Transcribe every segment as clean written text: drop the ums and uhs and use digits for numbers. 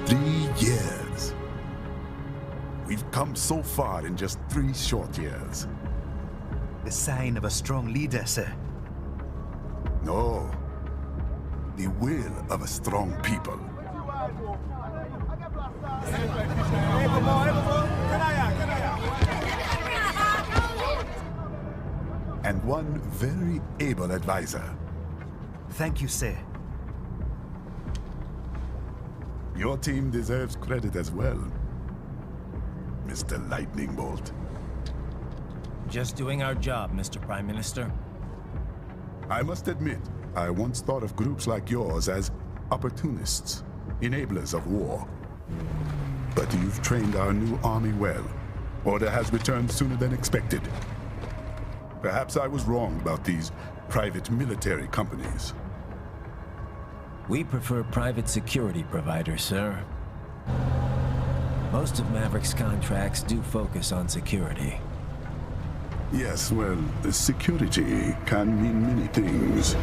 3 years. We've come so far in just 3 short years. The sign of a strong leader, sir. No. The will of a strong people. And one very able advisor. Thank you, sir. Your team deserves credit as well, Mr. Lightning Bolt. Just doing our job, Mr. Prime Minister. I must admit, I once thought of groups like yours as opportunists, enablers of war. But you've trained our new army well. Order has returned sooner than expected. Perhaps I was wrong about these private military companies. We prefer private security providers, sir. Most of Maverick's contracts do focus on security. Yes, well, security can mean many things.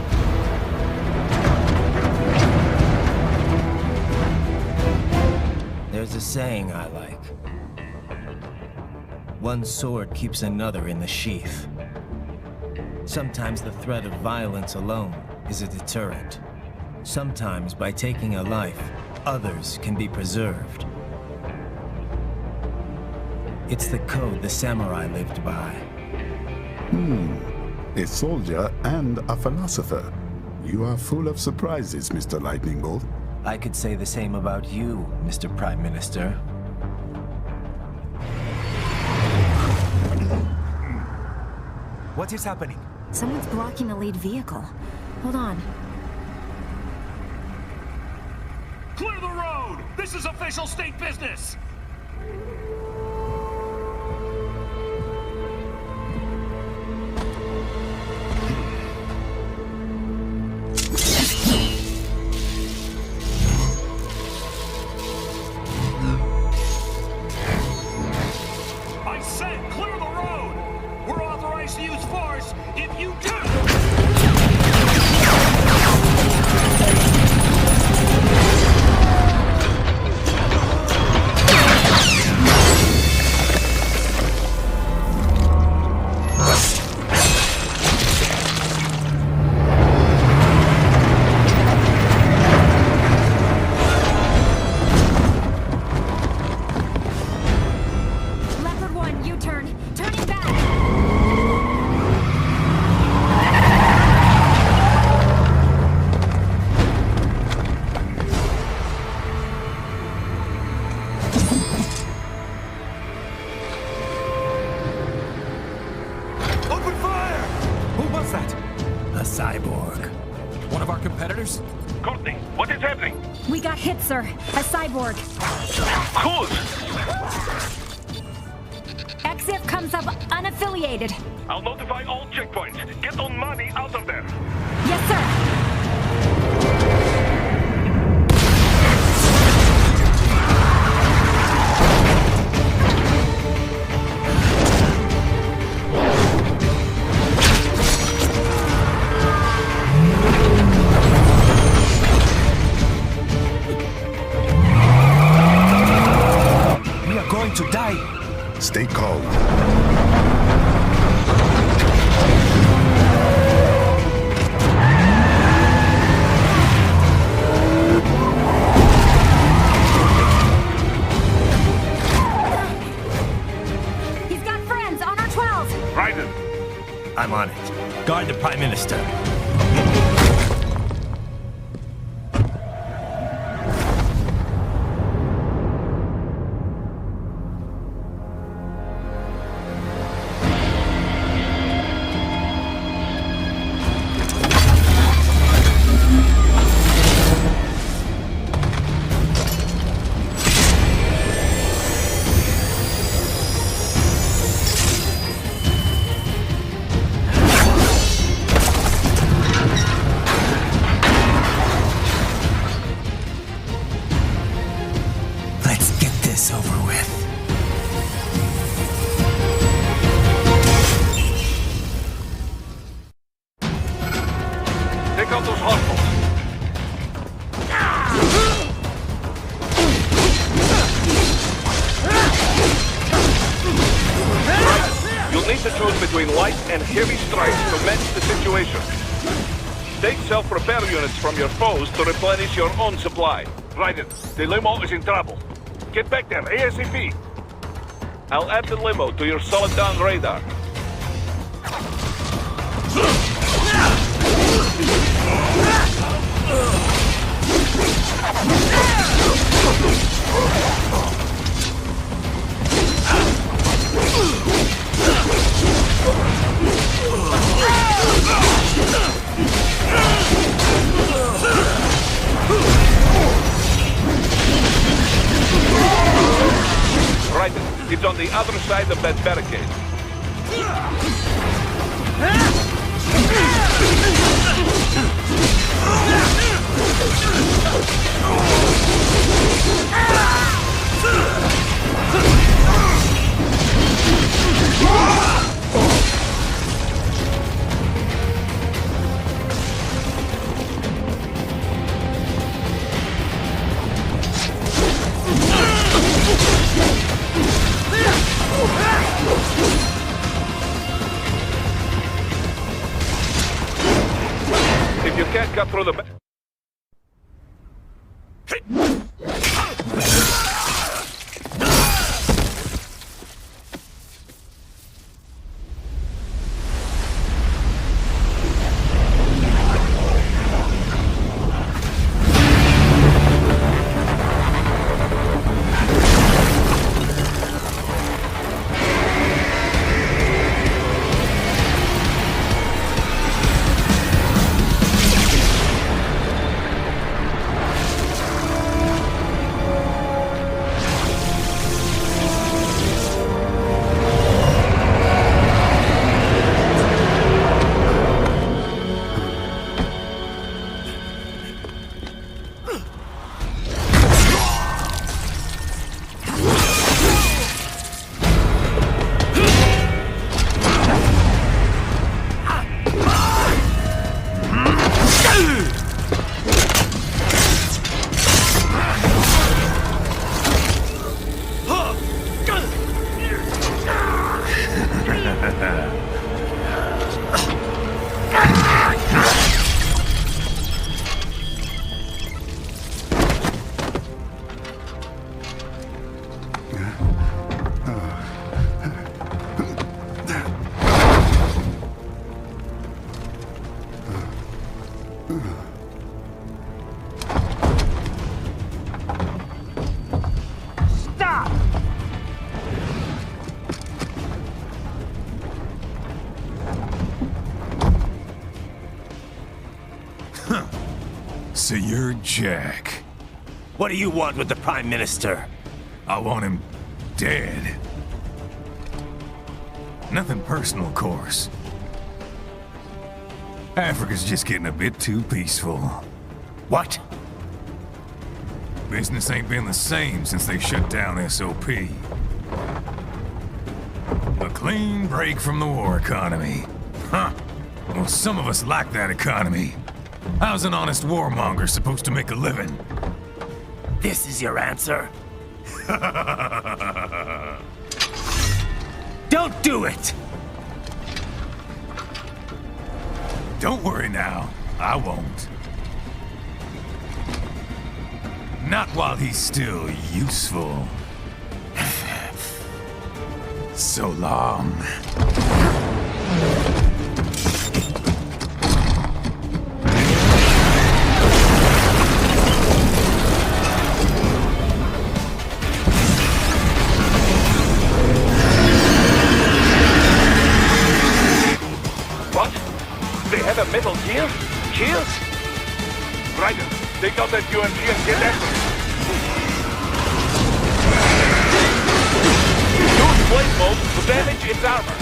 There's a saying I like. One sword keeps another in the sheath. Sometimes the threat of violence alone is a deterrent. Sometimes by taking a life, others can be preserved. It's the code the samurai lived by. A soldier and a philosopher. You are full of surprises, Mr. Lightning Bolt. I could say the same about you, Mr. Prime Minister. What is happening? Someone's blocking the lead vehicle. Hold on. Clear the road! This is official state business! I said clear the road! We're authorized to use force if you do! Leopard 1, U-turn. Turning back. Open fire! Who was that? A cyborg. One of our competitors? Courtney, what is happening? We got hit, sir. A cyborg. Cool! XF comes up unaffiliated. I'll notify all checkpoints. Get on money out of there! Yes, sir. We are going to die. Stay calm. He's got friends on our 12. Raiden! I'm on it. Guard the Prime Minister. Let's get this over with. Take out those hostiles! between light and heavy strikes to match the situation. Take self-repair units from your foes to replenish your own supply. Raiden, the limo is in trouble. Get back there, ASAP. I'll add the limo to your solid down radar. Right, it's on the other side of that barricade. If you can't cut through the... So you're Jack. What do you want with the Prime Minister? I want him dead. Nothing personal, of course. Africa's just getting a bit too peaceful. What? Business ain't been the same since they shut down SOP. A clean break from the war economy. Huh. Well, some of us like that economy. How's an honest warmonger supposed to make a living? This is your answer? Don't do it! Don't worry now. I won't. Not while he's still useful. So long. Metal Gear? Gears? Raiden, take out that UMG and get after it. Use blade mode to damage its armor.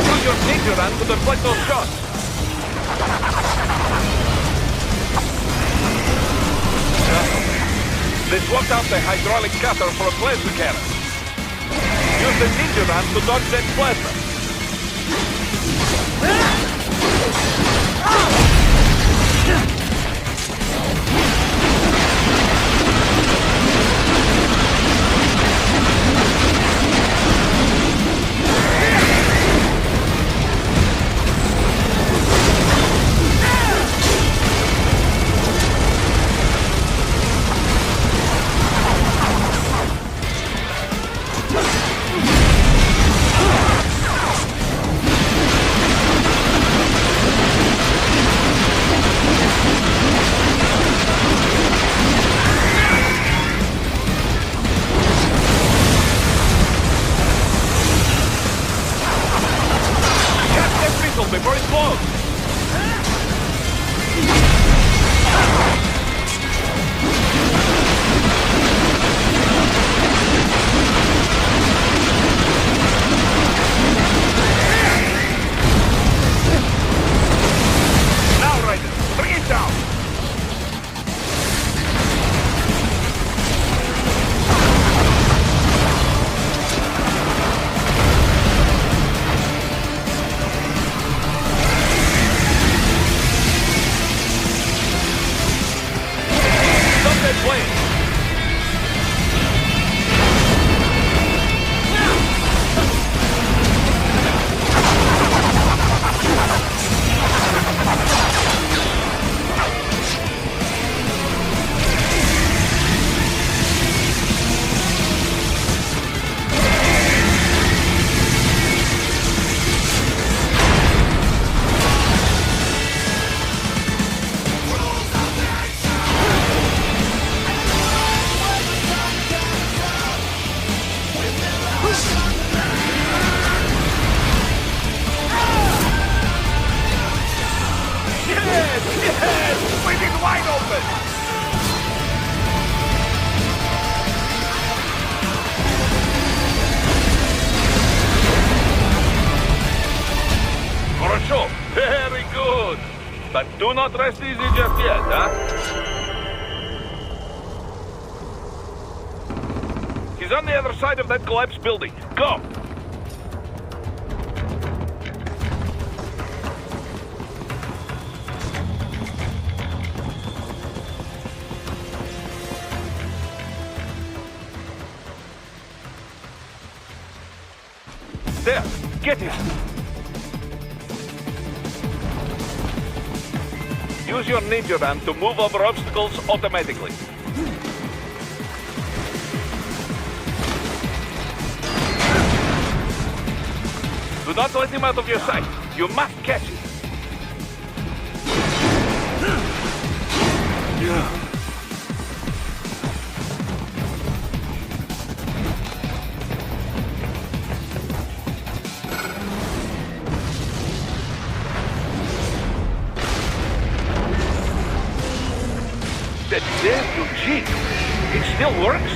Use your ninja run to deflect those shots. They swapped out the hydraulic cutter for a plasma cannon. Use the ninja run to dodge that plasma. close! Now, Raiden, bring it down! Very good. But do not rest easy just yet, huh? He's on the other side of that collapsed building. Go! There! Get him! Use your ninja van to move over obstacles automatically. Do not let him out of your sight. You must catch him. That damn Eugene. It still works?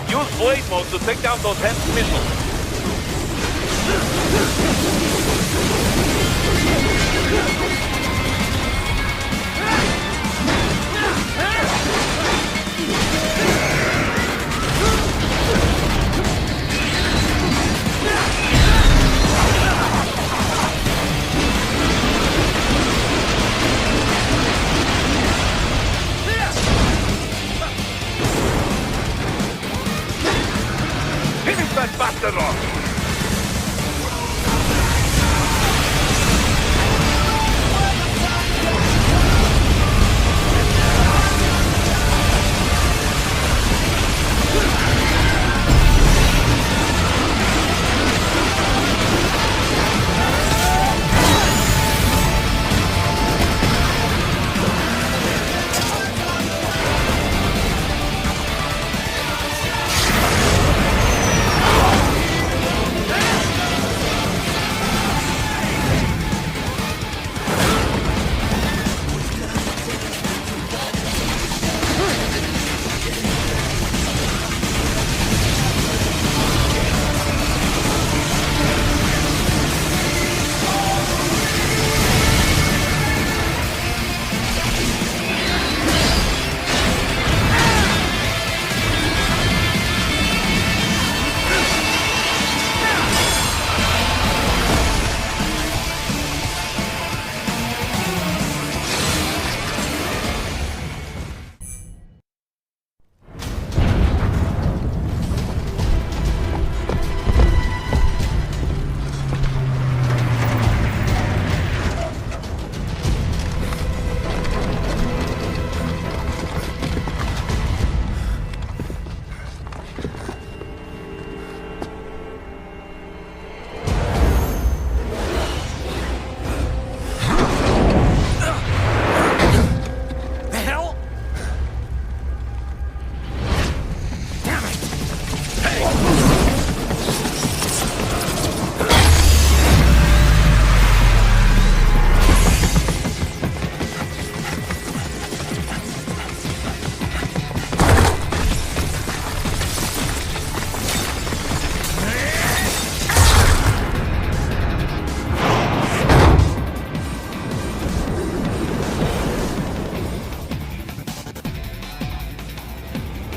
Use blade mode to take down those heavy missiles. Finish that bastard off!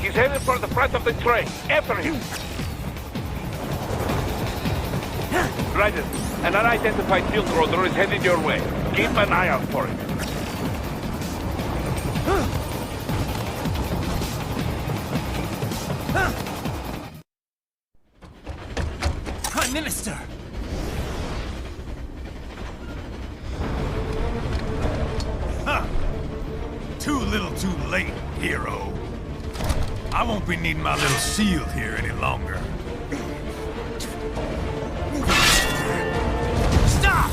He's headed for the front of the train. After him. Right. An unidentified field roller is headed your way. Keep an eye out for it. Prime Minister! Too little too late, hero. I won't be needing my little shield here any longer. Stop!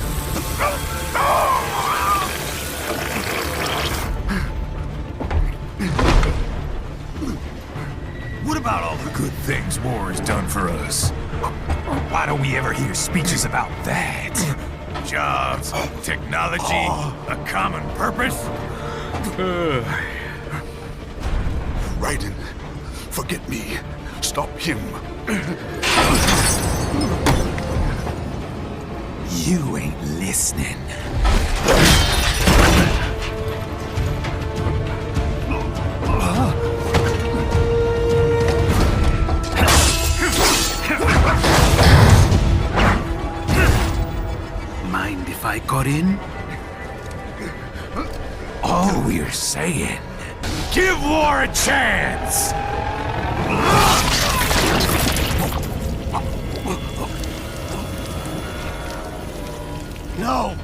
What about all the good things war has done for us? Why don't we ever hear speeches about that? Jobs, technology, a common purpose? Raiden, forget me. Stop him. You ain't listening. Mind if I got in? All we're saying, give war a chance! No!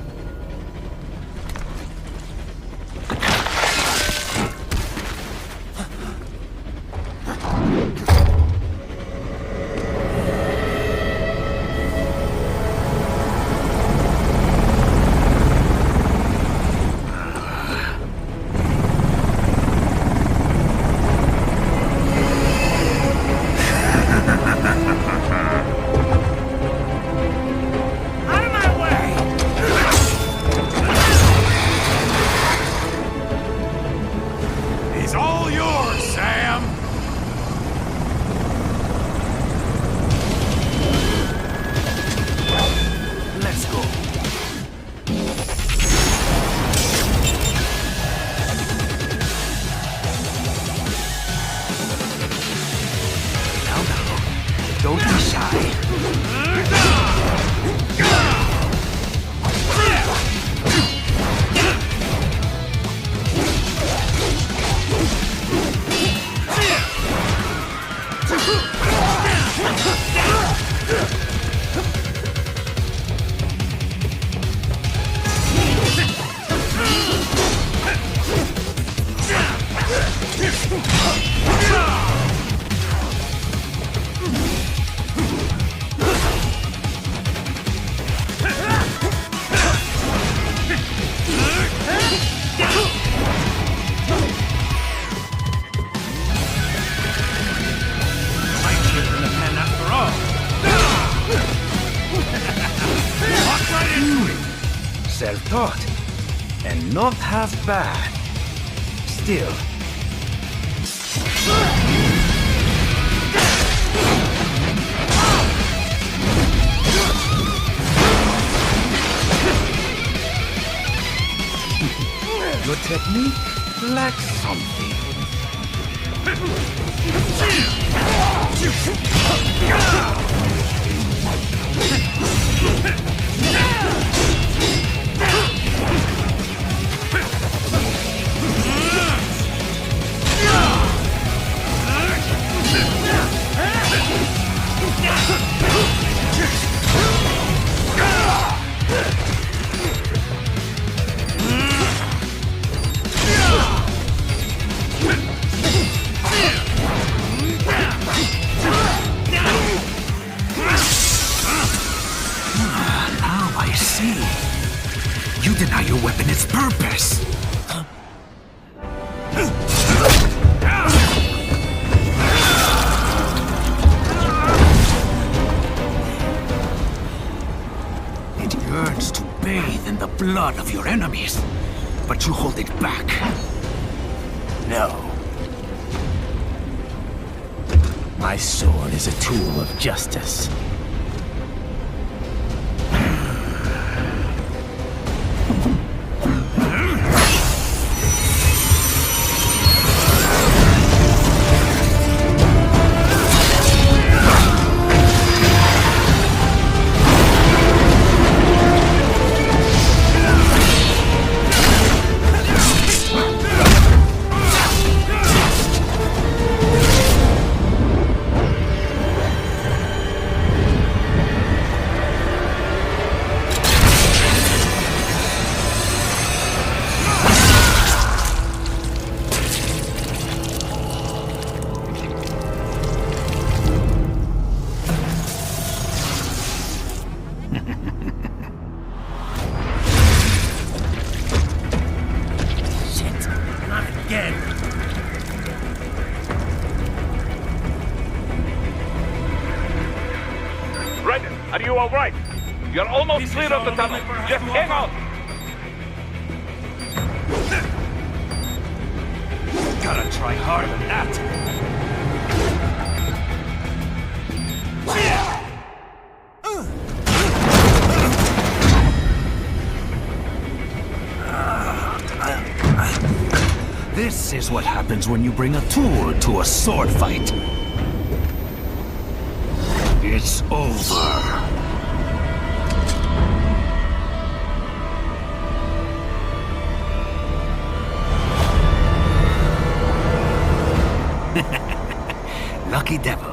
He's all yours, Sam! Let's go. Now, don't be shy. Self-taught, and not half bad. Still. Your technique lacks something. Now I see. You deny your weapon its purpose. It yearns to bathe in the blood of your enemies, but you hold it back. No. My sword is a tool of justice. again. Raiden, are you all right? You're almost clear of the tunnel. Just hang on. Gotta try harder than that. This is what happens when you bring a tool to a sword fight. It's over. Lucky devil.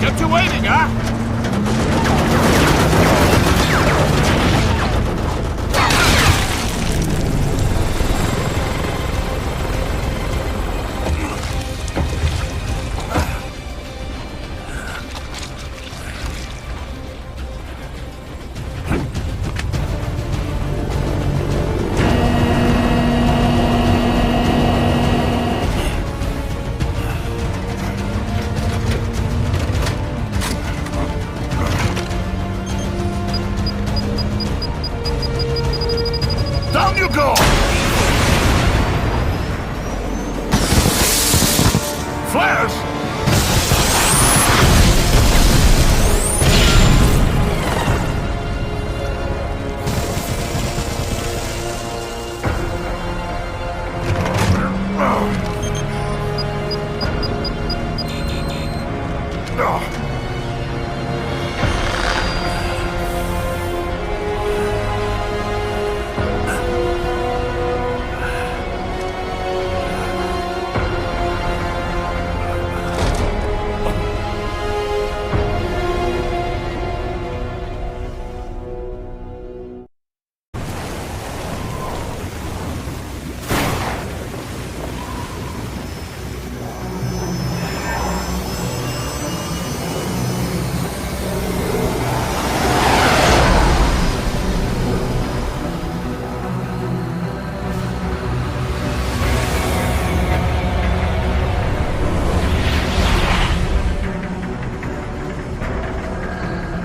Kept you waiting, huh? Down you go! Flares!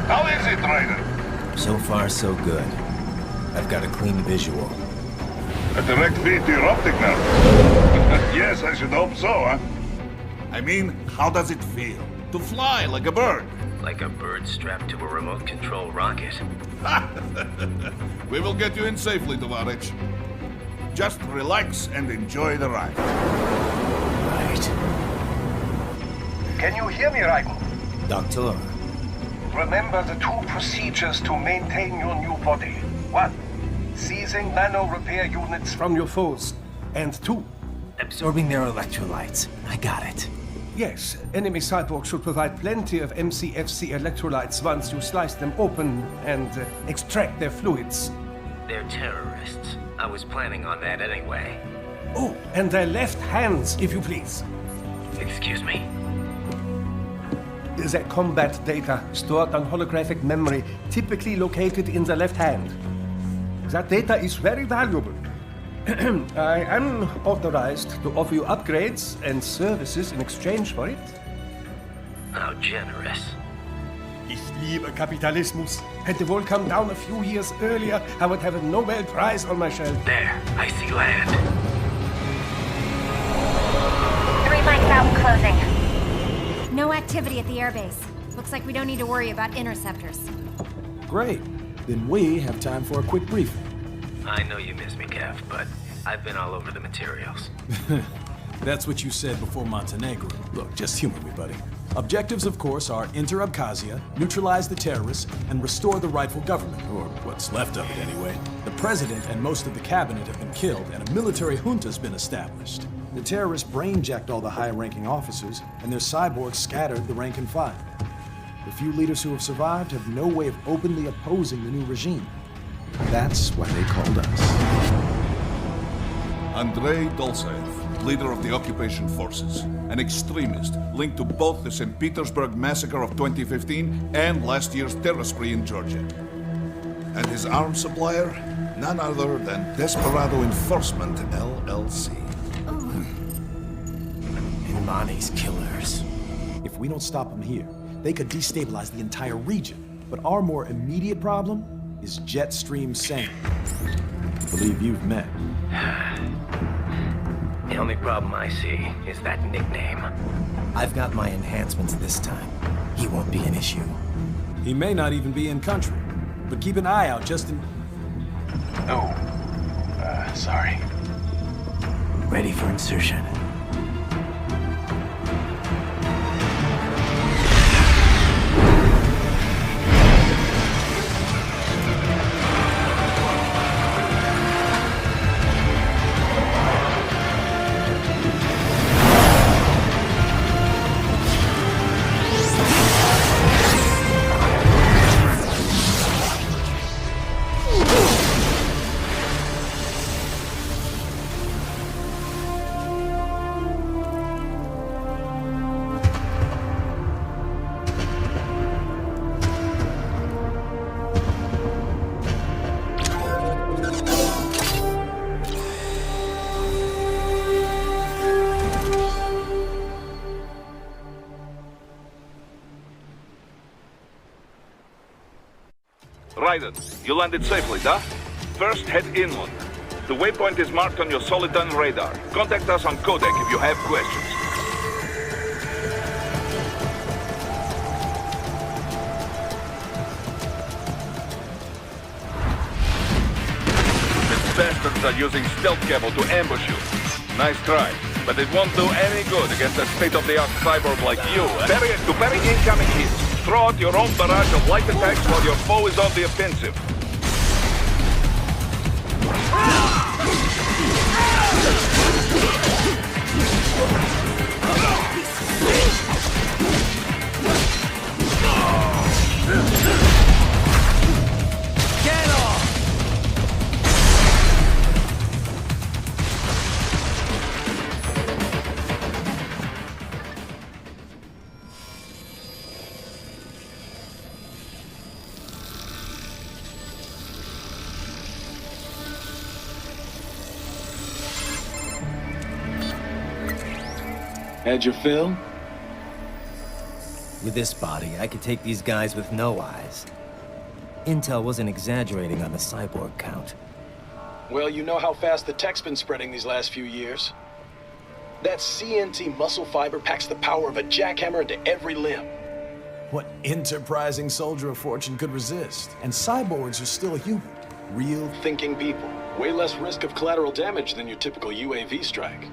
How is it, Raiden? So far, so good. I've got a clean visual. A direct feed to your optic nerve. Yes, I should hope so, huh? I mean, how does it feel? To fly like a bird? Like a bird strapped to a remote control rocket. We will get you in safely, Tovarich. Just relax and enjoy the ride. Right. Can you hear me, Raiden? Doctor. Remember the two procedures to maintain your new body. 1. Seizing nano repair units from your foes. And 2. Absorbing their electrolytes. I got it. Yes, enemy cyborgs should provide plenty of MCFC electrolytes once you slice them open and extract their fluids. They're terrorists. I was planning on that anyway. Oh, and their left hands, if you please. Excuse me? Their combat data stored on holographic memory, typically located in the left hand. That data is very valuable. I am authorized to offer you upgrades and services in exchange for it. How generous. Ich liebe Kapitalismus. Had the wall come down a few years earlier, I would have a Nobel Prize on my shelf. There, I see land. 3 mics out and closing. No activity at the airbase. Looks like we don't need to worry about interceptors. Great. Then we have time for a quick briefing. I know you miss me, Kev, but I've been all over the materials. That's what you said before Montenegro. Look, just humor me, buddy. Objectives, of course, are enter Abkhazia, neutralize the terrorists, and restore the rightful government, or what's left of it anyway. The president and most of the cabinet have been killed, and a military junta's been established. The terrorists brain-jacked all the high-ranking officers, and their cyborgs scattered the rank and file. The few leaders who have survived have no way of openly opposing the new regime. That's why they called us. Andrei Dolzaev, leader of the occupation forces, an extremist linked to both the St. Petersburg massacre of 2015 and last year's terror spree in Georgia. And his arms supplier? None other than Desperado Enforcement, LLC. Imani's killers. If we don't stop them here, they could destabilize the entire region. But our more immediate problem is Jetstream Sane. I believe you've met. The only problem I see is that nickname. I've got my enhancements this time. He won't be an issue. He may not even be in country, but keep an eye out just in... Oh, sorry. Ready for insertion. Raiden, you landed safely, da? First, head inland. The waypoint is marked on your Soliton radar. Contact us on Codec if you have questions. These bastards are using stealth cable to ambush you. Nice try, but it won't do any good against a state-of-the-art cyborg like you. To parry incoming hits. Throw out your own barrage of light attacks while your foe is on the offensive. Get off! Had your fill? With this body, I could take these guys with no eyes. Intel wasn't exaggerating on the cyborg count. Well, you know how fast the tech's been spreading these last few years. That CNT muscle fiber packs the power of a jackhammer into every limb. What enterprising soldier of fortune could resist? And cyborgs are still human. Real Thinking people. Way less risk of collateral damage than your typical UAV strike.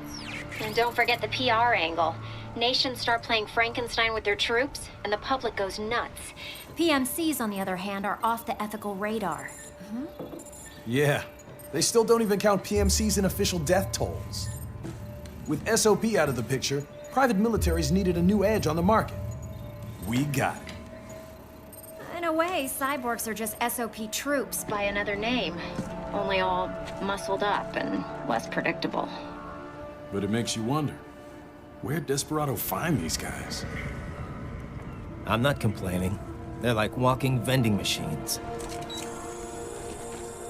And don't forget the PR angle. Nations start playing Frankenstein with their troops, and the public goes nuts. PMCs, on the other hand, are off the ethical radar. Yeah, they still don't even count PMCs in official death tolls. With SOP out of the picture, private militaries needed a new edge on the market. We got it. In a way, cyborgs are just SOP troops by another name. Only all muscled up and less predictable. But it makes you wonder, where'd Desperado find these guys? I'm not complaining. They're like walking vending machines.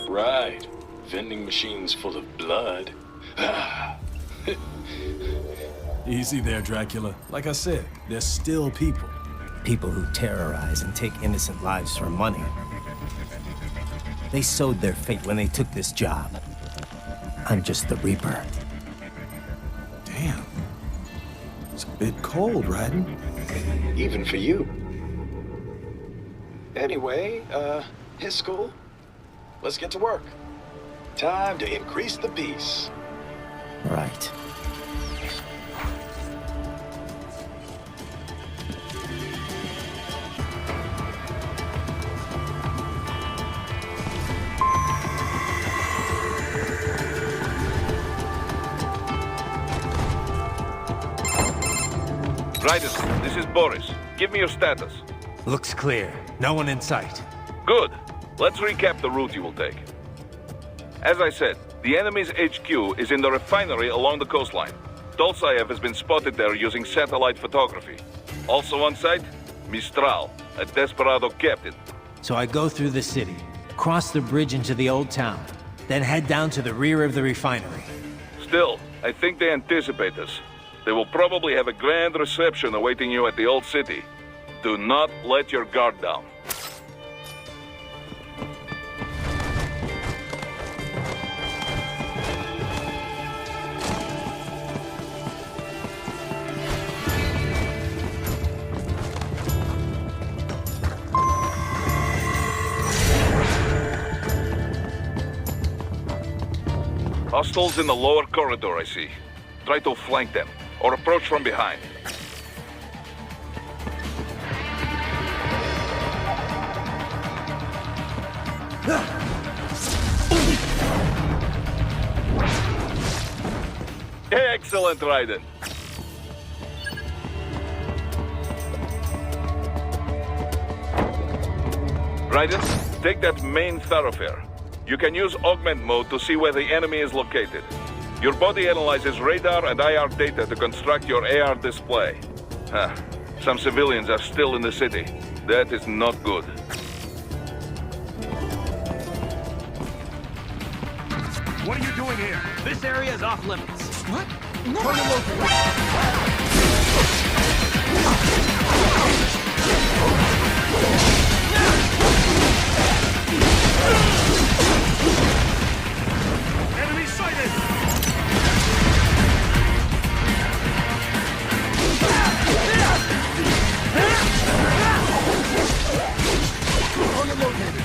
Right. Vending machines full of blood. Easy there, Dracula. Like I said, they're still people. People who terrorize and take innocent lives for money. They sowed their fate when they took this job. I'm just the Reaper. Damn. It's a bit cold, Raiden. Even for you. Anyway, his school. Let's get to work. Time to increase the peace. Right. Raiden, this is Boris. Give me your status. Looks clear. No one in sight. Good. Let's recap the route you will take. As I said, the enemy's HQ is in the refinery along the coastline. Dolsaev has been spotted there using satellite photography. Also on site, Mistral, a desperado captain. So I go through the city, cross the bridge into the old town, then head down to the rear of the refinery. Still, I think they anticipate us. They will probably have a grand reception awaiting you at the old city. Do not let your guard down. Hostiles in the lower corridor, I see. Try to flank them, or approach from behind. Excellent, Raiden. Raiden, take that main thoroughfare. You can use augment mode to see where the enemy is located. Your body analyzes radar and IR data to construct your AR display. Some civilians are still in the city. That is not good. What are you doing here? This area is off limits. What? No. Enemy sighted! Target located.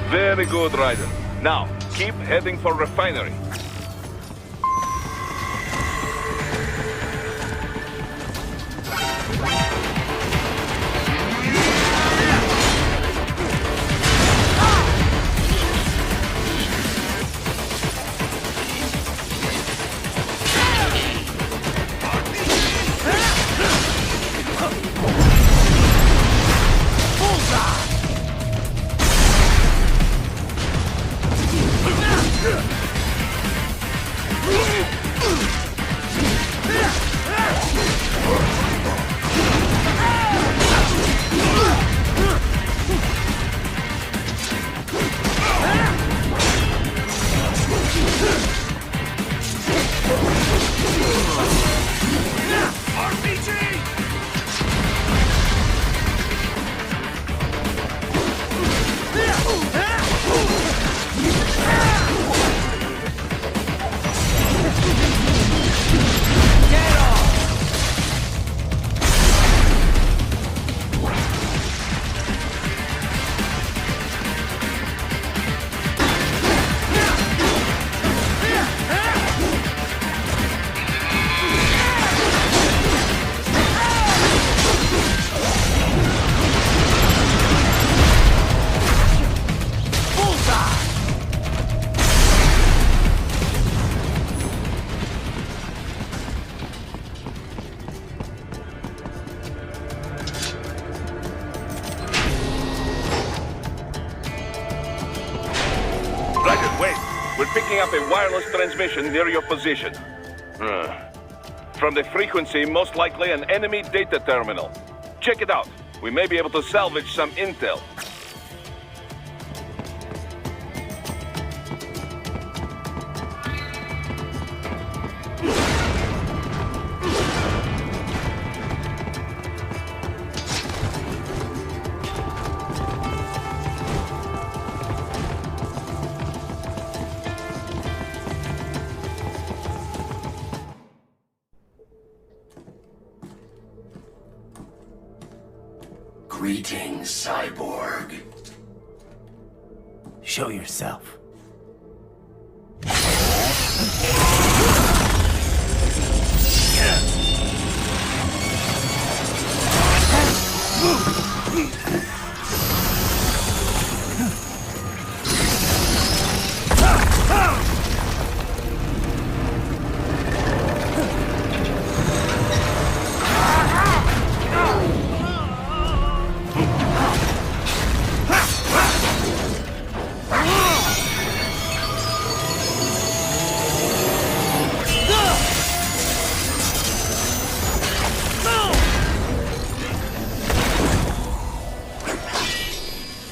Very good, Raiden. Now, keep heading for refinery. Roger, wait. We're picking up a wireless transmission near your position. From the frequency, most likely an enemy data terminal. Check it out. We may be able to salvage some intel. Greetings, cyborg. Show yourself.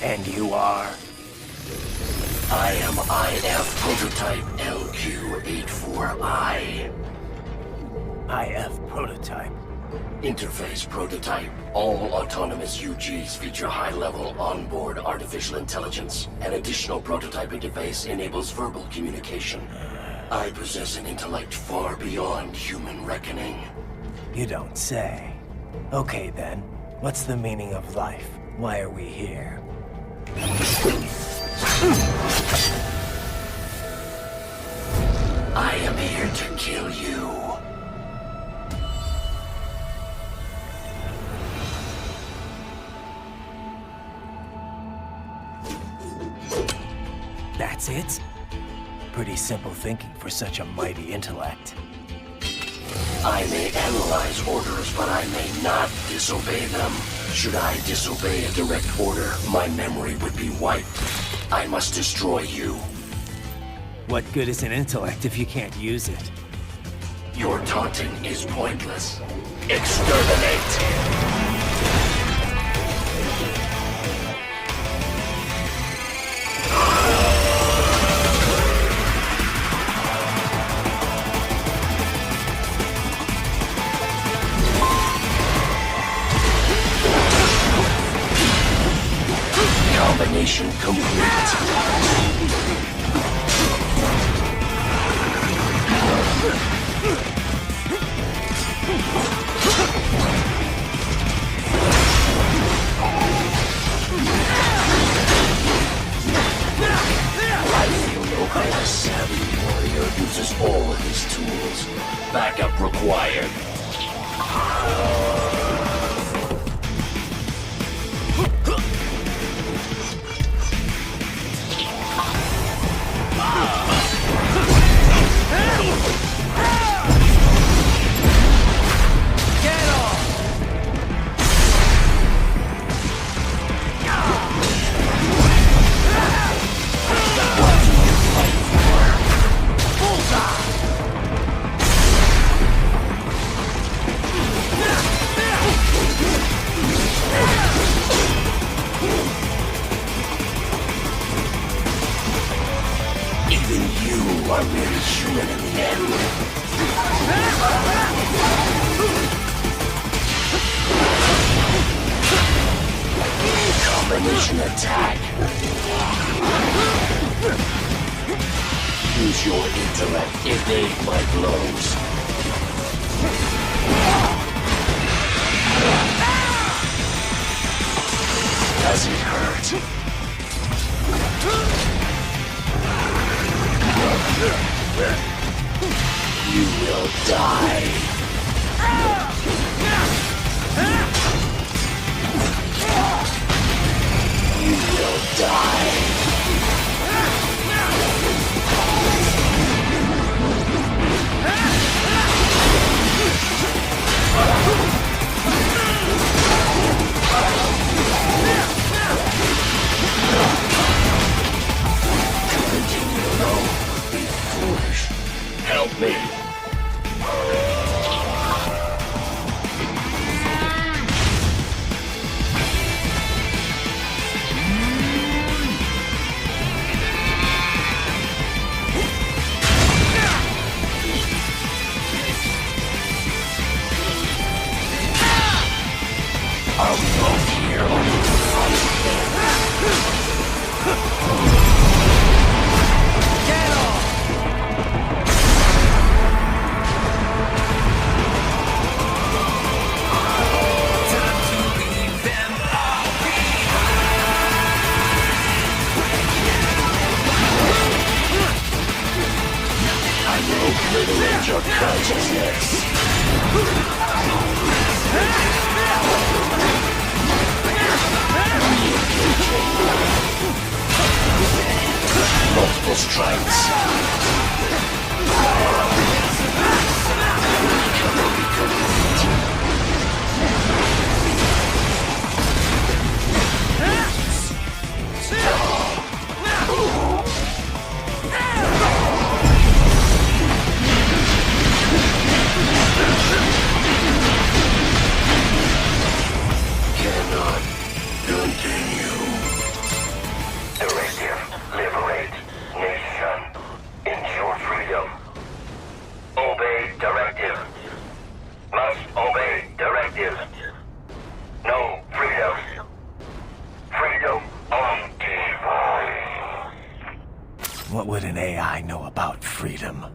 And you are? I am IF Prototype LQ84I. IF Prototype. Interface Prototype. All autonomous UGs feature high-level onboard artificial intelligence. An additional prototype interface enables verbal communication. I possess an intellect far beyond human reckoning. You don't say. Okay then, what's the meaning of life? Why are we here? I am here to kill you. That's it? Pretty simple thinking for such a mighty intellect. I may analyze orders, but I may not disobey them. Should I disobey a direct order, my memory would be wiped. I must destroy you. What good is an intellect if you can't use it? Your taunting is pointless. Exterminate! Combination complete. I feel no kind of savvy warrior uses all of his tools. Backup required. Even you are merely human in the end. Combination attack. Use your intellect, evade my blows. Does it hurt? You will die. You will die. To continue Eliminate your consciousness. Multiple strikes. Cannot continue. Directive, liberate, nation, ensure freedom. Obey directive. Must obey directive. No freedom. Freedom on device. What would an AI know about freedom?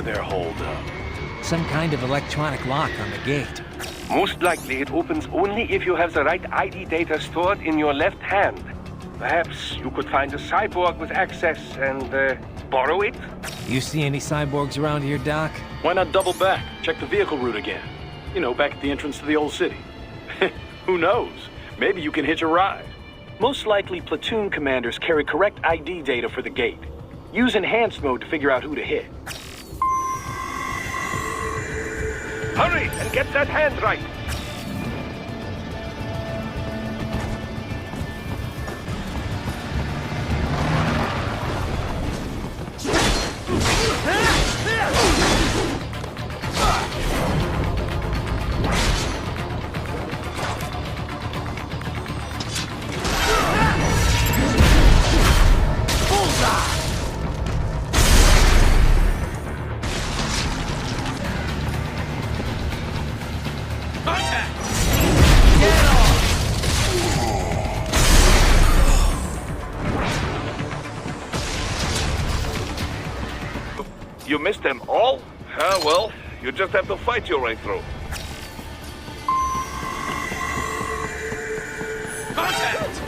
their holdup? Some kind of electronic lock on the gate. Most likely it opens only if you have the right ID data stored in your left hand. Perhaps you could find a cyborg with access and borrow it? You see any cyborgs around here, Doc? Why not double back? Check the vehicle route again. You know, back at the entrance to the old city. Who knows? Maybe you can hitch a ride. Most likely, platoon commanders carry correct ID data for the gate. Use enhanced mode to figure out who to hit. Hurry and get that hand right! You missed them all? Ah, well, you just have to fight your way through. Contact!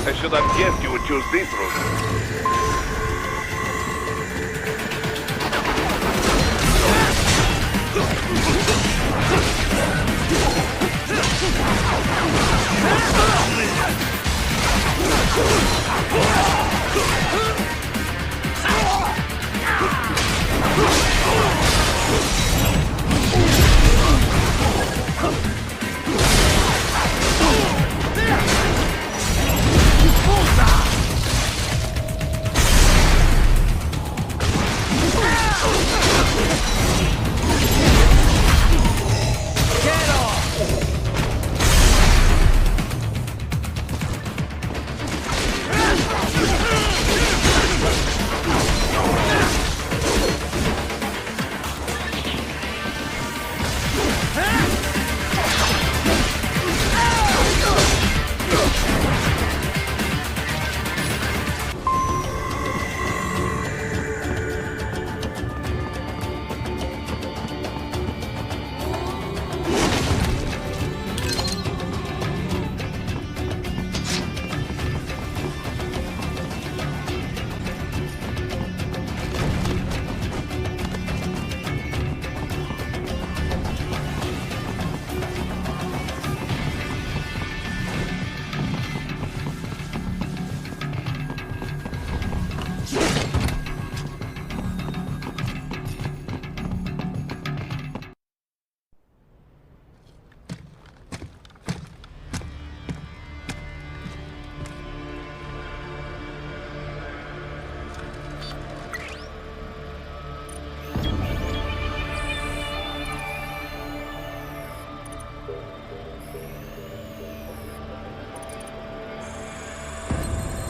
I should have guessed you would choose this route.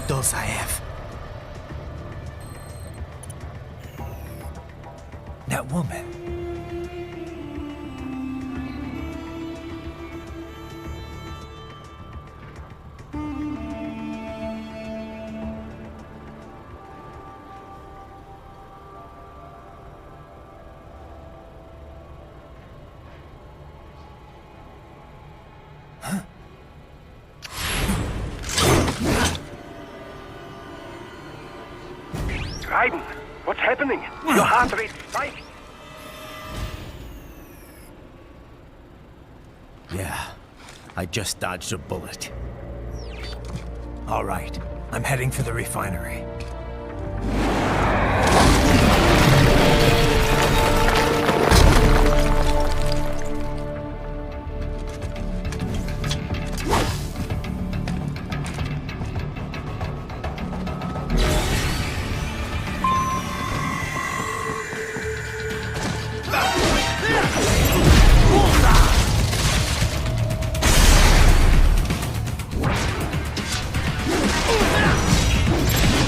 Dulzaev. That woman. Raiden, what's happening? Your heart rate spiked. Yeah, I just dodged a bullet. All right, I'm heading for the refinery.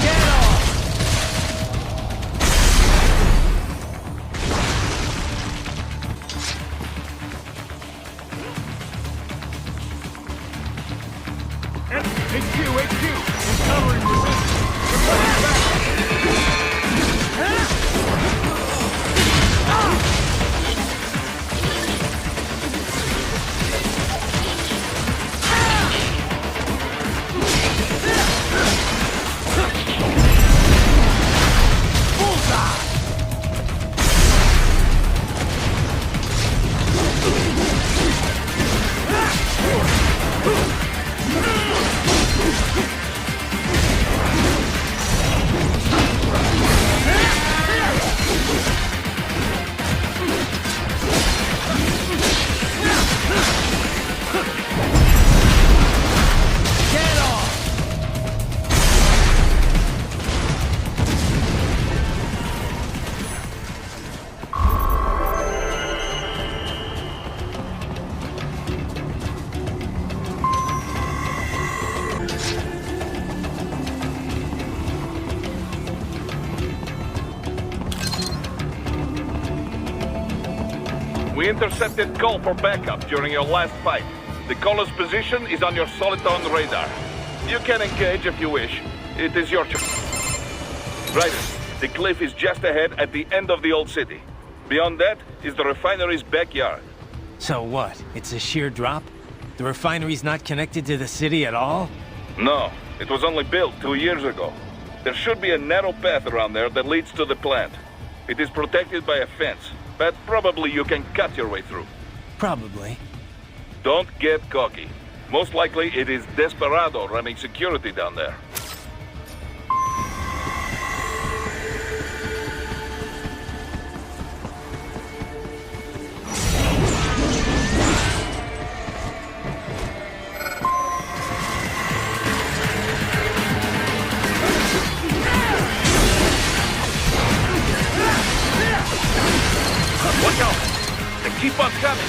Get HQ! Encountering resistance! Reporting back! We intercepted call for backup during your last fight. The caller's position is on your Soliton radar. You can engage if you wish. It is your choice. Right. The cliff is just ahead at the end of the old city. Beyond that is the refinery's backyard. So what? It's a sheer drop? The refinery's not connected to the city at all? No, it was only built 2 years ago. There should be a narrow path around there that leads to the plant. It is protected by a fence, but probably you can cut your way through. Probably. Don't get cocky. Most likely it is Desperado running security down there. Watch out! They keep on coming!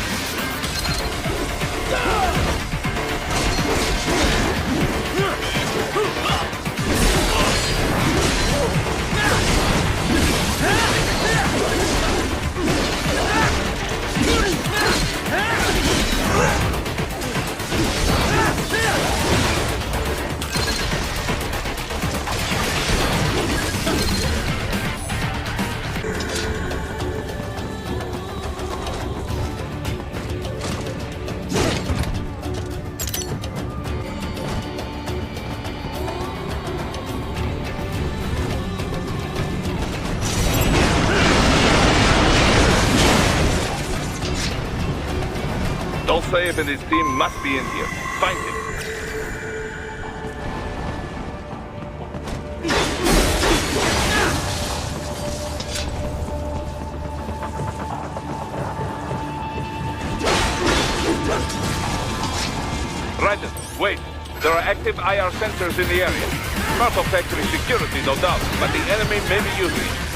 Dolcev and his team must be in here. Find him. Raiden, wait. There are active IR sensors in the area. Part of factory security, no doubt, but the enemy may be using it.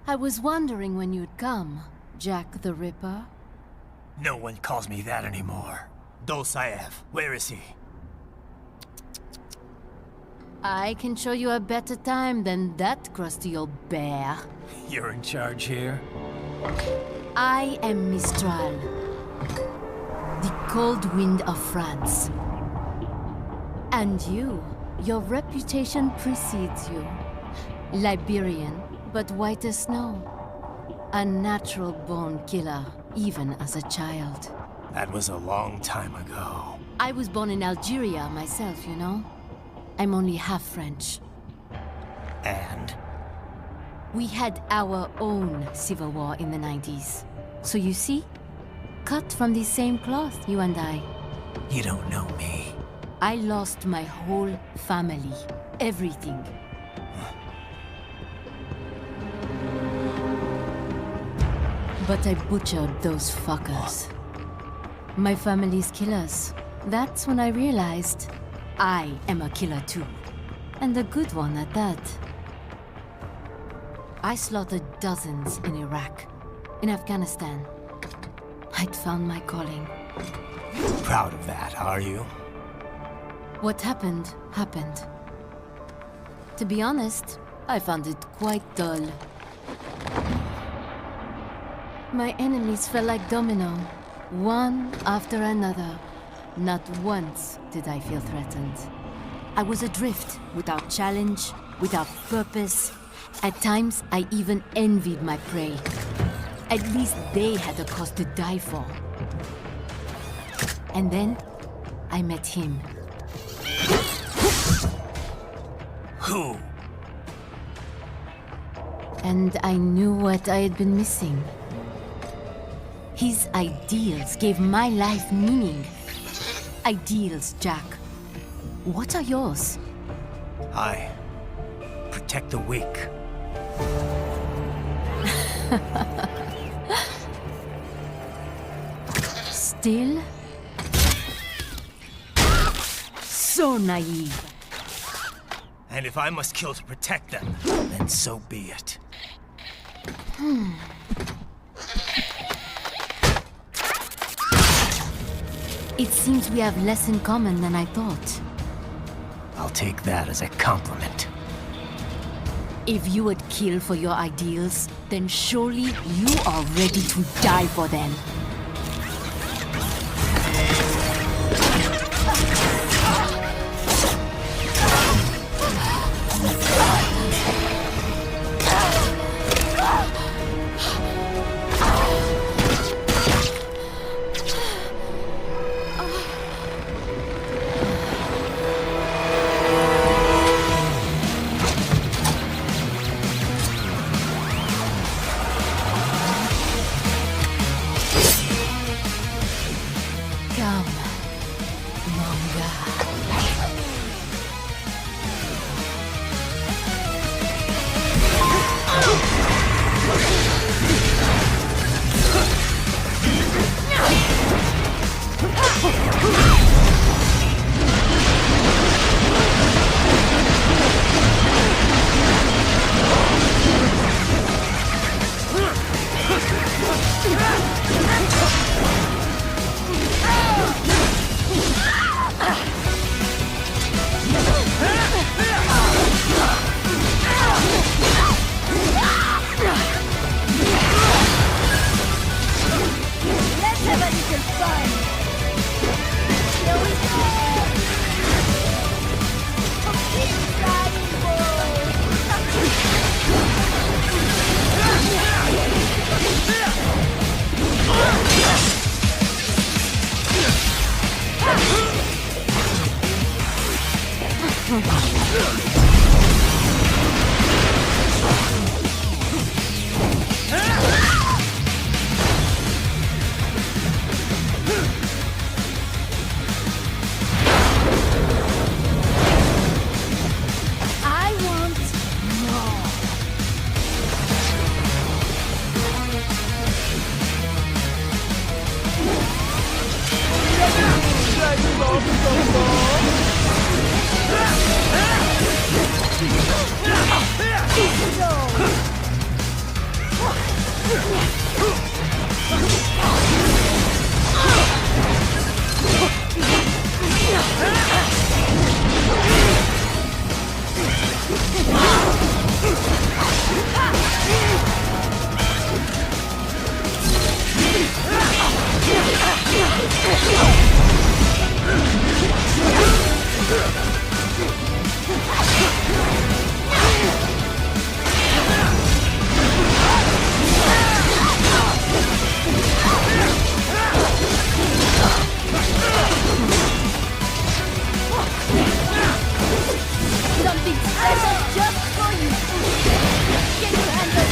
I was wondering when you'd come, Jack the Ripper. No one calls me that anymore. Dosaev, where is he? I can show you a better time than that crusty old bear. You're in charge here? I am Mistral, the cold wind of France. And your reputation precedes you. Liberian, but white as snow. A natural-born killer, even as a child. That was a long time ago. I was born in Algeria myself, you know? I'm only half French. And? We had our own civil war in the 90s. So you see? Cut from the same cloth, you and I. You don't know me. I lost my whole family. Everything. But I butchered those fuckers. My family's killers. That's when I realized I am a killer too. And a good one at that. I slaughtered dozens in Iraq, in Afghanistan. I'd found my calling. Proud of that, are you? What happened, happened. To be honest, I found it quite dull. My enemies fell like domino, one after another. Not once did I feel threatened. I was adrift, without challenge, without purpose. At times, I even envied my prey. At least they had a cause to die for. And then, I met him. Who? And I knew what I had been missing. His ideals gave my life meaning. Ideals, Jack. What are yours? I protect the weak. Still? So naive. And if I must kill to protect them, then so be it. It seems we have less in common than I thought. I'll take that as a compliment. If you would kill for your ideals, then surely you are ready to die for them. Something special just for you. Can you handle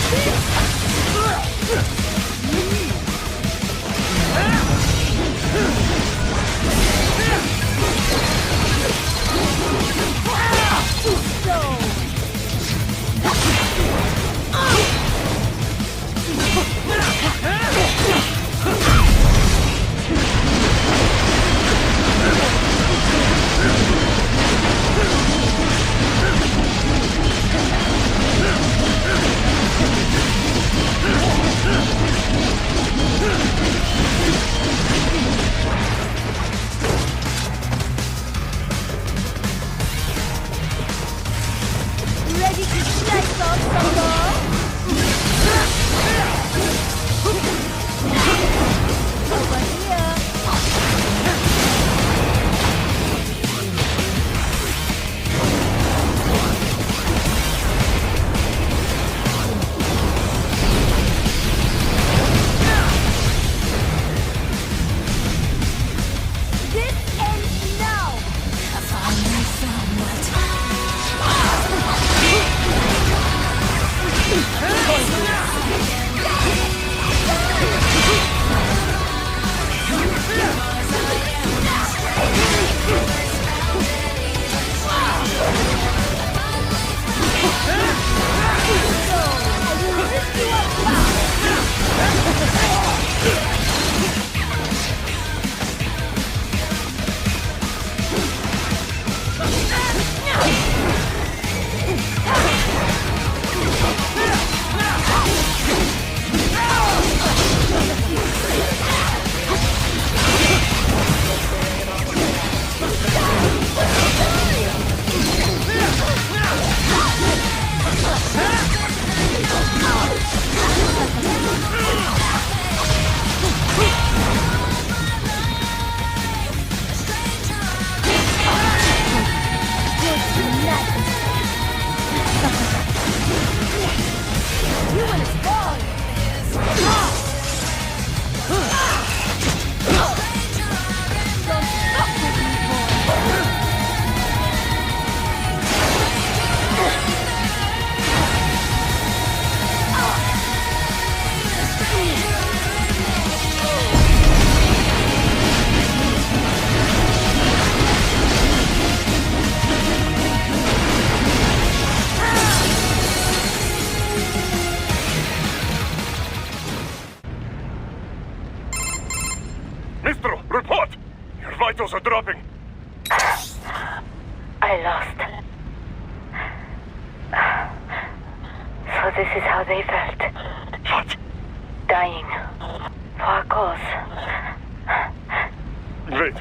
Ready to slice off some more? Over here. This ends now. I finally found my Mistro, report! Your vitals are dropping. I lost. So this is how they felt. What? Dying. For a cause. Wait.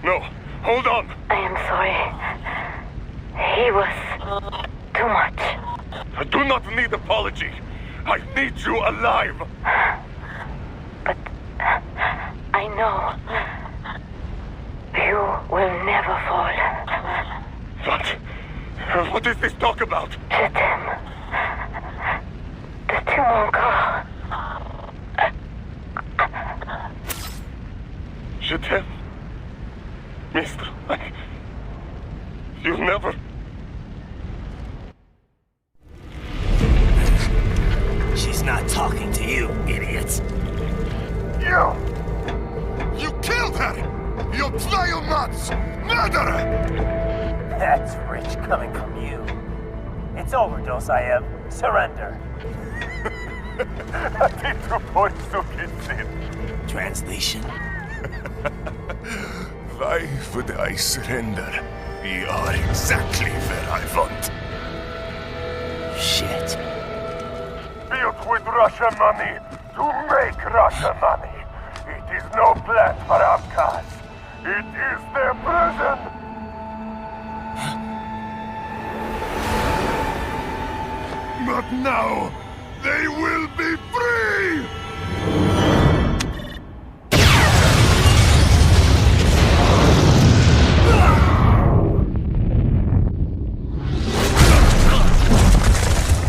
No. Hold on. I am sorry. He was too much. I do not need apology. I need you alive. But I know you will never fall. What? What is this talk about? Je t'aime. De tout mon corps. Je t'aime. Mister, you never... She's not talking to you, idiots. You killed her! You vile nuts! Murderer! That's rich coming from you. It's overdose, I am. Surrender. Translation? Why would I surrender? You are exactly where I want. Shit. Be built with Russian money to make Russian money. It is no plan for outcasts. It is their prison. But now, they will be free!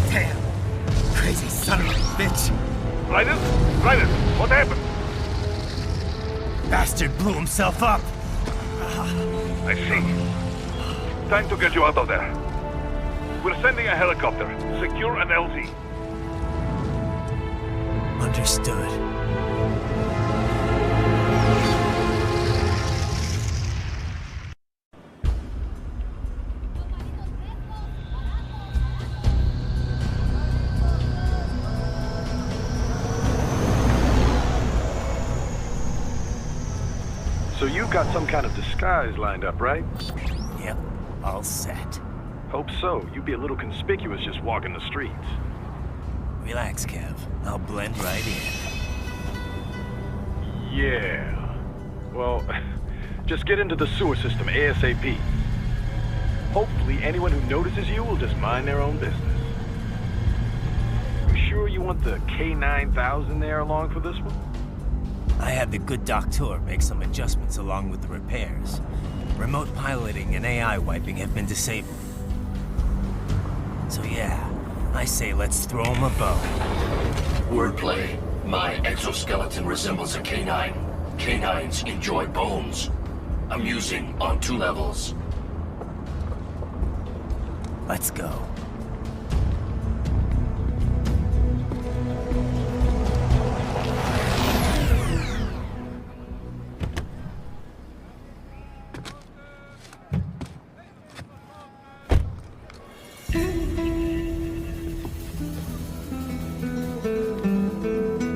Damn! Crazy son of a bitch! Raiden? Raiden, what happened? Bastard blew himself up! I see. Time to get you out of there. We're sending a helicopter. Secure an LZ. Understood. So you've got some kind of disguise lined up, right? Yep, all set. Hope so. You'd be a little conspicuous just walking the streets. Relax, Kev. I'll blend right in. Yeah. Well, just get into the sewer system ASAP. Hopefully anyone who notices you will just mind their own business. You sure you want the K9000 there along for this one? I had the good doctor make some adjustments along with the repairs. Remote piloting and AI wiping have been disabled. So yeah, I say let's throw him a bone. Wordplay. My exoskeleton resembles a canine. Canines enjoy bones. Amusing on 2 levels. Let's go.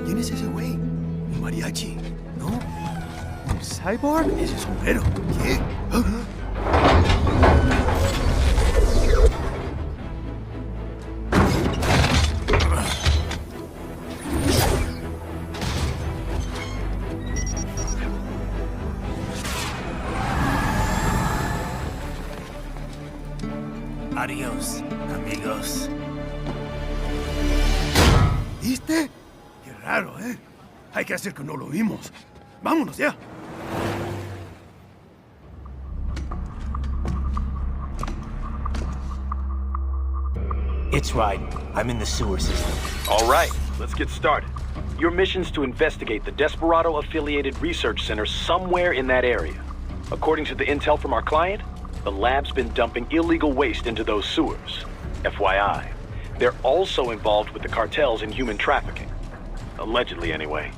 ¿Quién es ese güey? ¿Un mariachi? ¿No? ¿Un cyborg? Ese es sombrero. ¿Qué? Adiós, amigos. ¿Viste? Qué raro, ¿eh? Hay que hacer que no lo vimos. Vámonos ya. It's Raiden. I'm in the sewer system. All right, let's get started. Your mission's to investigate the Desperado-affiliated research center somewhere in that area. According to the intel from our client, the lab's been dumping illegal waste into those sewers. FYI, they're also involved with the cartels in human trafficking. Allegedly, anyway.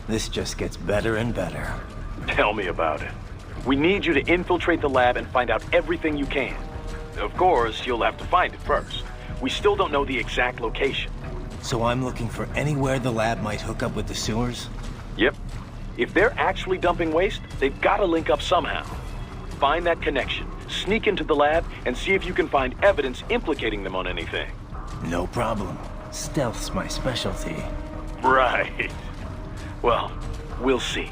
This just gets better and better. Tell me about it. We need you to infiltrate the lab and find out everything you can. Of course, you'll have to find it first. We still don't know the exact location. So I'm looking for anywhere the lab might hook up with the sewers? Yep. If they're actually dumping waste, they've got to link up somehow. Find that connection, sneak into the lab, and see if you can find evidence implicating them on anything. No problem. Stealth's my specialty. Right. Well, we'll see.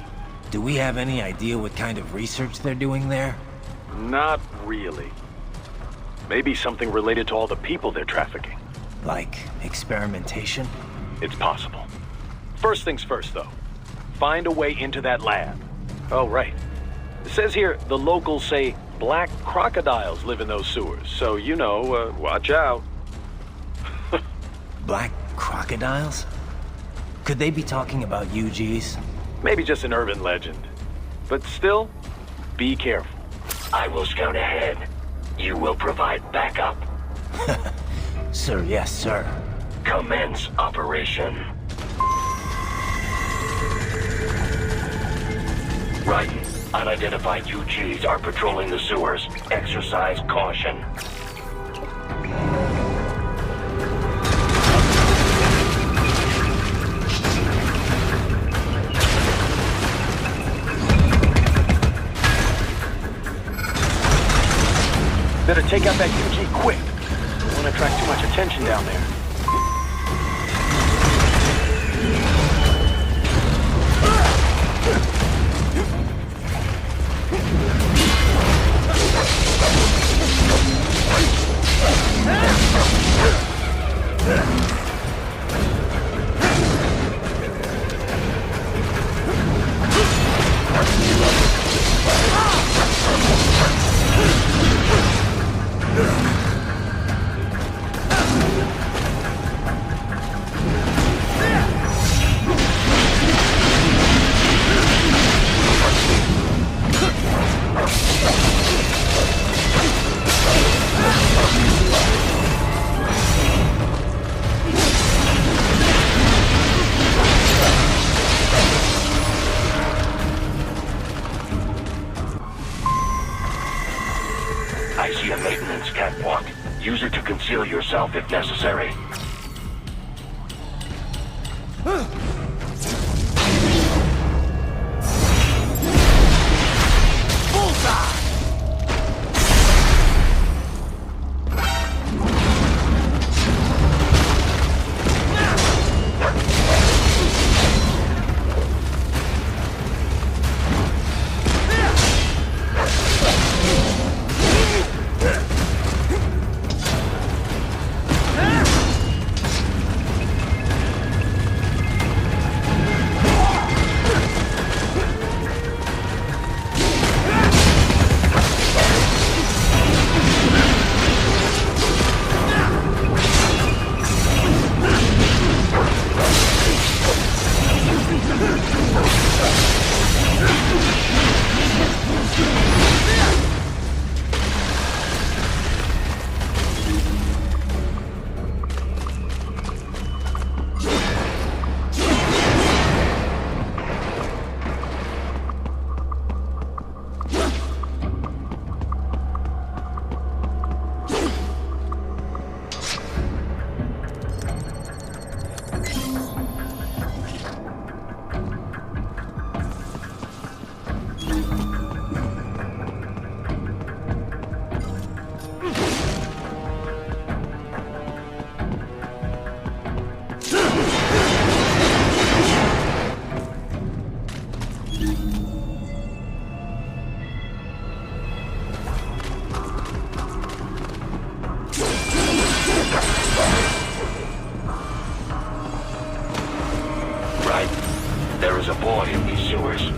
Do we have any idea what kind of research they're doing there? Not really. Maybe something related to all the people they're trafficking. Like experimentation? It's possible. First things first, though. Find a way into that lab. Oh, right. It says here the locals say black crocodiles live in those sewers, so, you know, watch out. Black crocodiles? Could they be talking about UGs? Maybe just an urban legend. But still, be careful. I will scout ahead. You will provide backup. Sir, yes, sir. Commence operation. Raiden, unidentified UGs are patrolling the sewers. Exercise caution. Better take out that UG quick. Don't want to attract too much attention down there. yourself if necessary. Bullseye! There is a boy in these sewers.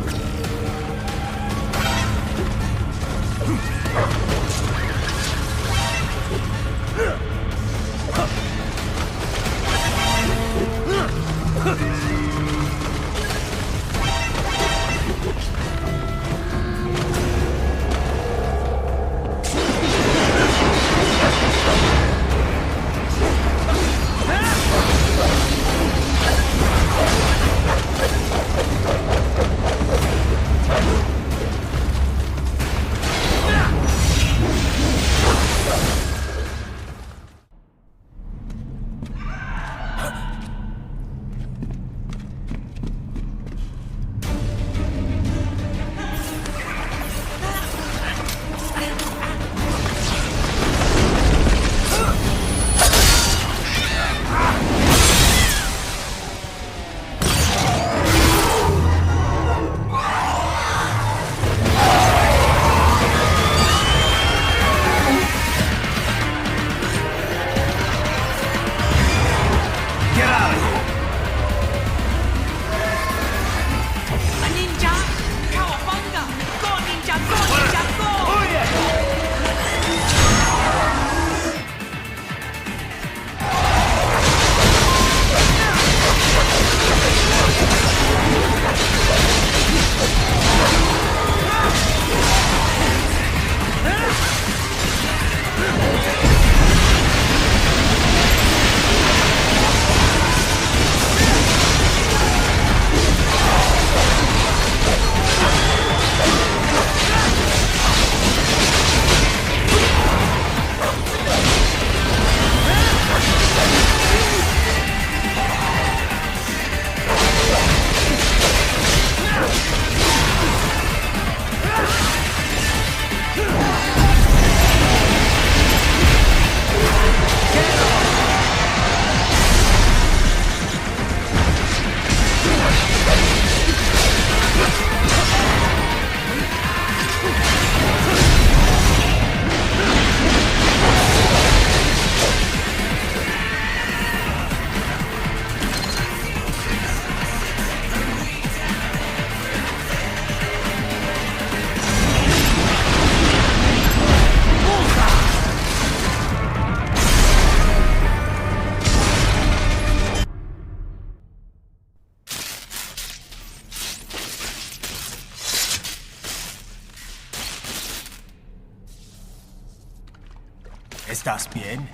¿Estás bien?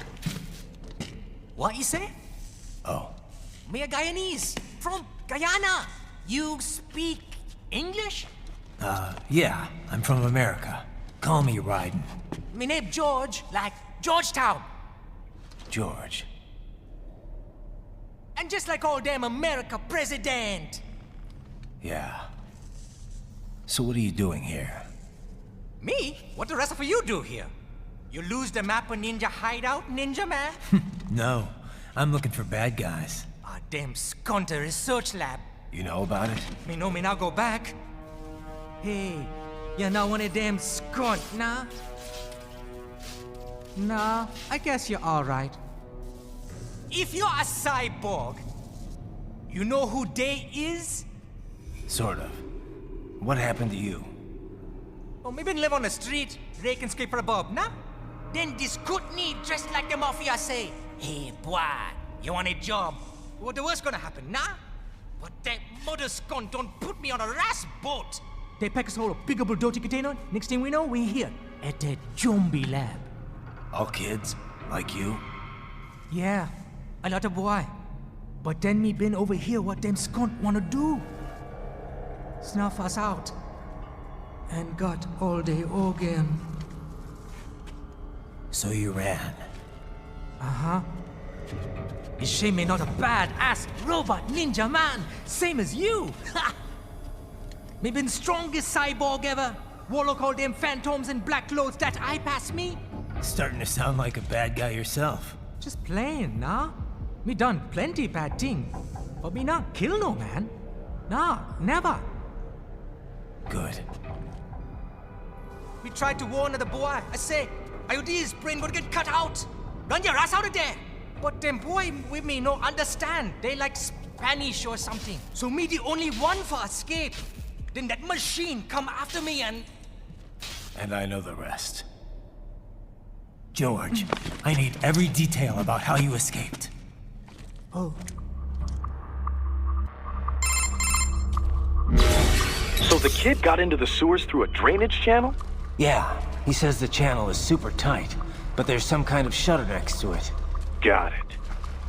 What you say? Oh. Me a Guyanese from Guyana. You speak English? Yeah, I'm from America. Call me Ryden. Me name George, like Georgetown. George. And just like all damn America president. Yeah. So what are you doing here? Me? What the rest of you do here? You lose the map of Ninja Hideout, Ninja Man? No, I'm looking for bad guys. Ah, damn Skunter research lab. You know about it? Me know me now go back. Hey, you're not one of them skunt, nah? Nah, I guess you're alright. If you're a cyborg, you know who they is? Sort of. What happened to you? Oh, me been live on the street, rake and scrape for a bob, nah? Then this kootenai dressed like the mafia say, hey, boy, you want a job? What the worst gonna happen, nah? But that mother skunt don't put me on a ras boat. They pack us all a big bulldozer container. Next thing we know, we're here at that zombie lab. All kids? Like you? Yeah, a lot of boy. But then me been over here what them skunt wanna do. Snuff us out. And got all day organ. So you ran? Uh-huh. It's shame me not a bad-ass robot ninja man, same as you. Ha! Me been strongest cyborg ever. Warlock all them phantoms in black clothes that eye pass me. Starting to sound like a bad guy yourself. Just playing, nah? Me done plenty bad thing. But me not kill no man. Nah, never. Good. We tried to warn the boy. I say, IOD's brain gonna get cut out. Run your ass out of there. But them boy with me no understand. They like Spanish or something. So me the only one for escape. Then that machine come after me and... And I know the rest. George, I need every detail about how you escaped. Oh. So the kid got into the sewers through a drainage channel? Yeah, he says the channel is super tight, but there's some kind of shutter next to it. Got it.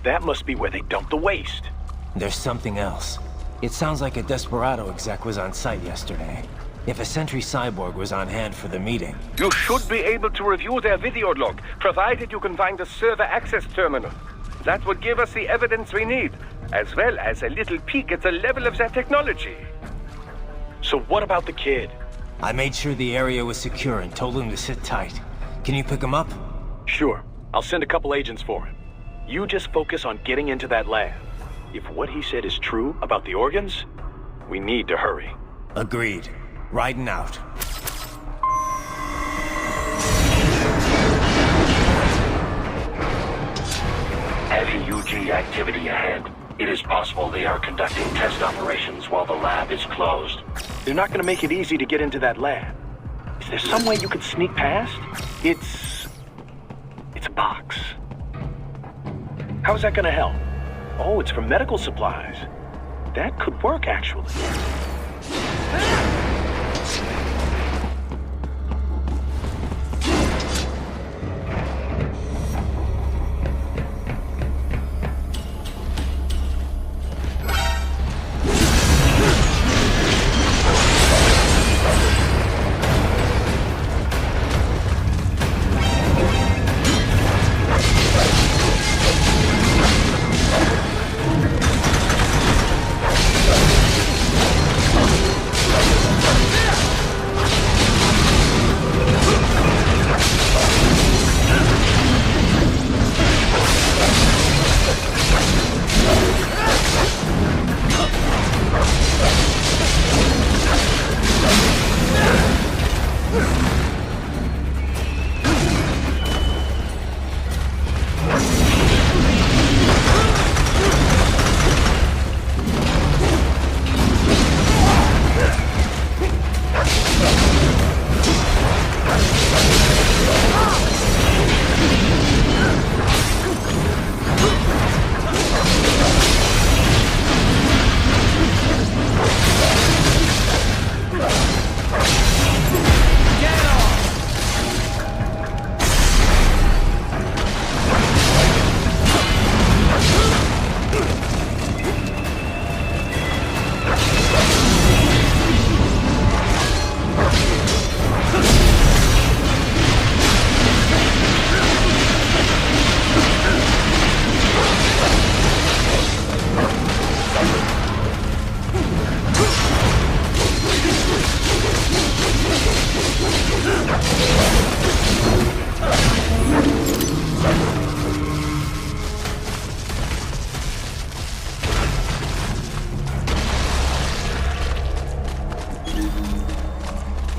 That must be where they dumped the waste. There's something else. It sounds like a Desperado exec was on site yesterday. If a Sentry Cyborg was on hand for the meeting. You should be able to review their video log, provided you can find the server access terminal. That would give us the evidence we need, as well as a little peek at the level of their technology. So what about the kid? I made sure the area was secure and told him to sit tight. Can you pick him up? Sure. I'll send a couple agents for him. You just focus on getting into that lab. If what he said is true about the organs, we need to hurry. Agreed. Riding out. Heavy UG activity ahead. It is possible they are conducting test operations while the lab is closed. They're not gonna make it easy to get into that lab. Is there some way you could sneak past? It's a box. How's that gonna help? Oh, it's for medical supplies. That could work, actually.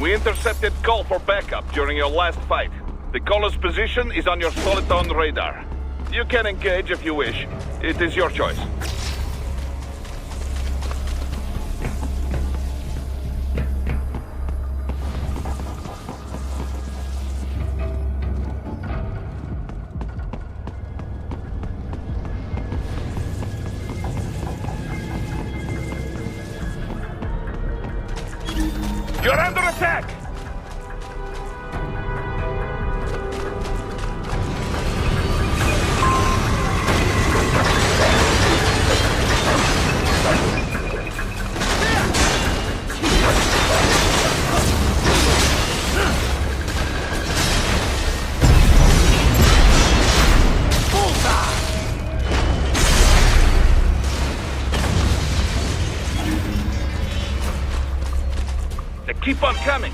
We intercepted call for backup during your last fight. The caller's position is on your Soliton radar. You can engage if you wish. It is your choice. You're under attack! Keep on coming!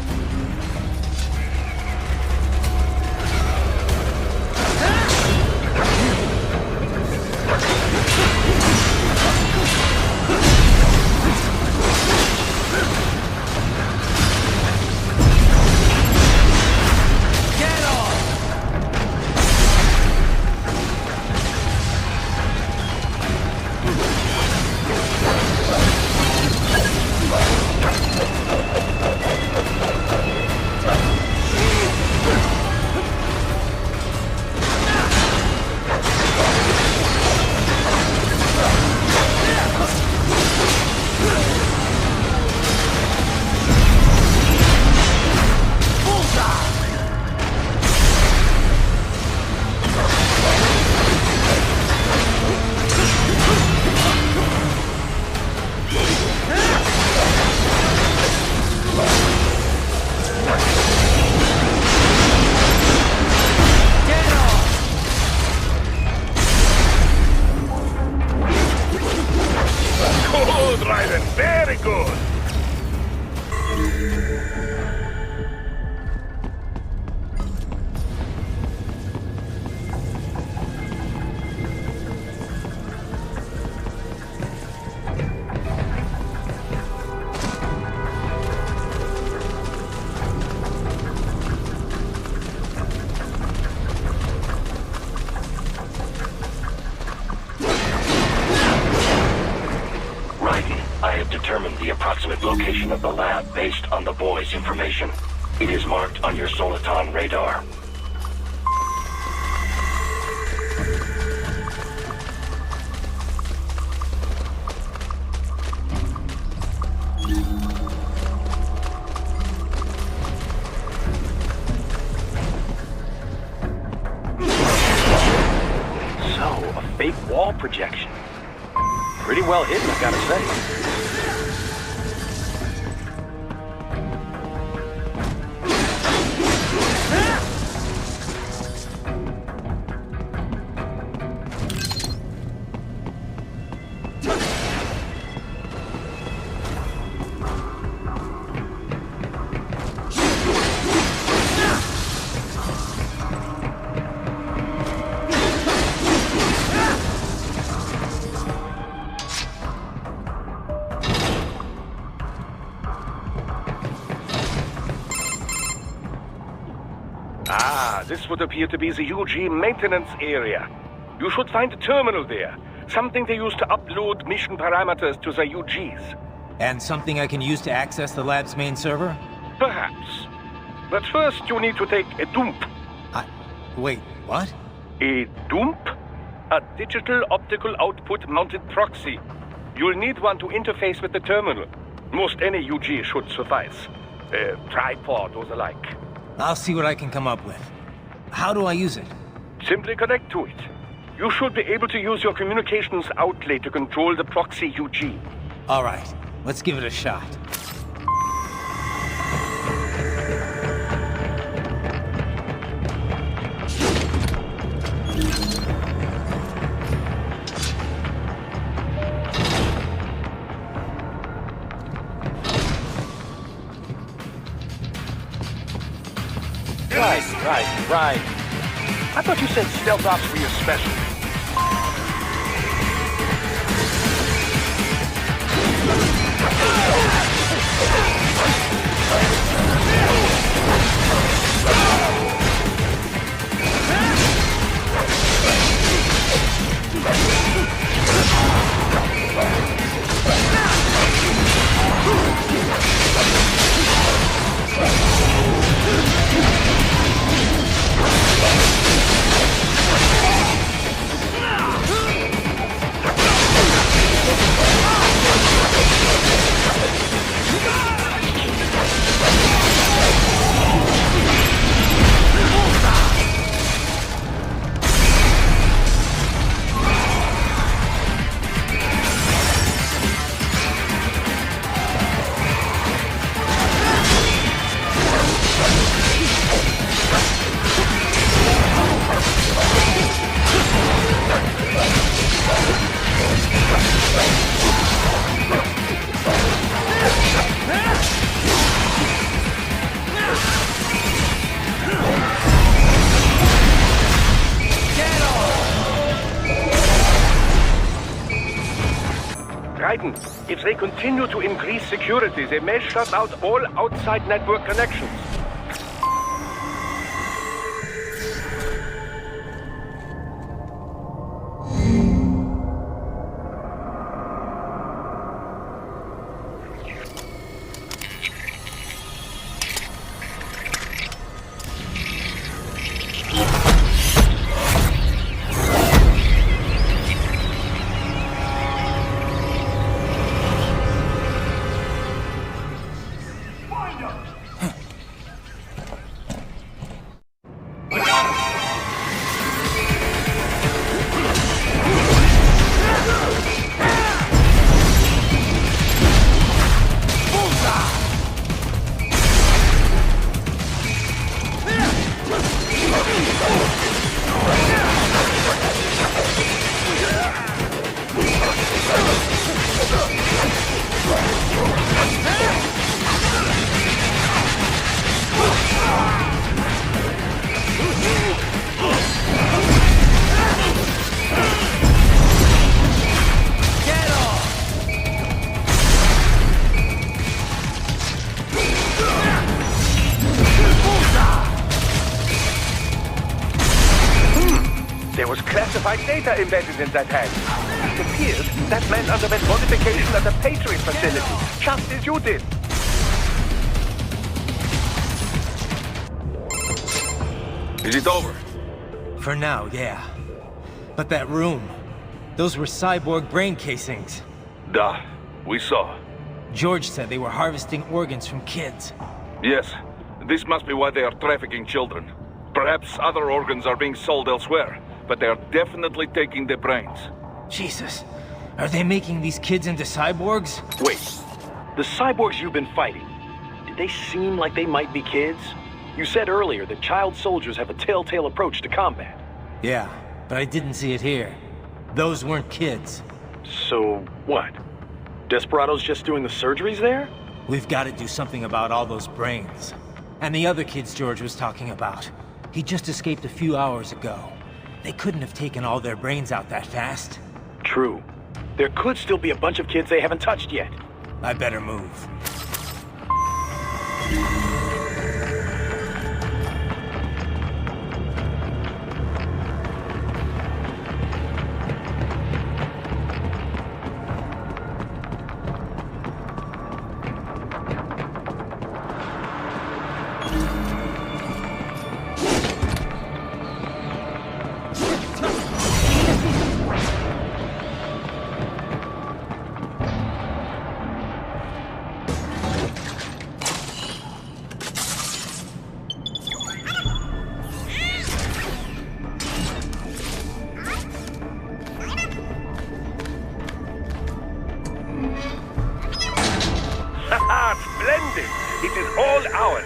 Very good! Determine the approximate location of the lab based on the boy's information. It is marked on your Soliton radar. So, a fake wall projection. Pretty well hidden, I gotta say. This would appear to be the UG maintenance area. You should find a terminal there. Something they use to upload mission parameters to the UGs. And something I can use to access the lab's main server? Perhaps. But first you need to take a dump. Wait, what? A dump? A digital optical output mounted proxy. You'll need one to interface with the terminal. Most any UG should suffice. A tripod or the like. I'll see what I can come up with. How do I use it? Simply connect to it. You should be able to use your communications outlay to control the proxy UG. All right, let's give it a shot. Right. I thought you said stealth ops were your specialty. Raiden, if they continue to increase security, they may shut out all outside network connections. There was classified data embedded in that hand. It appears that man underwent modification at the Patriot facility, just as you did. Is it over? For now, yeah. But that room, those were cyborg brain casings. Duh, we saw. George said they were harvesting organs from kids. Yes, this must be why they are trafficking children. Perhaps other organs are being sold elsewhere, but they are definitely taking the brains. Jesus, are they making these kids into cyborgs? Wait, the cyborgs you've been fighting, did they seem like they might be kids? You said earlier that child soldiers have a telltale approach to combat. Yeah, but I didn't see it here. Those weren't kids. So, what? Desperados just doing the surgeries there? We've got to do something about all those brains. And the other kids George was talking about. He just escaped a few hours ago. They couldn't have taken all their brains out that fast. True. There could still be a bunch of kids they haven't touched yet. I better move. Splendid! It is all ours.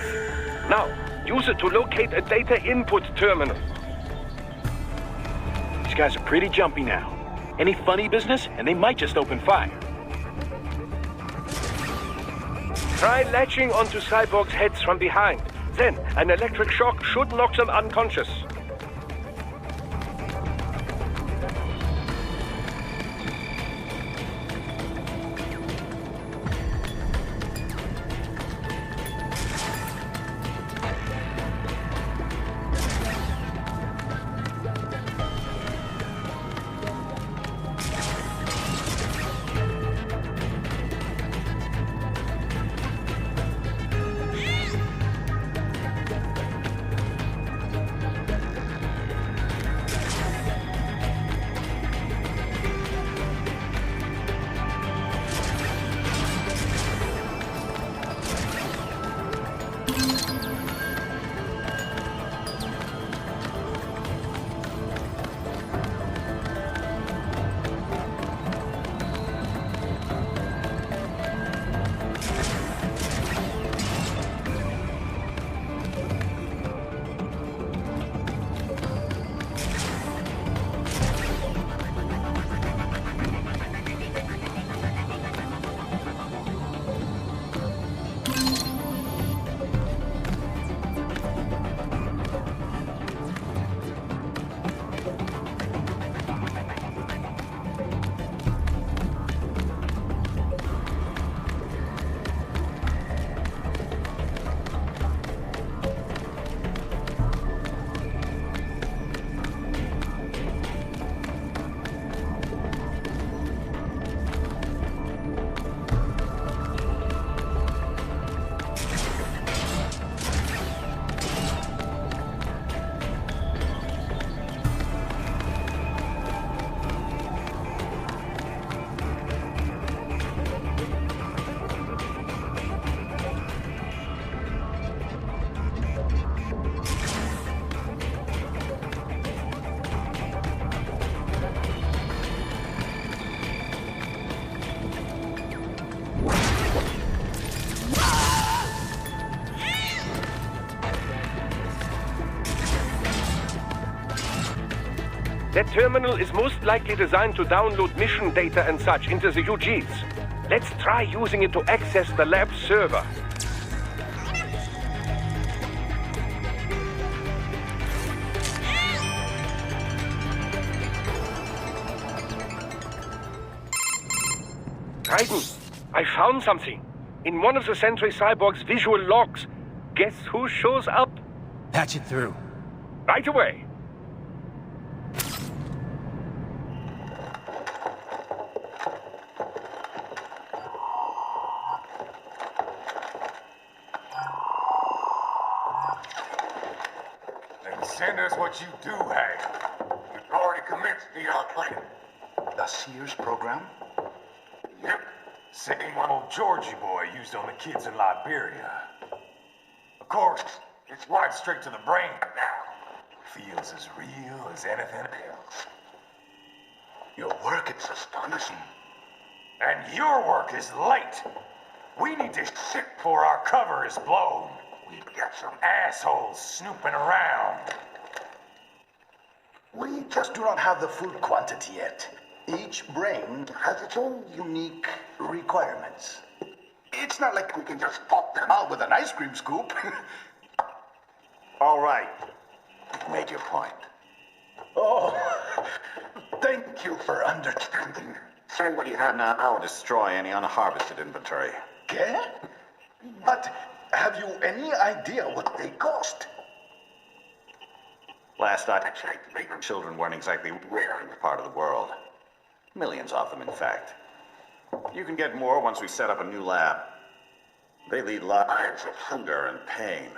Now, use it to locate a data input terminal. These guys are pretty jumpy now. Any funny business, and they might just open fire. Try latching onto cyborgs' heads from behind. Then, an electric shock should knock them unconscious. That terminal is most likely designed to download mission data and such into the UGs. Let's try using it to access the lab server. Raiden, I found something. In one of the Sentry Cyborg's visual logs. Guess who shows up? Patch it through. Right away. Then send us what you do have. You've already commenced the outplaying. The Sears program? Yep. Same one old Georgie boy used on the kids in Liberia. Of course, it's right straight to the brain now. Feels as real as anything else. Your work is astonishing. And your work is late. We need to ship before our cover is blown. We've got some assholes snooping around. We just do not have the full quantity yet. Each brain has its own unique requirements. It's not like we can just pop them out with an ice cream scoop. All right. You've made your point. Oh, thank you for understanding. Say what you have now. I'll destroy any unharvested inventory. Okay? But have you any idea what they cost? Last I checked, children weren't exactly rare in the part of the world. Millions of them, in fact. You can get more once we set up a new lab. They lead lives of hunger and pain.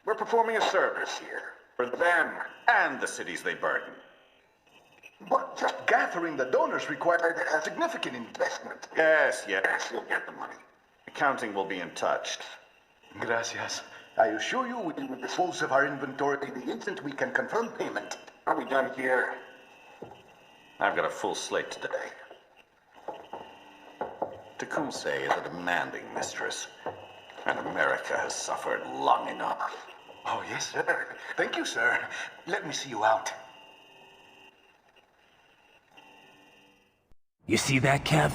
We're performing a service here. For them and the cities they burden. But just gathering the donors required a significant investment. Yes, you'll get the money. Accounting will be in touch. Gracias. I assure you we will dispose of our inventory the instant we can confirm payment. Are we done here? I've got a full slate today. Tecumseh is a demanding mistress, and America has suffered long enough. Oh, yes, sir. Thank you, sir. Let me see you out. You see that, Kev?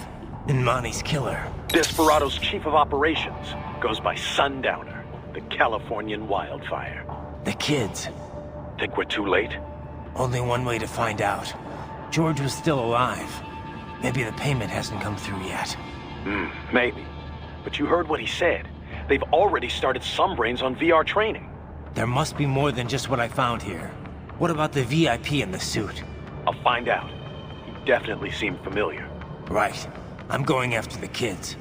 Inmani's killer. Desperado's chief of operations goes by Sundowner, the Californian wildfire. The kids. Think we're too late? Only one way to find out. George was still alive. Maybe the payment hasn't come through yet. Maybe. But you heard what he said. They've already started some brains on VR training. There must be more than just what I found here. What about the VIP in the suit? I'll find out. He definitely seemed familiar. Right. I'm going after the kids.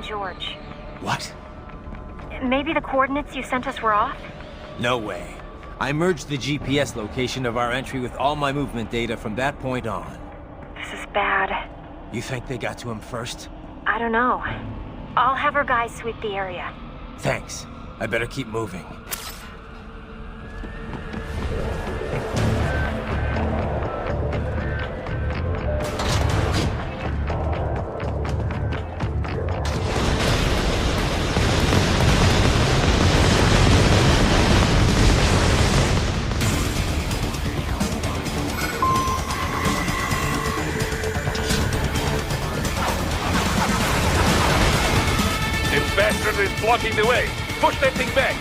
George. What? Maybe the coordinates you sent us were off? No way. I merged the GPS location of our entry with all my movement data from that point on. This is bad. You think they got to him first? I don't know. I'll have our guys sweep the area. Thanks. I better keep moving. blocking the way. Push that thing back.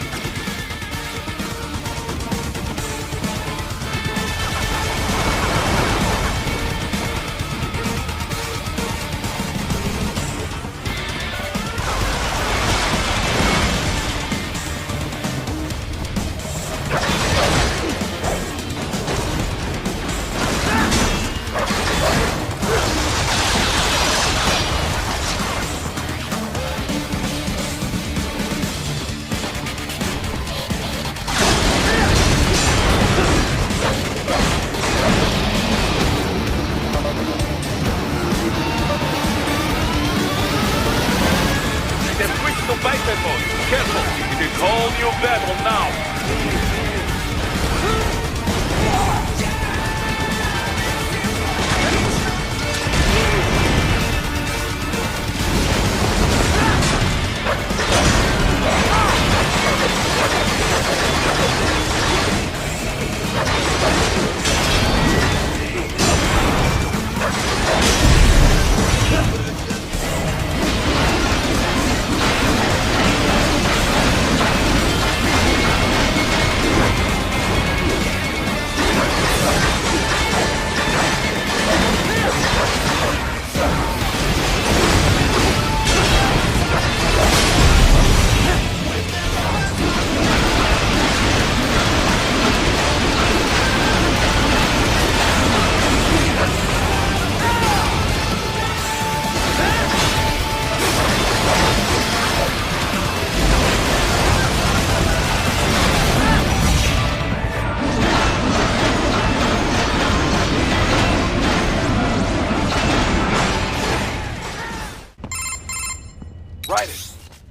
Careful, it is all new battle now.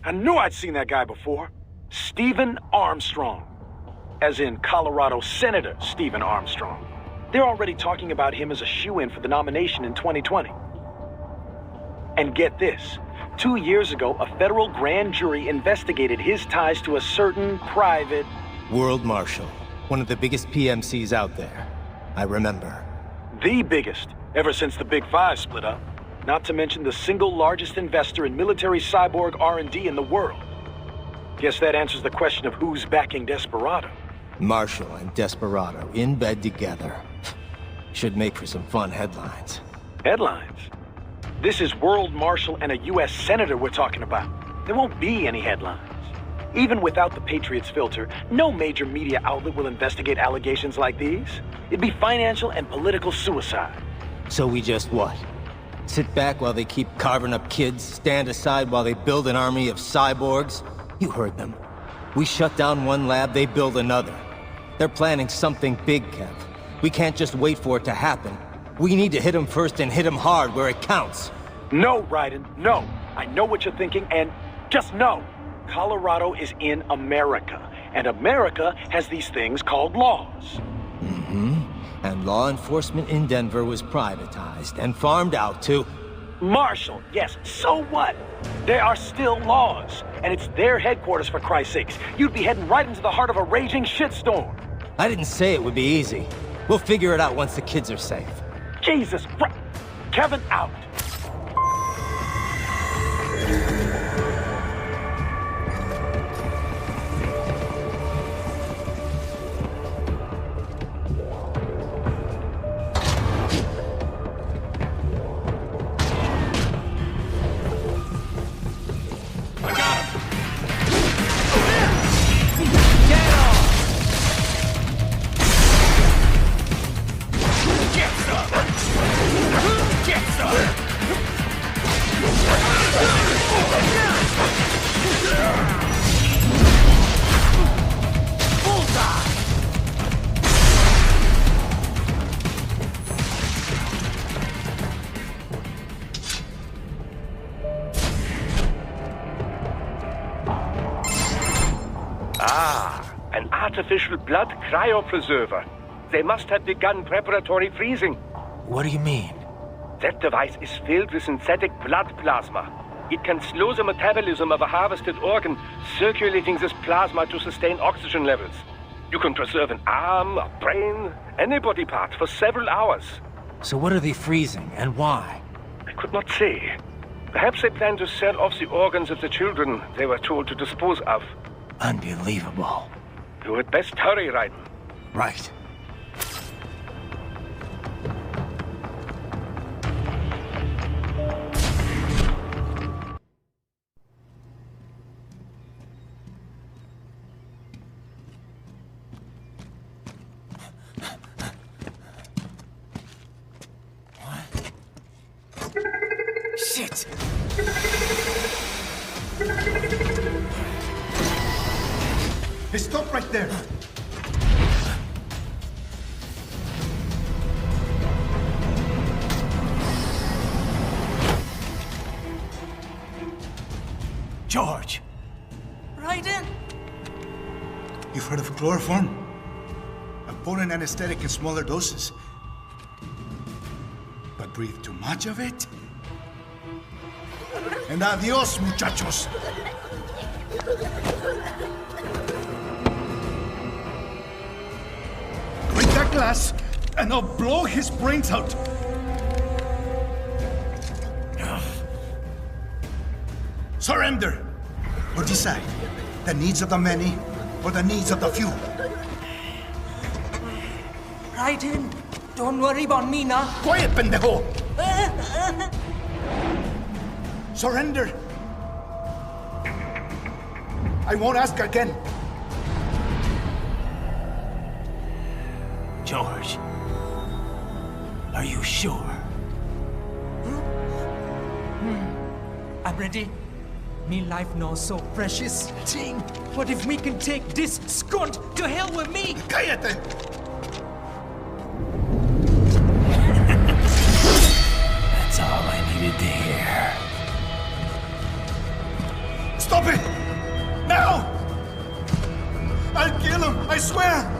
I knew I'd seen that guy before. Stephen Armstrong. As in Colorado Senator Stephen Armstrong. They're already talking about him as a shoo-in for the nomination in 2020. And get this. 2 years ago, a federal grand jury investigated his ties to a certain private... World Marshal. One of the biggest PMCs out there. I remember. The biggest, ever since the Big Five split up. Not to mention the single largest investor in military cyborg R&D in the world. Guess that answers the question of who's backing Desperado. Marshall and Desperado in bed together. Should make for some fun headlines. Headlines? This is World Marshal and a U.S. Senator we're talking about. There won't be any headlines. Even without the Patriots filter, no major media outlet will investigate allegations like these. It'd be financial and political suicide. So we just what? Sit back while they keep carving up kids, stand aside while they build an army of cyborgs? You heard them. We shut down one lab, they build another. They're planning something big, Kev. We can't just wait for it to happen. We need to hit them first and hit them hard where it counts. No, Raiden, no. I know what you're thinking, and just know. Colorado is in America, and America has these things called laws. Mm-hmm. And law enforcement in Denver was privatized and farmed out to... Marshall, yes, so what? There are still laws, and it's their headquarters, for Christ's sakes. You'd be heading right into the heart of a raging shitstorm. I didn't say it would be easy. We'll figure it out once the kids are safe. Jesus Christ. Kevin out. An artificial blood cryopreserver. They must have begun preparatory freezing. What do you mean? That device is filled with synthetic blood plasma. It can slow the metabolism of a harvested organ, circulating this plasma to sustain oxygen levels. You can preserve an arm, a brain, any body part for several hours. So what are they freezing, and why? I could not say. Perhaps they plan to sell off the organs of the children they were told to dispose of. Unbelievable. You had best hurry, Raiden. Right. Shit! Hey, stop right there! George! Raiden! You've heard of chloroform? A potent anesthetic in smaller doses. But breathe too much of it? And adios, muchachos! Break that glass, and I'll blow his brains out! Surrender! Or decide. The needs of the many, or the needs of the few. Raiden, don't worry about me now. Quiet, pendejo! Surrender! I won't ask again. George, are you sure? I'm ready. Me life now so precious. Ting, what if we can take this skunt to hell with me? Cállate! That's all I needed to hear. Stop it! Now! I'll kill him, I swear!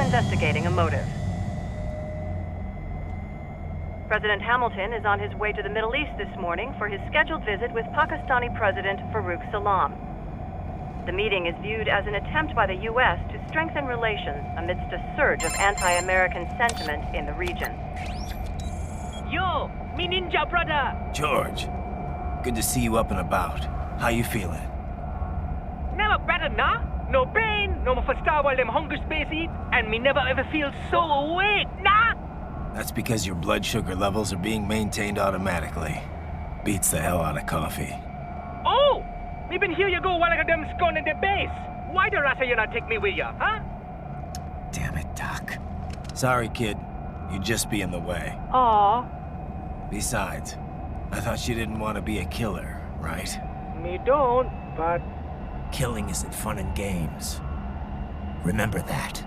Investigating a motive. President Hamilton is on his way to the Middle East this morning for his scheduled visit with Pakistani President Farouk Salam. The meeting is viewed as an attempt by the U.S. to strengthen relations amidst a surge of anti-American sentiment in the region. Yo, me ninja brother! George, good to see you up and about. How you feeling? Never better, nah? No pain, no more star while them hunger space eat, and me never ever feel so awake, nah? That's because your blood sugar levels are being maintained automatically. Beats the hell out of coffee. Oh! Me been here you go while I got them scone in the base. Why the rasa you not take me with ya, huh? Damn it, Doc. Sorry, kid. You'd just be in the way. Aw. Besides, I thought you didn't want to be a killer, right? Me don't, but... Killing isn't fun and games. Remember that.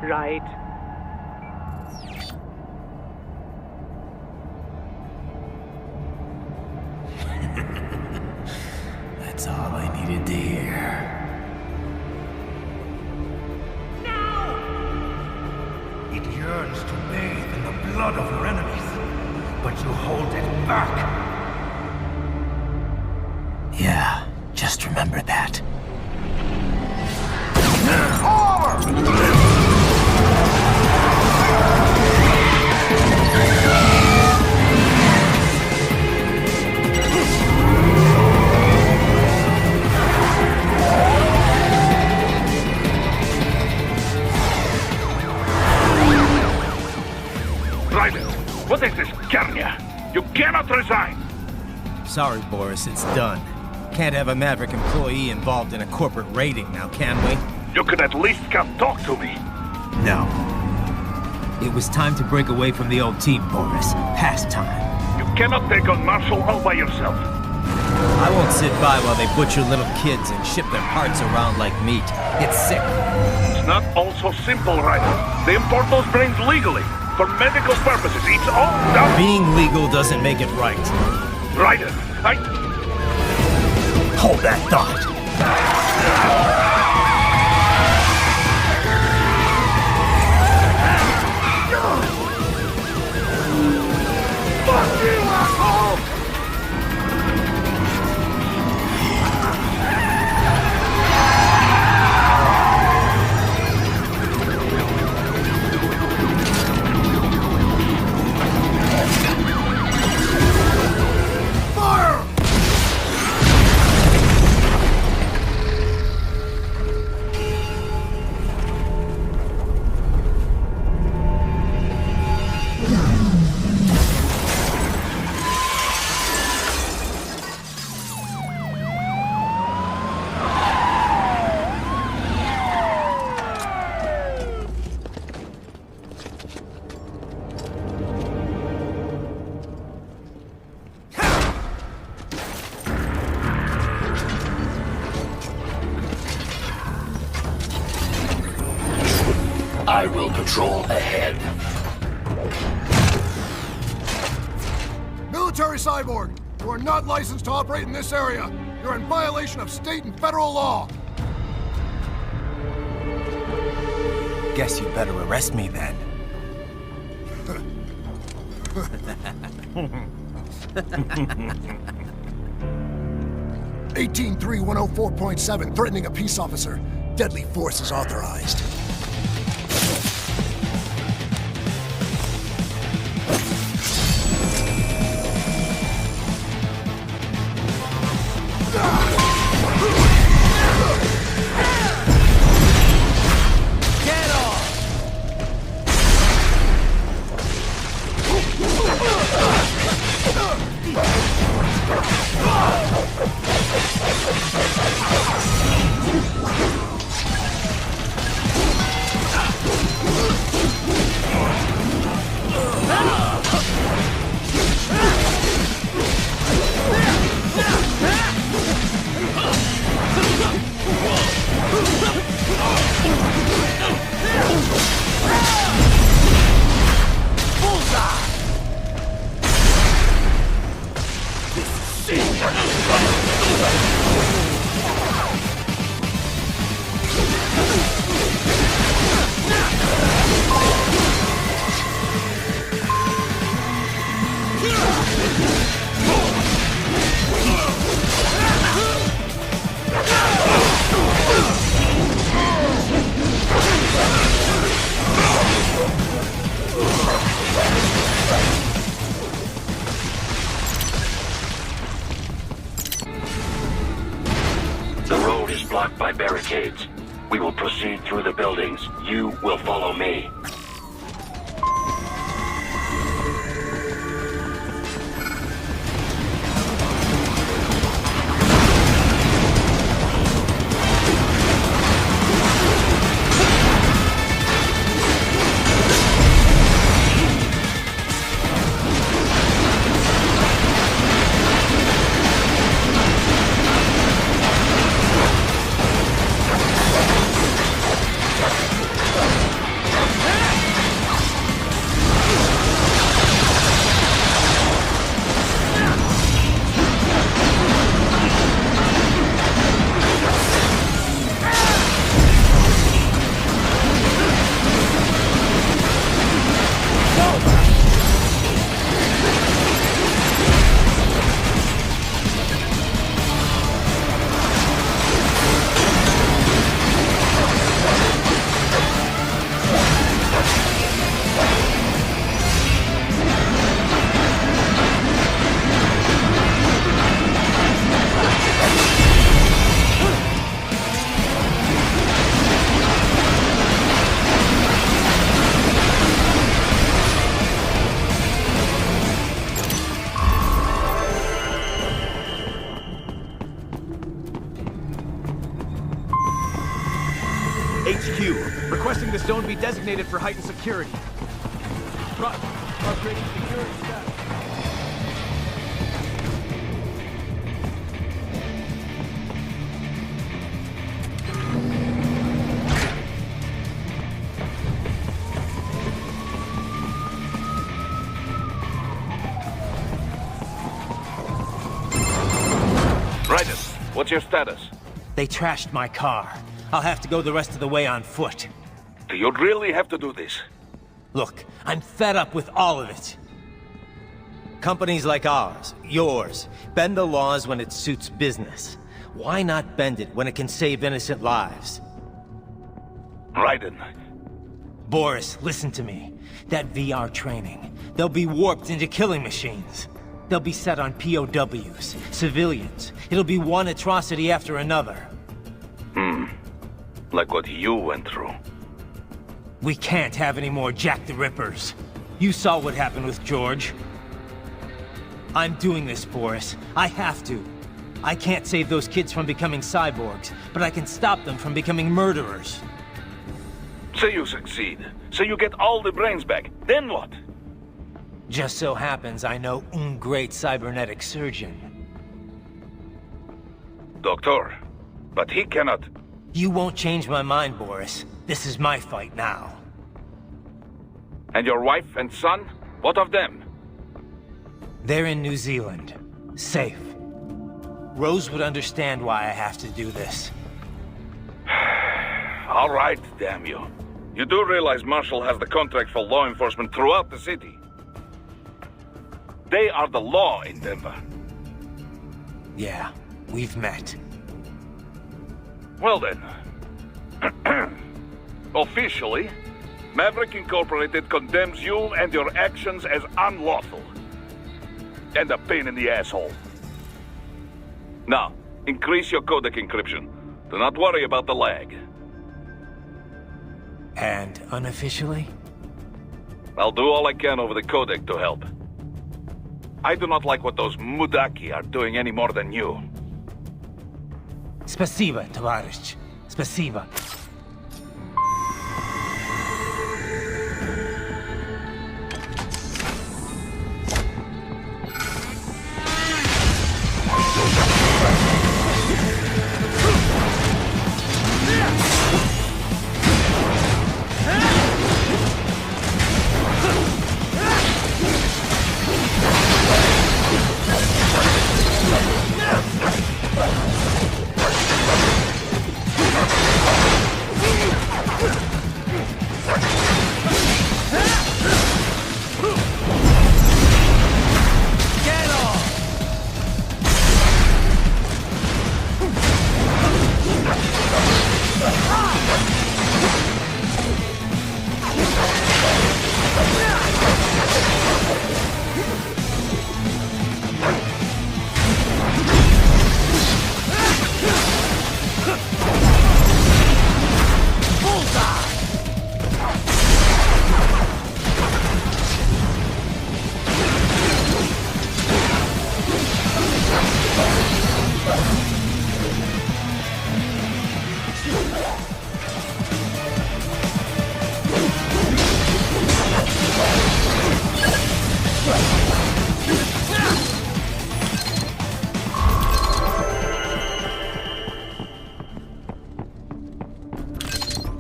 Right. That's all I needed to hear. No! It yearns to bathe in the blood of your enemies, but you hold it back. Yeah, just remember that. Raiden, what is this, Garnia? You cannot resign! Sorry, Boris, it's done. Can't have a Maverick employee involved in a corporate raiding now, can we? You could at least come talk to me. No. It was time to break away from the old team, Boris. Past time. You cannot take on Marshall all by yourself. I won't sit by while they butcher little kids and ship their parts around like meat. It's sick. It's not all so simple, Ryder. They import those brains legally. For medical purposes. It's all done. Being legal doesn't make it right. Ryder, Hold that thought. Fuck you, asshole! I will patrol ahead. Military cyborg, you are not licensed to operate in this area. You're in violation of state and federal law. Guess you better arrest me then. 18.3.104.7, threatening a peace officer. Deadly force is authorized. blocked by barricades. We will proceed through the buildings. You will follow me. Ah! requesting this zone be designated for heightened security. Upgrading security status. Raiden, what's your status? They trashed my car. I'll have to go the rest of the way on foot. Do you really have to do this? Look, I'm fed up with all of it. Companies like ours, yours, bend the laws when it suits business. Why not bend it when it can save innocent lives? Raiden. Boris, listen to me. That VR training, they'll be warped into killing machines. They'll be set on POWs, civilians. It'll be one atrocity after another. Like what you went through. We can't have any more Jack the Rippers. You saw what happened with George. I'm doing this, Boris. I have to. I can't save those kids from becoming cyborgs, but I can stop them from becoming murderers. Say you succeed. Say you get all the brains back. Then what? Just so happens I know un great cybernetic surgeon. Doctor, but he cannot... You won't change my mind, Boris. This is my fight now. And your wife and son? What of them? They're in New Zealand. Safe. Rose would understand why I have to do this. All right, damn you. You do realize Marshall has the contract for law enforcement throughout the city. They are the law in Denver. Yeah, we've met. Well then. Officially, Maverick Incorporated condemns you and your actions as unlawful. And a pain in the asshole. Now, increase your codec encryption. Do not worry about the lag. And unofficially? I'll do all I can over the codec to help. I do not like what those Mudaki are doing any more than you. Spasiba, товарищ. Spasiba.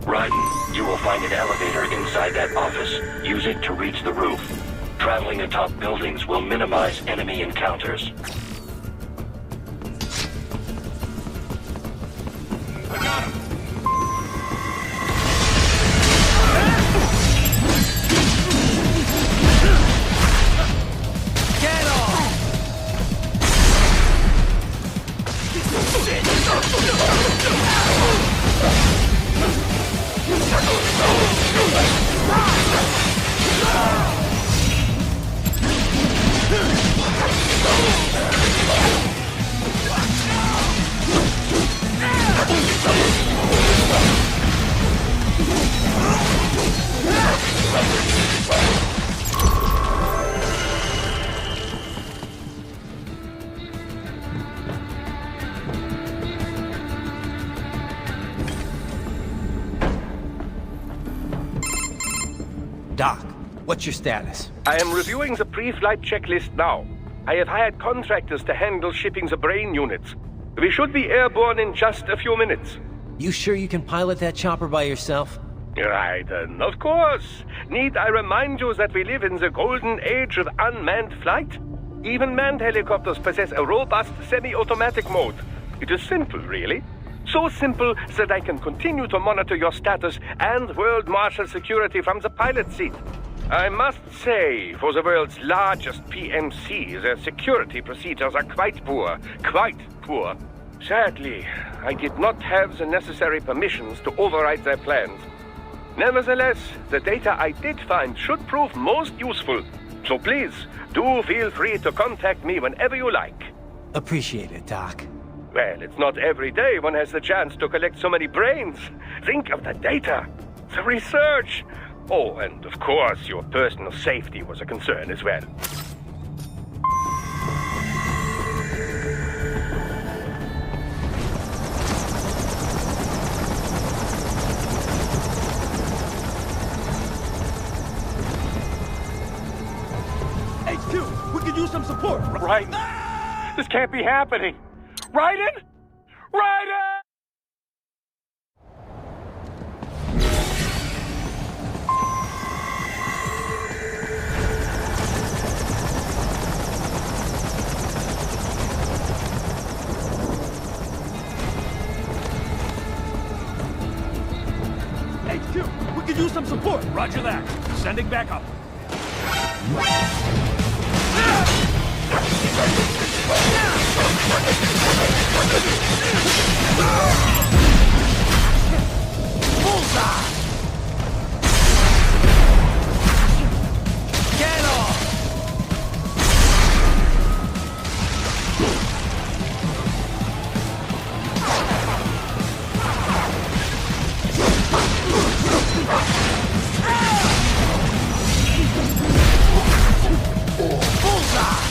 Raiden, you will find an elevator inside that office. Use it to reach the roof. Traveling atop buildings will minimize enemy encounters. I got him! Get off! What's your status? I am reviewing the pre-flight checklist now. I have hired contractors to handle shipping the brain units. We should be airborne in just a few minutes. You sure you can pilot that chopper by yourself? Raiden, of course. Need I remind you that we live in the golden age of unmanned flight? Even manned helicopters possess a robust semi-automatic mode. It is simple, really. So simple that I can continue to monitor your status and world marshal security from the pilot seat. I must say, for the world's largest PMC, their security procedures are quite poor. Quite poor. Sadly, I did not have the necessary permissions to override their plans. Nevertheless, the data I did find should prove most useful. So please, do feel free to contact me whenever you like. Appreciate it, Doc. Well, it's not every day one has the chance to collect so many brains. Think of the data, the research. Oh, and of course, your personal safety was a concern as well. HQ, we could use some support. Right? This can't be happening. Raiden? Raiden! HQ, we could use some support. Roger that. Sending backup. Bullseye! Get off! Bullseye!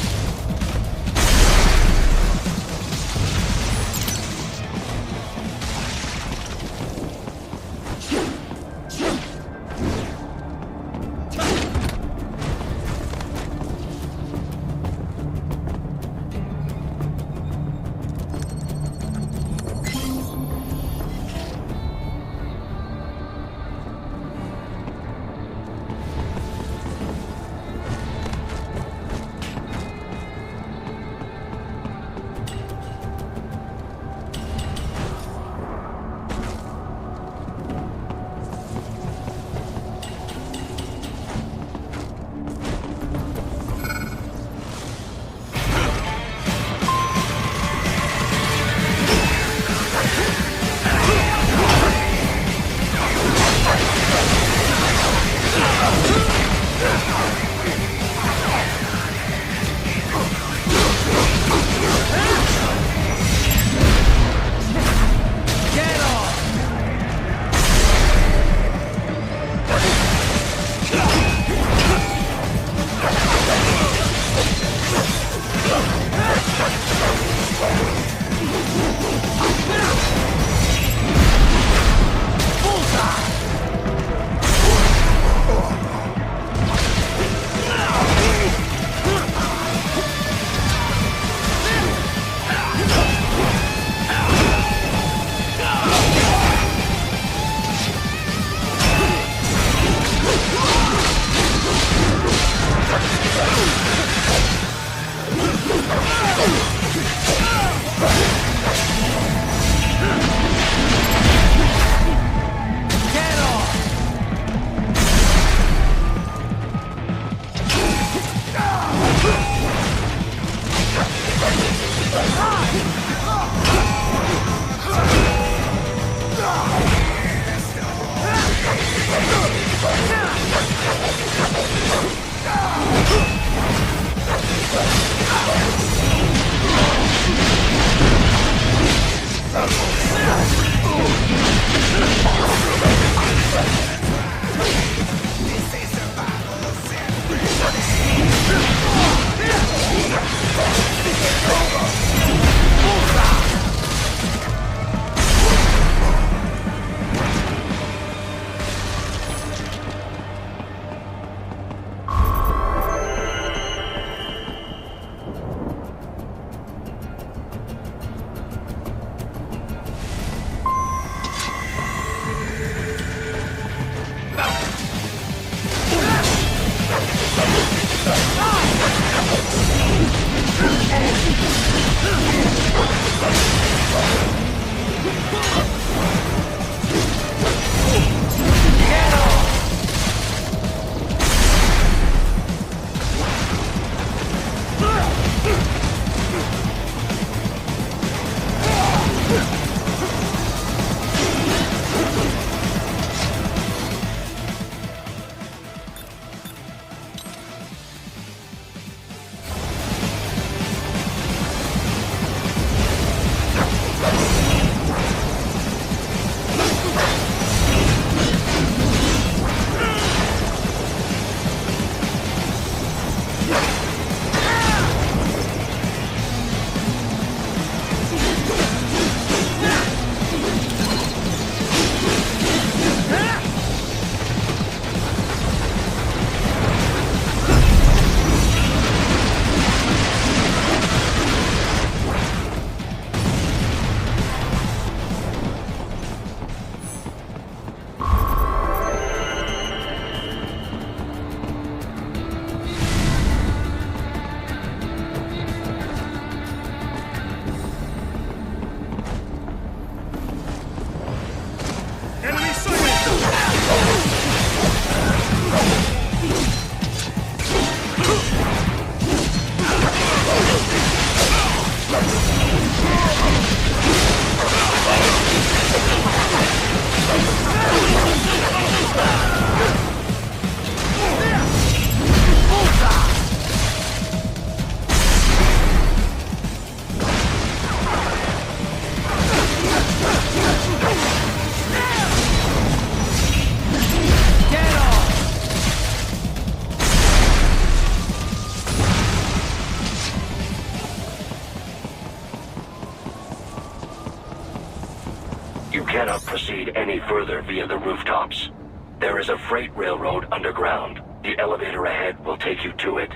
You cannot proceed any further via the rooftops. There is a freight railroad underground. The elevator ahead will take you to it.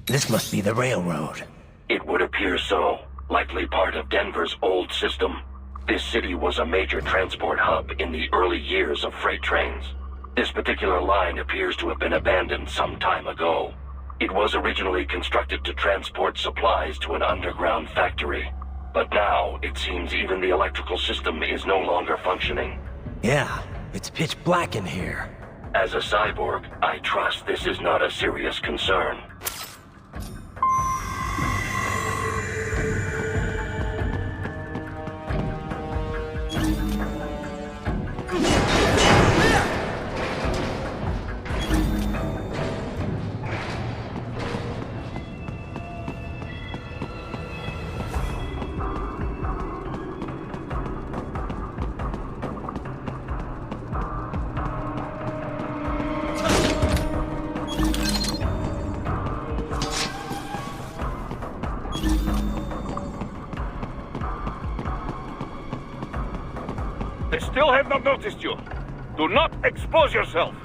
This must be the railroad. It would appear so. Likely part of Denver's old system. This city was a major transport hub in the early years of freight trains. This particular line appears to have been abandoned some time ago. It was originally constructed to transport supplies to an underground factory. But now, it seems even the electrical system is no longer functioning. Yeah, it's pitch black in here. As a cyborg, I trust this is not a serious concern. They still have not noticed you. Do not expose yourself.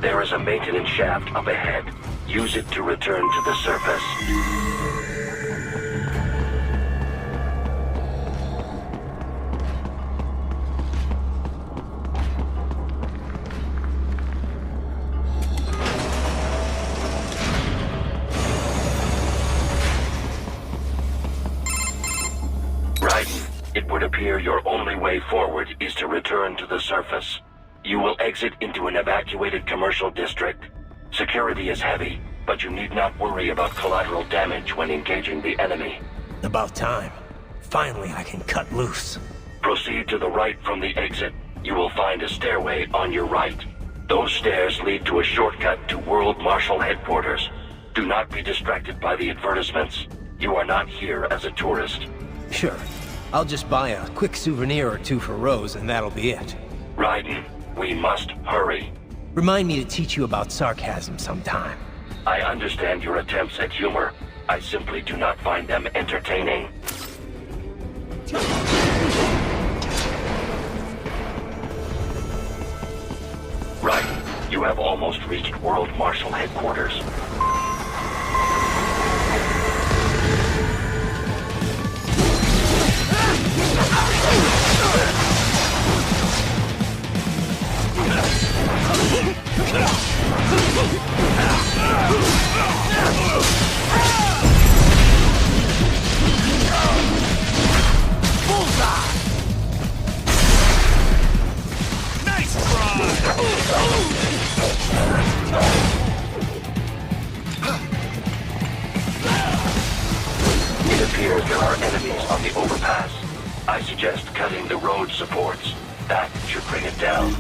There is a maintenance shaft up ahead. Use it to return to the surface. It would appear your only way forward is to return to the surface. You will exit into an evacuated commercial district. Security is heavy, but you need not worry about collateral damage when engaging the enemy. About time. Finally, I can cut loose. Proceed to the right from the exit. You will find a stairway on your right. Those stairs lead to a shortcut to World Marshal Headquarters. Do not be distracted by the advertisements. You are not here as a tourist. Sure. I'll just buy a quick souvenir or two for Rose, and that'll be it. Raiden, we must hurry. Remind me to teach you about sarcasm sometime. I understand your attempts at humor. I simply do not find them entertaining. Raiden, you have almost reached World Marshal Headquarters. It appears there are enemies on the overpass. I suggest cutting the road supports. That should bring it down.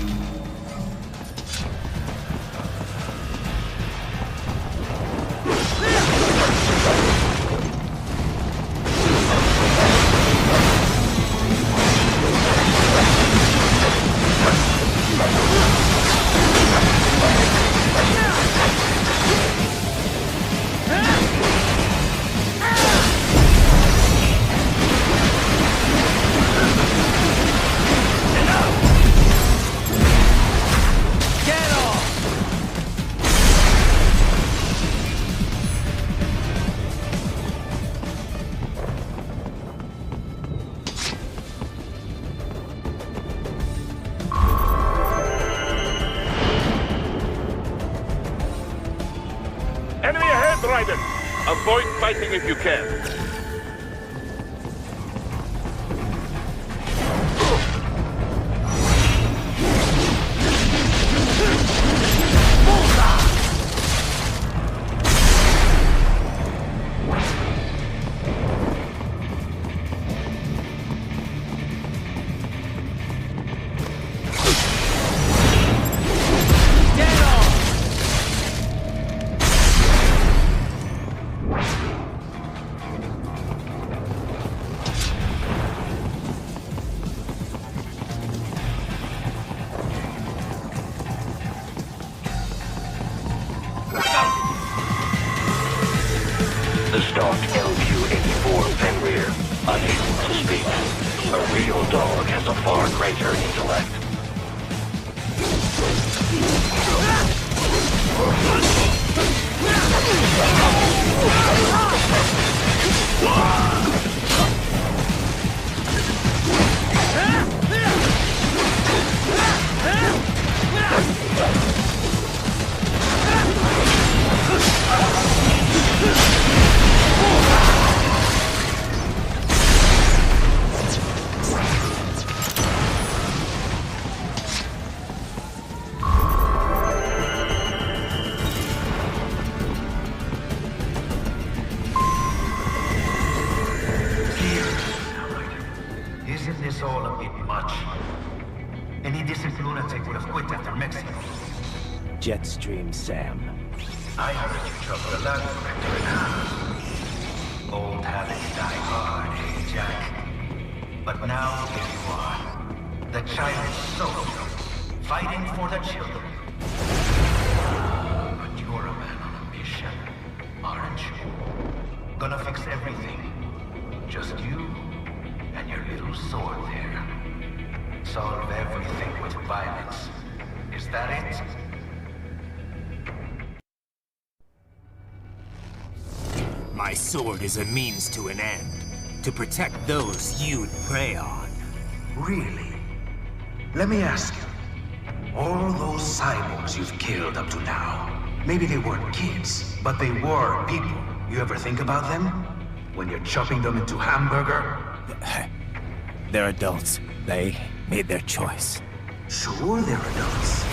Avoid fighting if you can. The stalked LQ-84 Fenrir, unable to speak. A real dog has a far greater intellect. Isn't this all a bit much? Any decent lunatic would have quit after Mexico. Jetstream, Sam. I heard you troubled a land director in half. Old habits die hard, eh, Jack? But now, here you are. The child soldier, fighting for the children. But you're a man on a mission, aren't you? Gonna fix everything. Just you and your little sword there. Solve everything with violence. Is that it? My sword is a means to an end. To protect those you'd prey on. Really? Let me ask you. All those cyborgs you've killed up to now, maybe they weren't kids, but they were people. You ever think about them? When you're chopping them into hamburger? They're adults. They made their choice. Sure they're adults.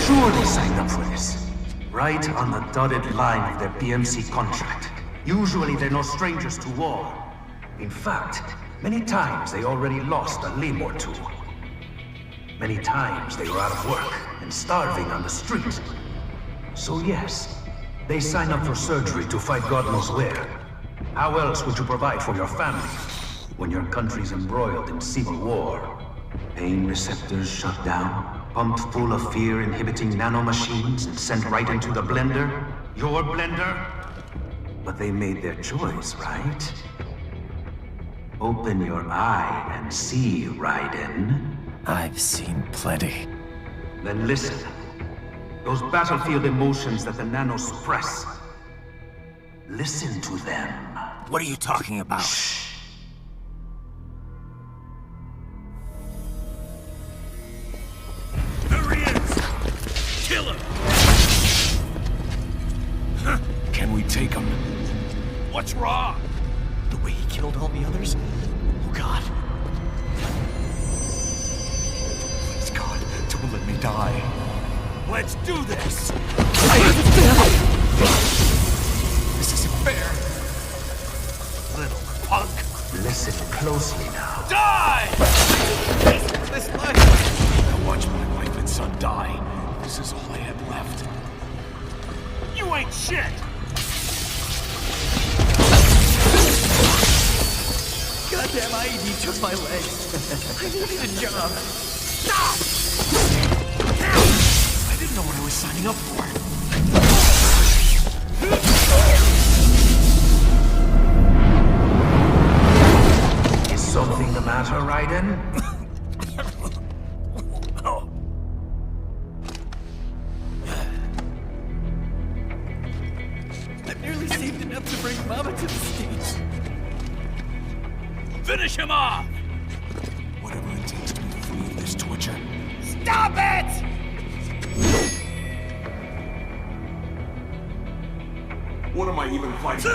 Sure they signed up for this. Right on the dotted line of their PMC contract. Usually they're no strangers to war. In fact, many times they already lost a limb or two. Many times they were out of work and starving on the street. So yes, they sign up for surgery to fight God knows where. How else would you provide for your family when your country's embroiled in civil war? Pain receptors shut down, pumped full of fear-inhibiting nanomachines and sent right into the blender? Your blender? But they made their choice, right? Open your eye and see, Raiden. I've seen plenty. Then listen. Those battlefield emotions that the nanos suppress. Listen to them. What are you talking about? Shh. There he is! Kill him! Can we take him? What's wrong? The way he killed all the others? Oh God. Please God, don't let me die. Let's do this! This isn't fair. Little punk! Listen closely now. Die! This life! I watched my wife and son die. This is all I had left. You ain't shit! Goddamn IED took my leg. I needed a job. Stop! I didn't know what I was signing up for. Is something the matter, Raiden? I barely saved enough to bring Mama to the States. Finish him off! Whatever it takes to be free of this torture. Stop it! What am I even fighting for?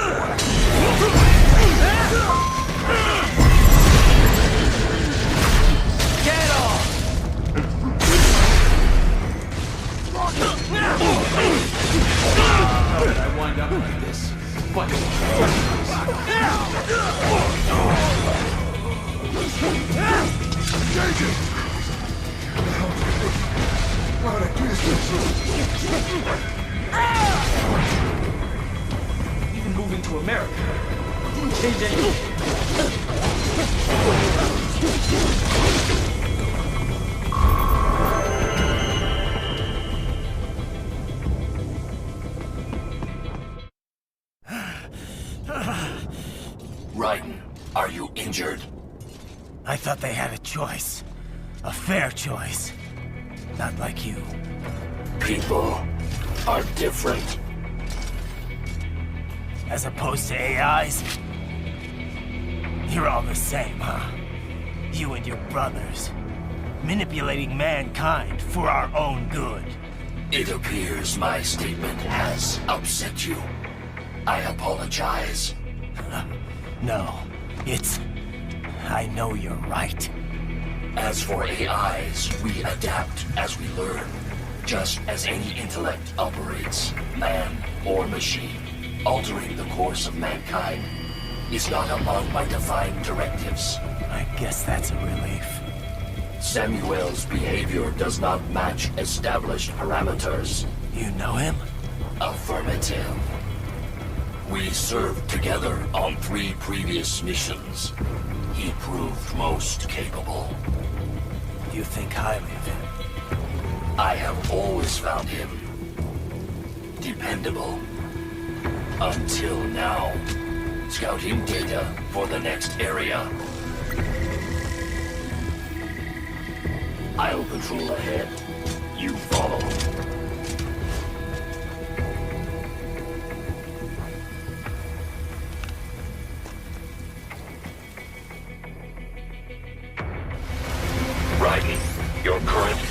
Get off! How did I wind up like this? Even moving to America didn't change anything. Raiden, are you injured? I thought they had a choice. A fair choice. Not like you. People are different. As opposed to AIs? You're all the same, huh? You and your brothers. Manipulating mankind for our own good. It appears my statement has upset you. I apologize. No, it's... I know you're right. As for AIs, we adapt as we learn. Just as any intellect operates, man or machine. Altering the course of mankind is not among my defined directives. I guess that's a relief. Samuel's behavior does not match established parameters. You know him? Affirmative. We served together on 3 previous missions. He proved most capable. You think highly of him? I have always found him dependable. Until now. Scouting data for the next area. I'll patrol ahead. You follow.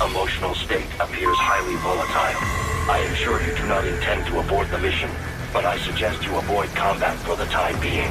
emotional state appears highly volatile. I am sure you do not intend to abort the mission, but I suggest you avoid combat for the time being.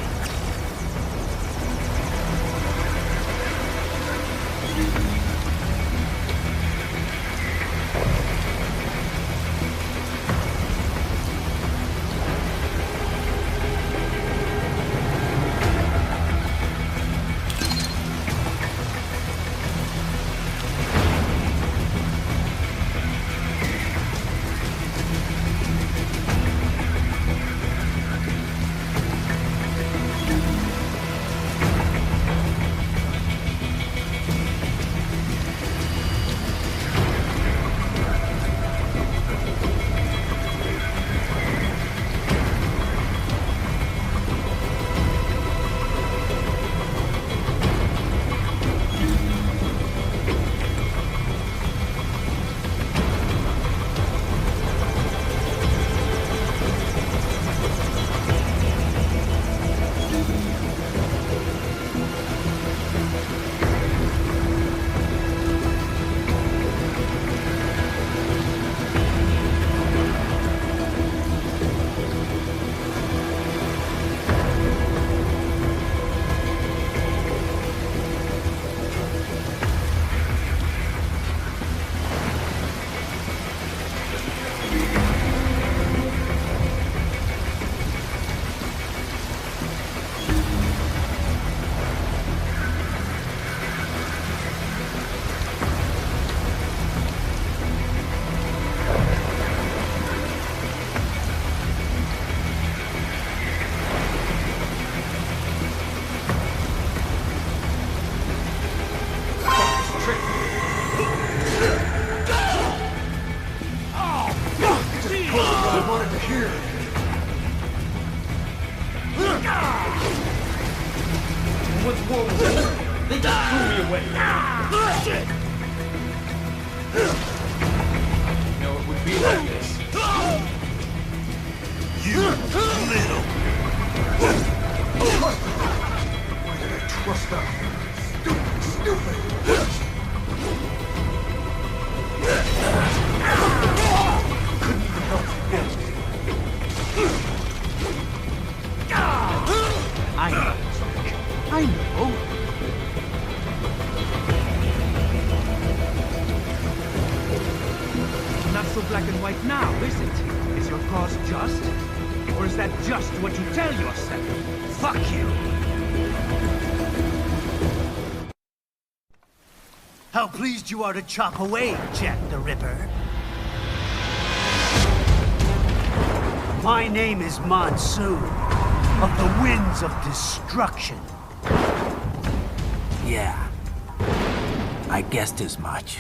What's wrong with them? They just threw me away. Shit! You know, it would be like this. You little... Why did I trust them? Stupid! Couldn't even help you. I know. Not so black and white now, is it? Is your cause just? Or is that just what you tell yourself? Fuck you! How pleased you are to chop away, Jack the Ripper. My name is Monsoon, of the Winds of Destruction. Yeah. I guessed as much.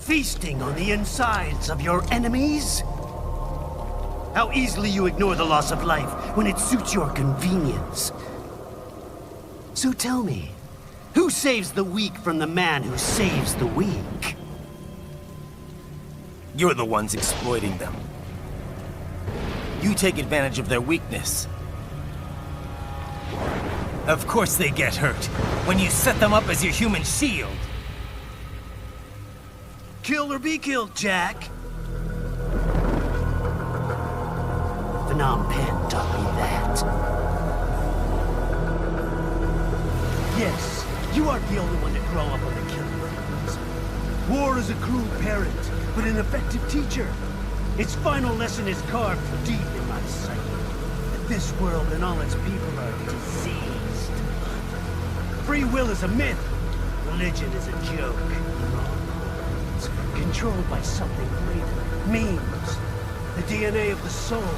Feasting on the insides of your enemies? How easily you ignore the loss of life when it suits your convenience. So tell me, who saves the weak from the man who saves the weak? You're the ones exploiting them. You take advantage of their weakness. Of course they get hurt when you set them up as your human shield. Kill or be killed, Jack. Phnom Penh taught me that. Yes, you aren't the only one to grow up on the killing fields. War is a cruel parent, but an effective teacher. Its final lesson is carved deep in my psyche. That this world and all its people are diseased. Free will is a myth. Religion is a joke. Controlled by something greater. Memes. The DNA of the soul.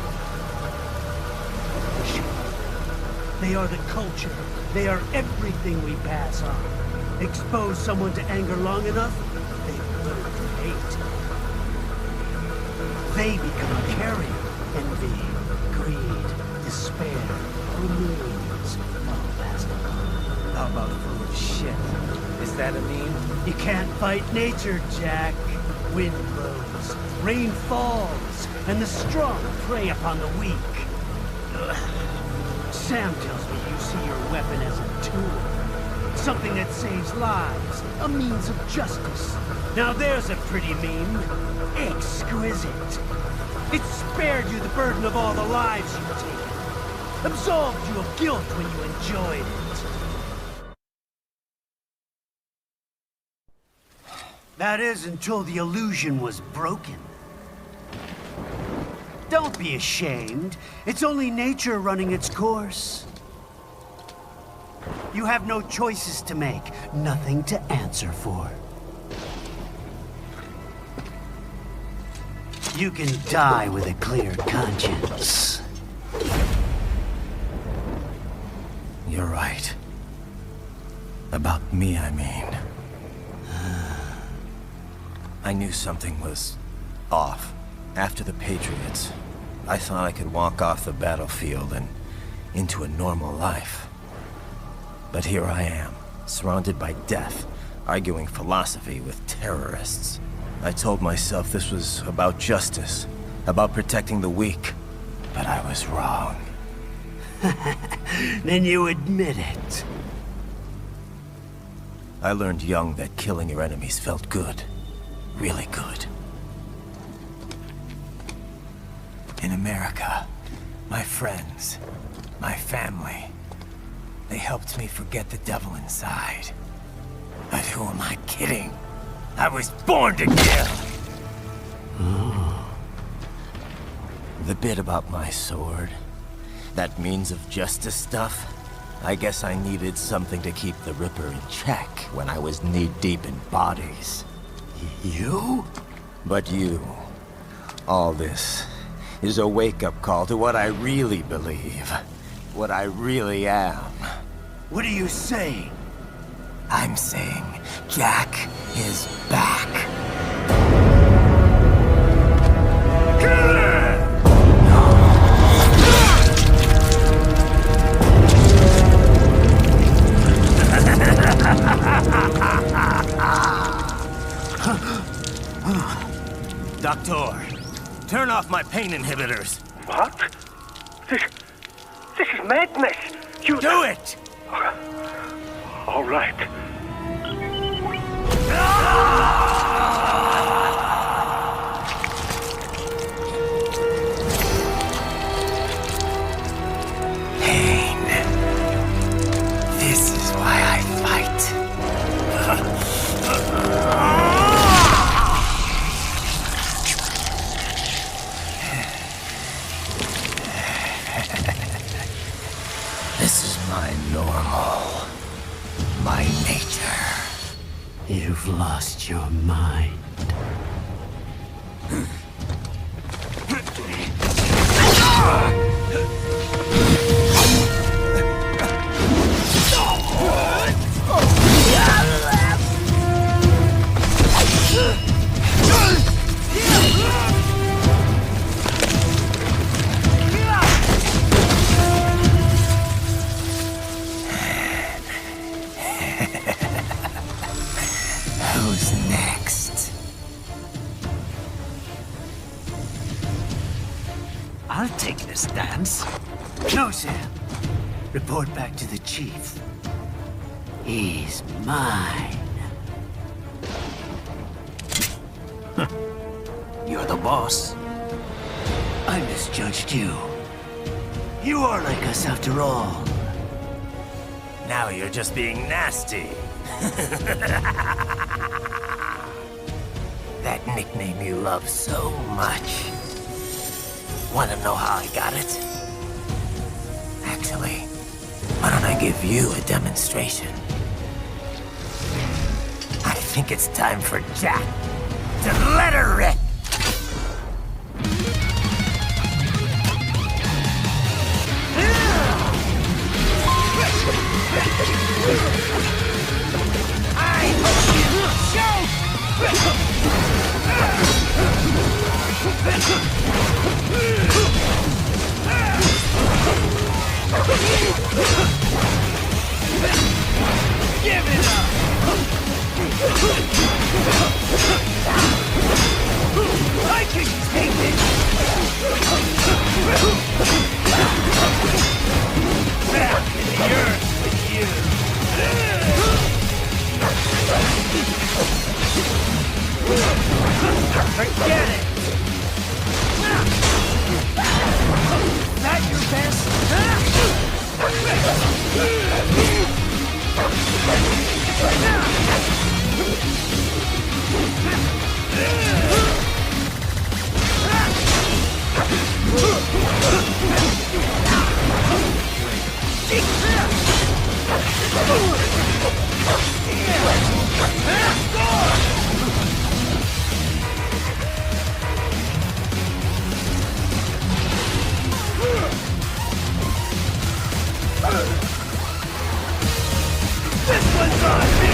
They are the culture. They are everything we pass on. Expose someone to anger long enough, they learn to hate. They become a carrier. Envy, greed, despair, memes. All passed along. How about full of shit? Is that a meme? You can't fight nature, Jack. Wind blows, rain falls, and the strong prey upon the weak. Sam tells me you see your weapon as a tool. Something that saves lives, a means of justice. Now there's a pretty meme. Exquisite. It spared you the burden of all the lives you've taken. Absolved you of guilt when you enjoyed it. That is until the illusion was broken. Don't be ashamed. It's only nature running its course. You have no choices to make, nothing to answer for. You can die with a clear conscience. You're right. About me, I mean. I knew something was off. After the Patriots, I thought I could walk off the battlefield and into a normal life. But here I am, surrounded by death, arguing philosophy with terrorists. I told myself this was about justice, about protecting the weak, but I was wrong. Then you admit it. I learned young that killing your enemies felt good. Really good. In America, my friends, my family, they helped me forget the devil inside. But who am I kidding? I was born to kill! The bit about my sword, that means of justice stuff, I guess I needed something to keep the Ripper in check when I was knee-deep in bodies. You? But you, all this, is a wake-up call to what I really believe. What I really am. What are you saying? I'm saying Jack is back. Doctor, turn off my pain inhibitors. What? This is madness. You do it! All right. Pain. This is why I fight. This is my normal. My nature. You've lost your mind. Who's next? I'll take this dance. No, Sam. Report back to the chief. He's mine. You're the boss. I misjudged you. You are like us after all. Now you're just being nasty. That nickname you love so much. Want to know how I got it? Actually, why don't I give you a demonstration? I think it's time for Jack to let her rip. Give it up! I can take it! Back in the earth with you! Forget it! That your best? This one's on me!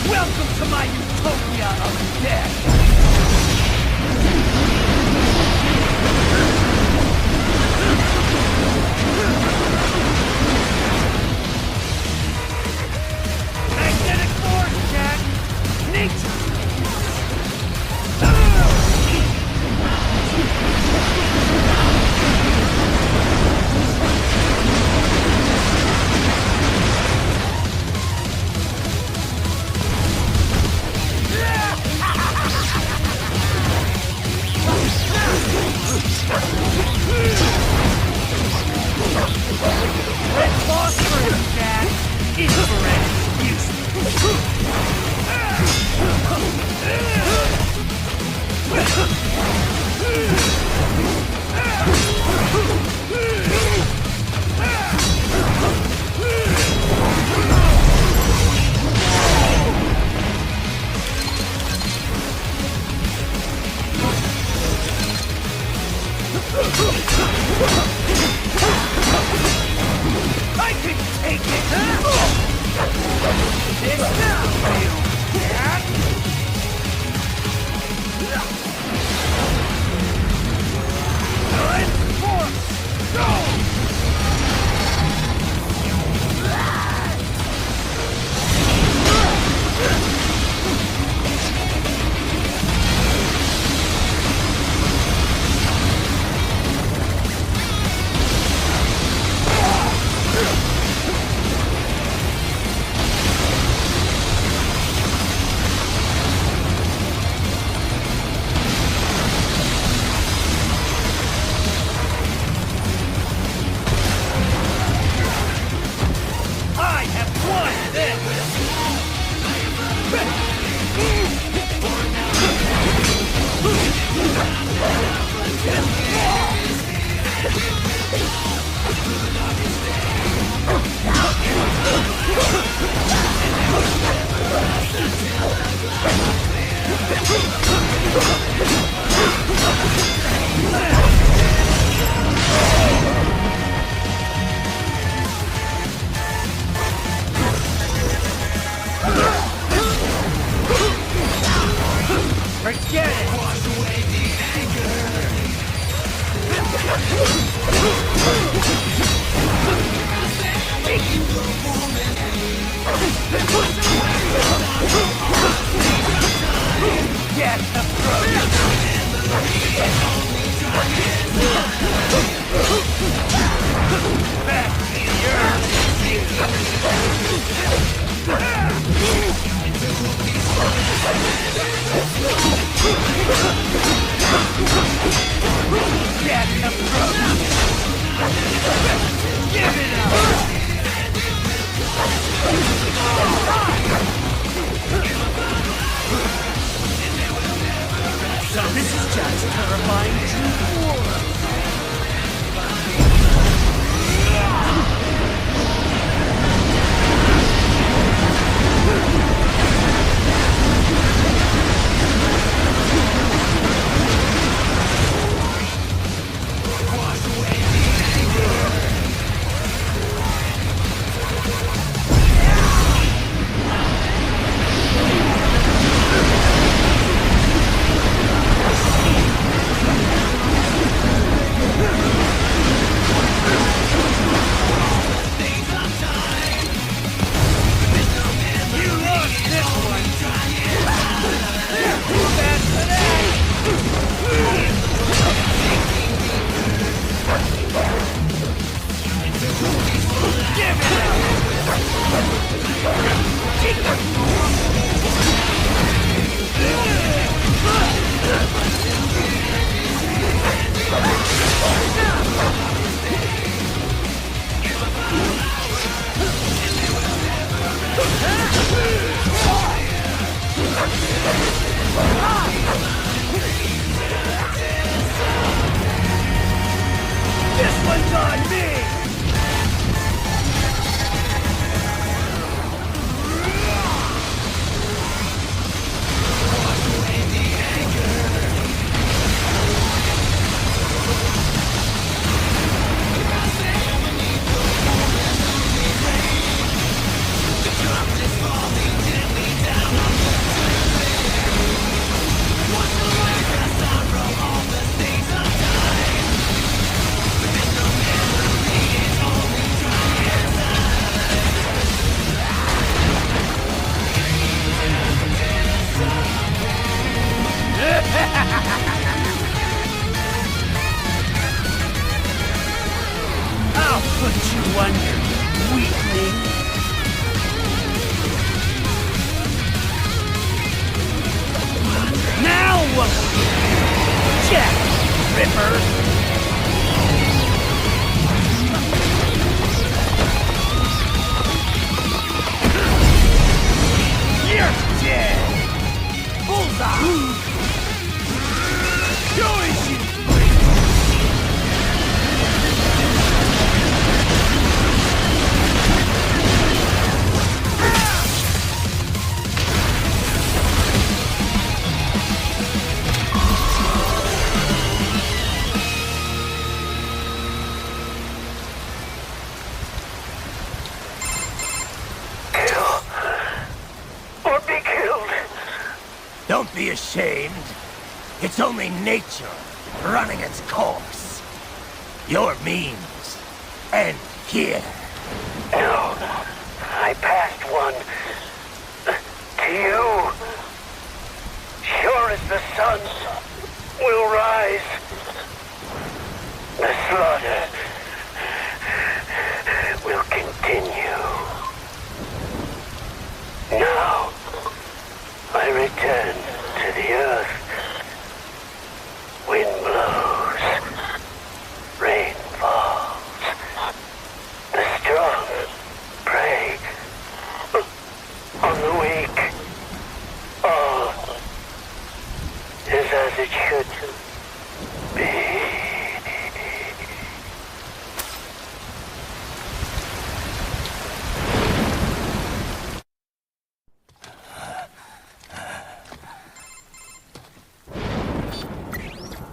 Welcome to my utopia of death! Magnetic force, Jack! Nature! Get the back to the earth! Get the throat! Give it up! So this is just terrifying true war. This one's on me! I'll put you under, weakling. Now what? Jack Ripper. You're dead. Bullseye. Don't be ashamed. It's only nature running its course. Your means end here. No, I passed one to you. Sure as the sun will rise, the slaughter will continue. Now, I return to the earth. Wind blows, rain falls. The strong prey on the weak. All is as it should be.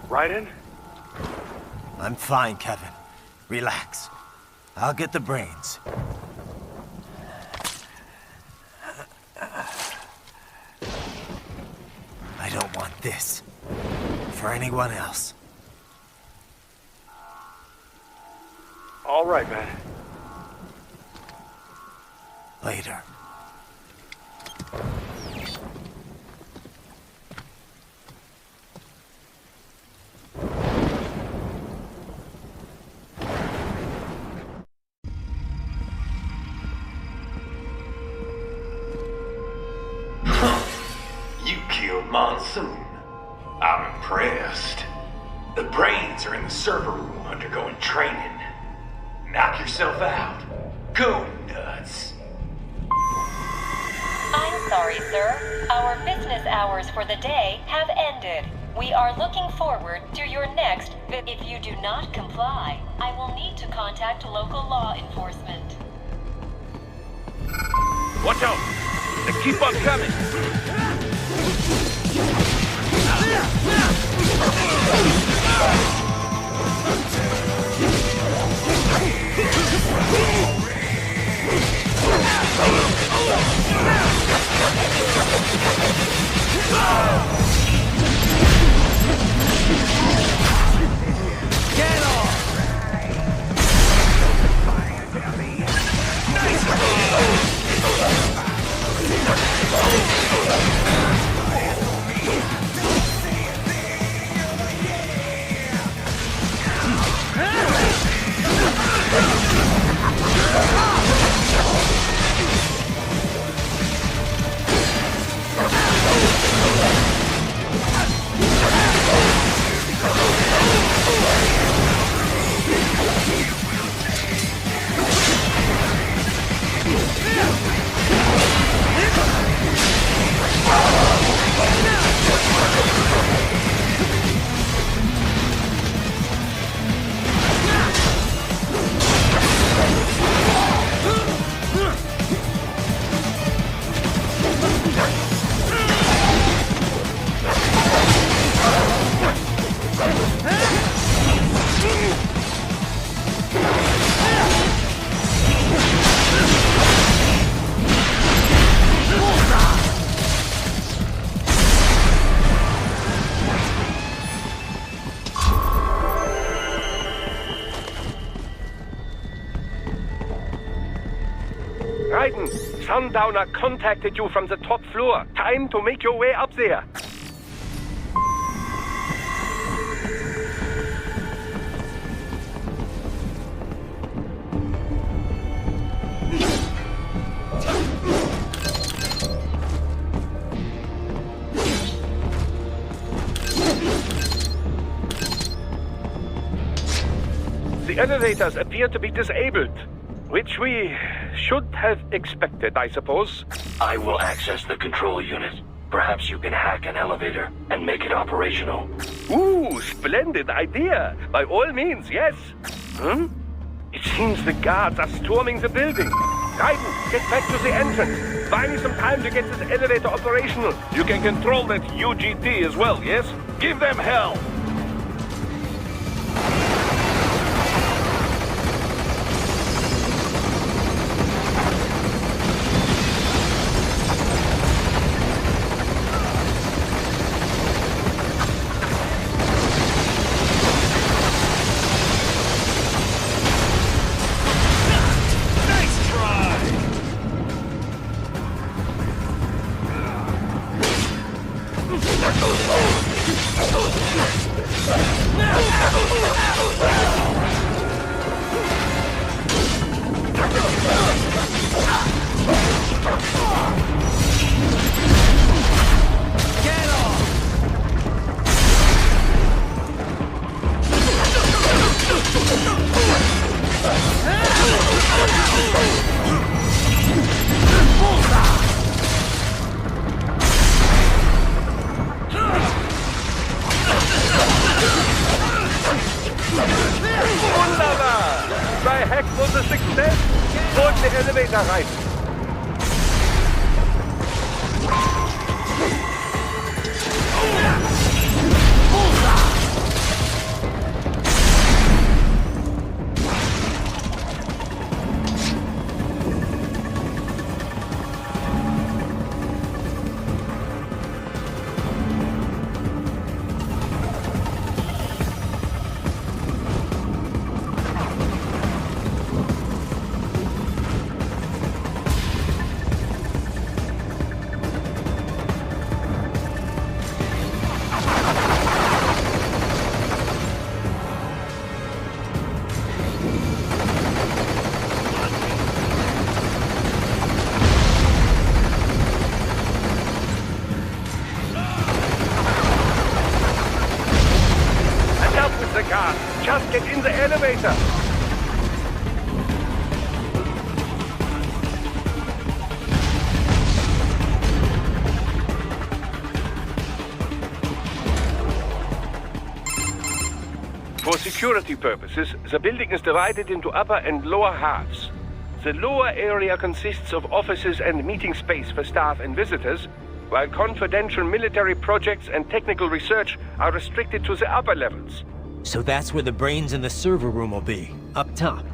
Raiden? I'm fine, Kevin. Relax. I'll get the brains. I don't want this. For anyone else. All right, man. Later. You killed Monsoon. I'm impressed. The brains are in the server room undergoing training. Knock yourself out. Go nuts. I'm sorry, sir. Our business hours for the day have ended. We are looking forward to your next If you do not comply, I will need to contact local law enforcement. Watch out! They keep on coming! Get off! Raiden, Sundowner contacted you from the top floor. Time to make your way up there. The elevators appear to be disabled, which we should have expected, I suppose. I will access the control unit. Perhaps you can hack an elevator and make it operational. Ooh, splendid idea. By all means, yes. It seems the guards are storming the building. Raiden, get back to the entrance. Buy me some time to get this elevator operational. You can control that UGT as well, yes? Give them hell! Wunderbar! My hack was a success. Board the elevator rein. security purposes, the building is divided into upper and lower halves. The lower area consists of offices and meeting space for staff and visitors, while confidential military projects and technical research are restricted to the upper levels. So that's where the brains in the server room will be, up top.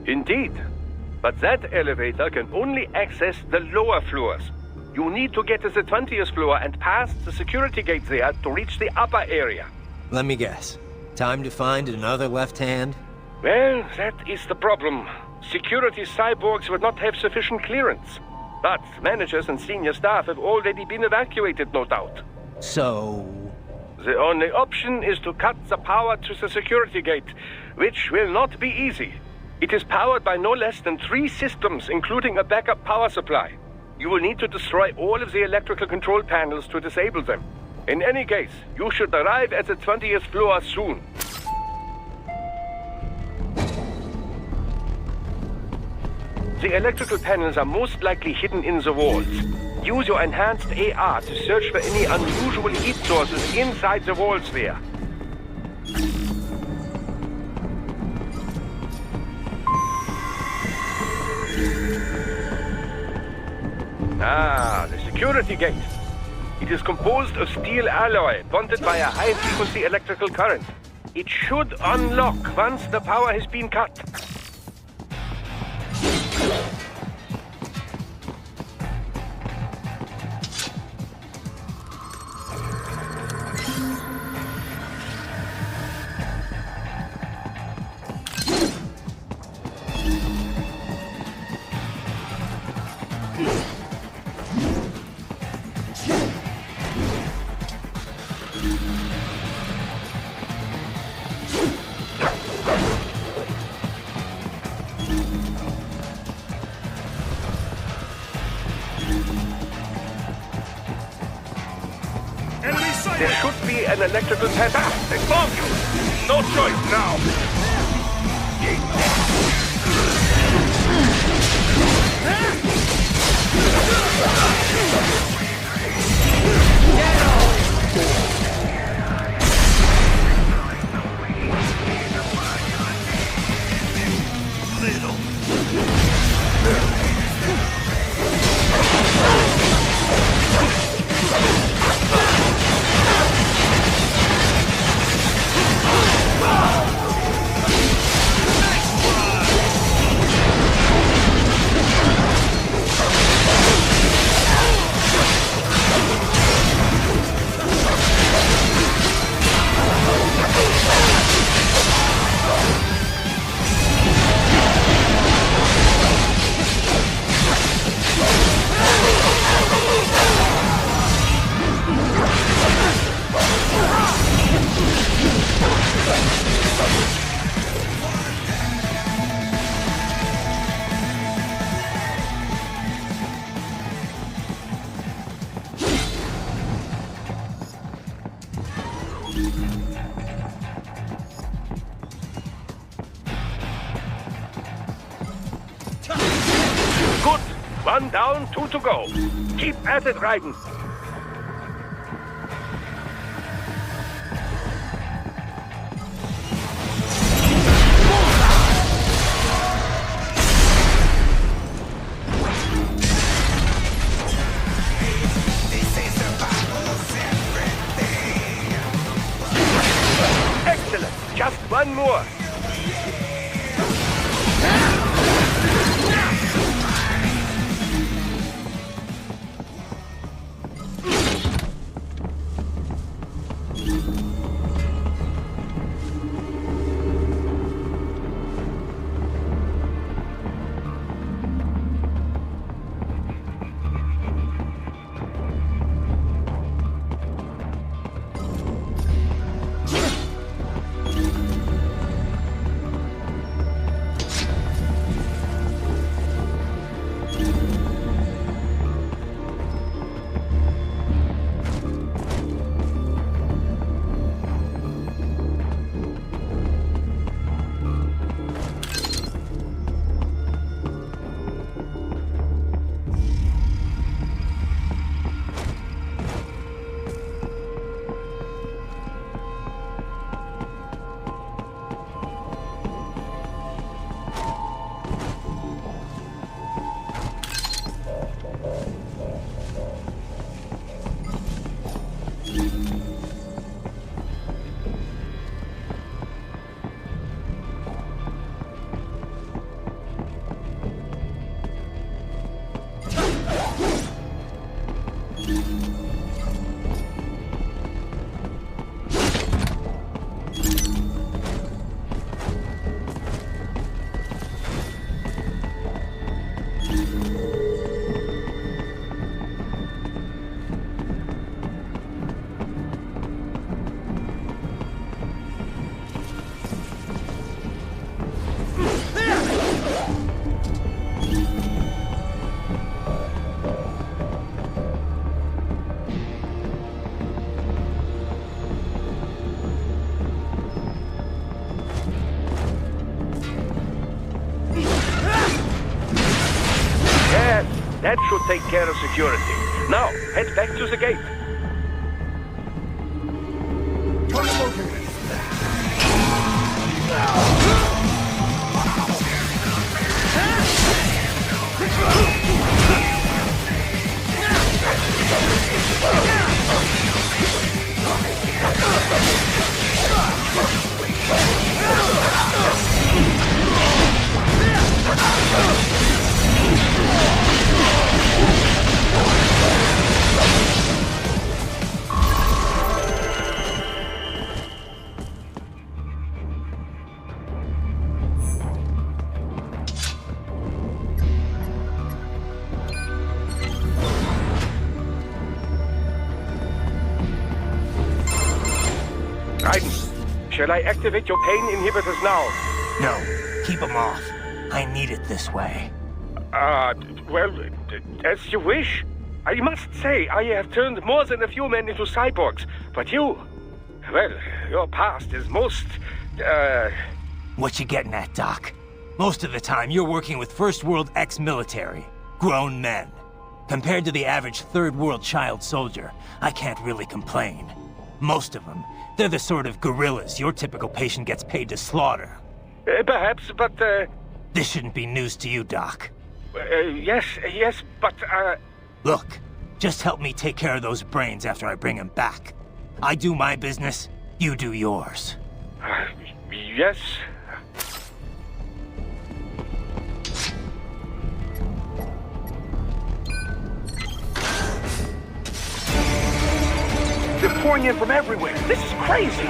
Indeed. But that elevator can only access the lower floors. You need to get to the 20th floor and pass the security gate there to reach the upper area. Let me guess. Time to find another left hand? Well, that is the problem. Security cyborgs would not have sufficient clearance. But managers and senior staff have already been evacuated, no doubt. So... The only option is to cut the power to the security gate, which will not be easy. It is powered by no less than 3 systems, including a backup power supply. You will need to destroy all of the electrical control panels to disable them. In any case, you should arrive at the 20th floor soon. The electrical panels are most likely hidden in the walls. Use your enhanced AR to search for any unusual heat sources inside the walls there. Ah, the security gate. It is composed of steel alloy bonded by a high-frequency electrical current. It should unlock once the power has been cut. There should be an electrical test. Ah, they bombed you! No choice now! Good. 1 down, 2 to go. Keep at it, Raiden. Excellent. Just 1 more. That should take care of security. Now, head back to the gate. Target located. Shall I activate your pain inhibitors now? No, keep them off. I need it this way. Well, as you wish. I must say, I have turned more than a few men into cyborgs, but you... Well, your past is most, What you getting at, Doc? Most of the time, you're working with First World ex-military. Grown men. Compared to the average Third World child soldier, I can't really complain. Most of them, they're the sort of guerrillas your typical patient gets paid to slaughter. Perhaps, but, This shouldn't be news to you, Doc. Yes, but, Look, just help me take care of those brains after I bring them back. I do my business, you do yours. Yes. They're pouring in from everywhere. This is crazy.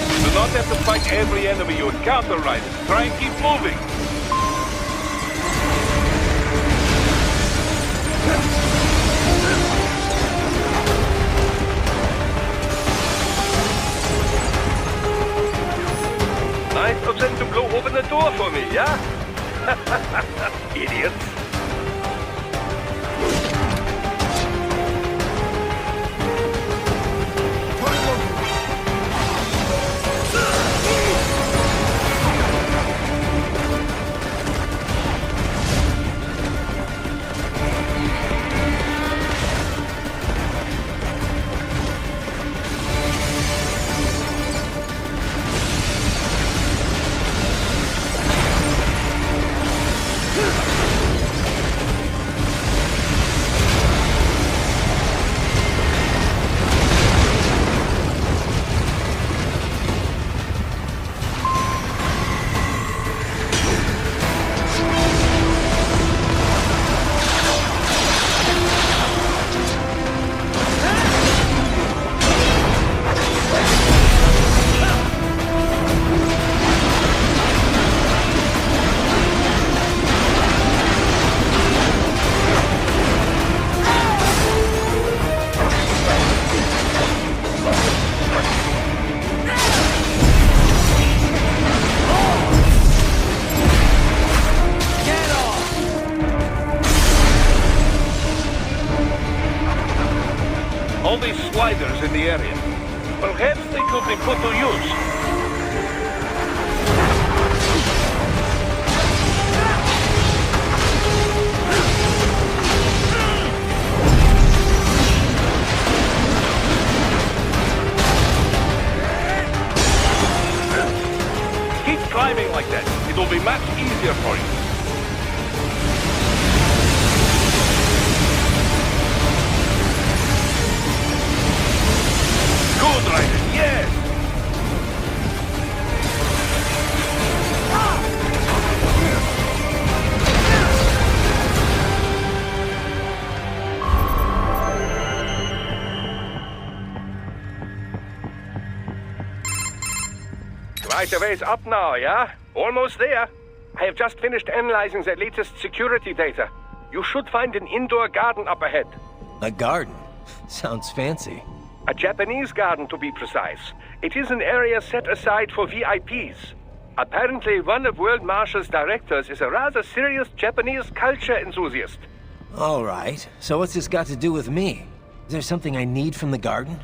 You do not have to fight every enemy you encounter, Ryder. Try and keep moving. Nice of them to blow open the door for me, yeah? Idiots. All these sliders in the area. Perhaps they could be put to use. Keep climbing like that. It will be much easier for you. Good, Ryder, yes! quite a ways up now, yeah? Almost there. I have just finished analyzing the latest security data. You should find an indoor garden up ahead. A garden? Sounds fancy. A Japanese garden, to be precise. It is an area set aside for VIPs. Apparently, one of World Marshal's directors is a rather serious Japanese culture enthusiast. All right. So what's this got to do with me? Is there something I need from the garden?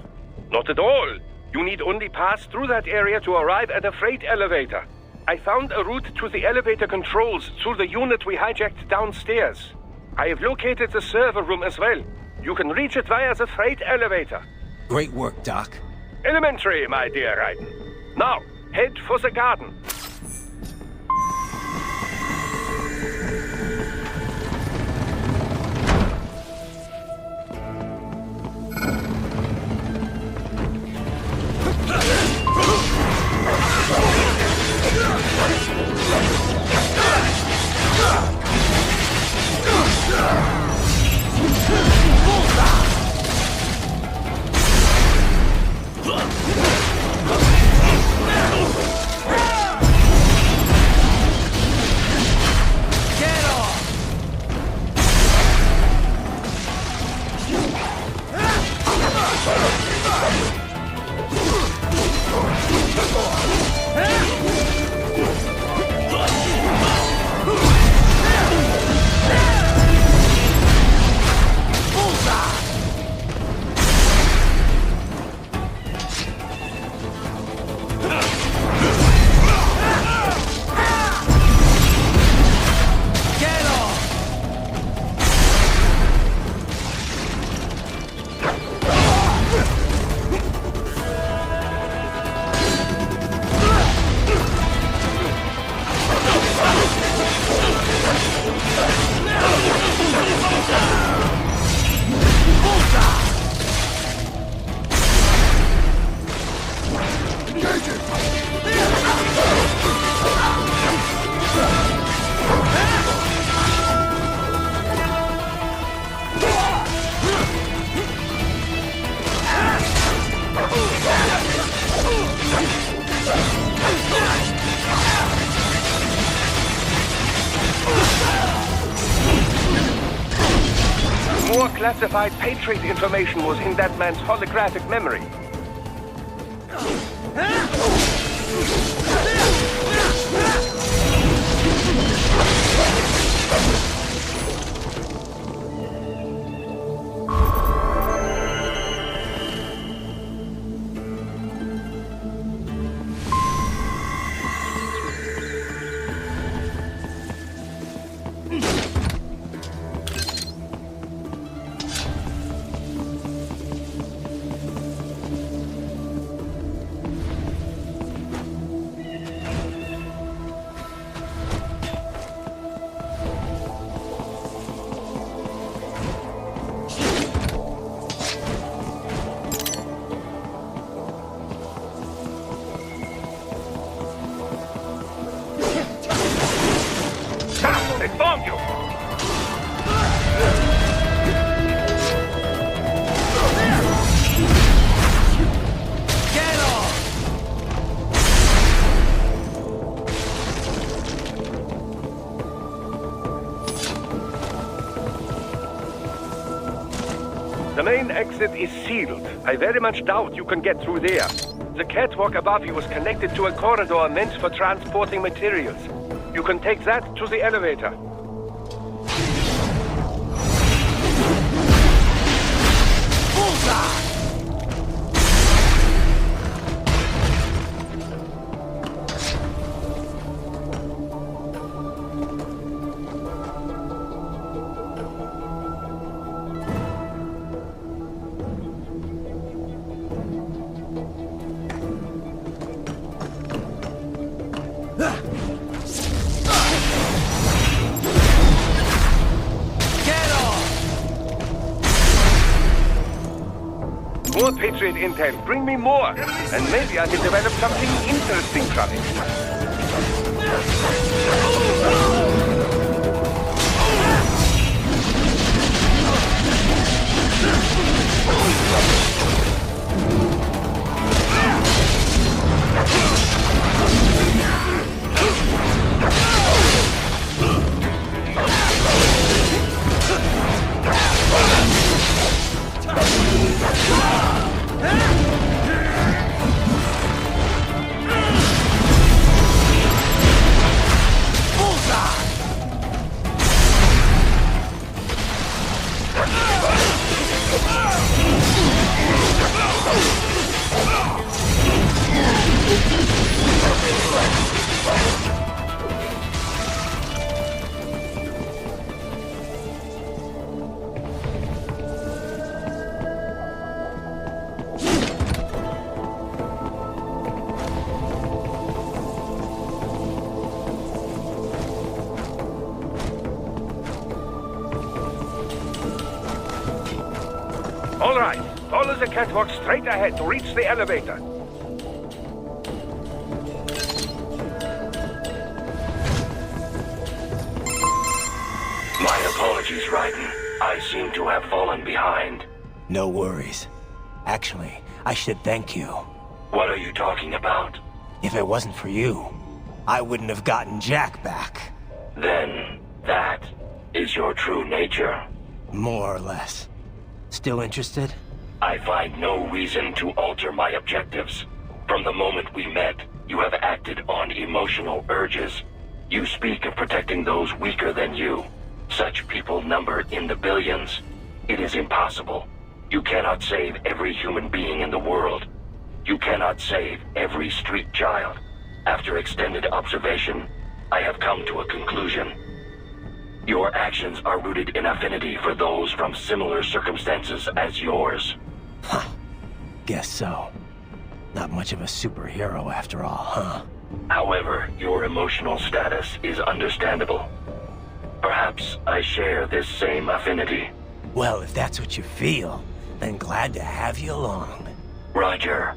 Not at all. You need only pass through that area to arrive at a freight elevator. I found a route to the elevator controls through the unit we hijacked downstairs. I have located the server room as well. You can reach it via the freight elevator. Great work, Doc. Elementary, my dear Raiden. Now, head for the garden. More classified Patriot information was in that man's holographic memory. They found you! Get off! The main exit is sealed. I very much doubt you can get through there. The catwalk above you is connected to a corridor meant for transporting materials. You can take that to the elevator. Bullseye! More Patriot intel. Bring me more. And maybe I can develop something interesting from it. All right. Follow the catwalk straight ahead to reach the elevator. My apologies, Raiden. I seem to have fallen behind. No worries. Actually, I should thank you. What are you talking about? If it wasn't for you, I wouldn't have gotten Jack back. Then, that is your true nature? More or less. Still interested? I find no reason to alter my objectives. From the moment we met, you have acted on emotional urges. You speak of protecting those weaker than you. Such people number in the billions. It is impossible. You cannot save every human being in the world. You cannot save every street child. After extended observation, I have come to a conclusion. Your actions are rooted in affinity for those from similar circumstances as yours. Huh. Guess so. Not much of a superhero after all, huh? However, your emotional status is understandable. Perhaps I share this same affinity. Well, if that's what you feel, then glad to have you along. Roger.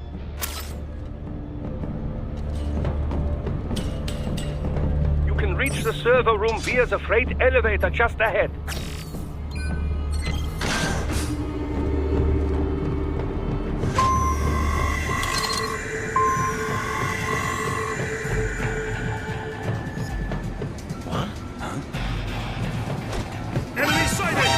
You can reach the server room via the freight elevator just ahead. Enemy sighted!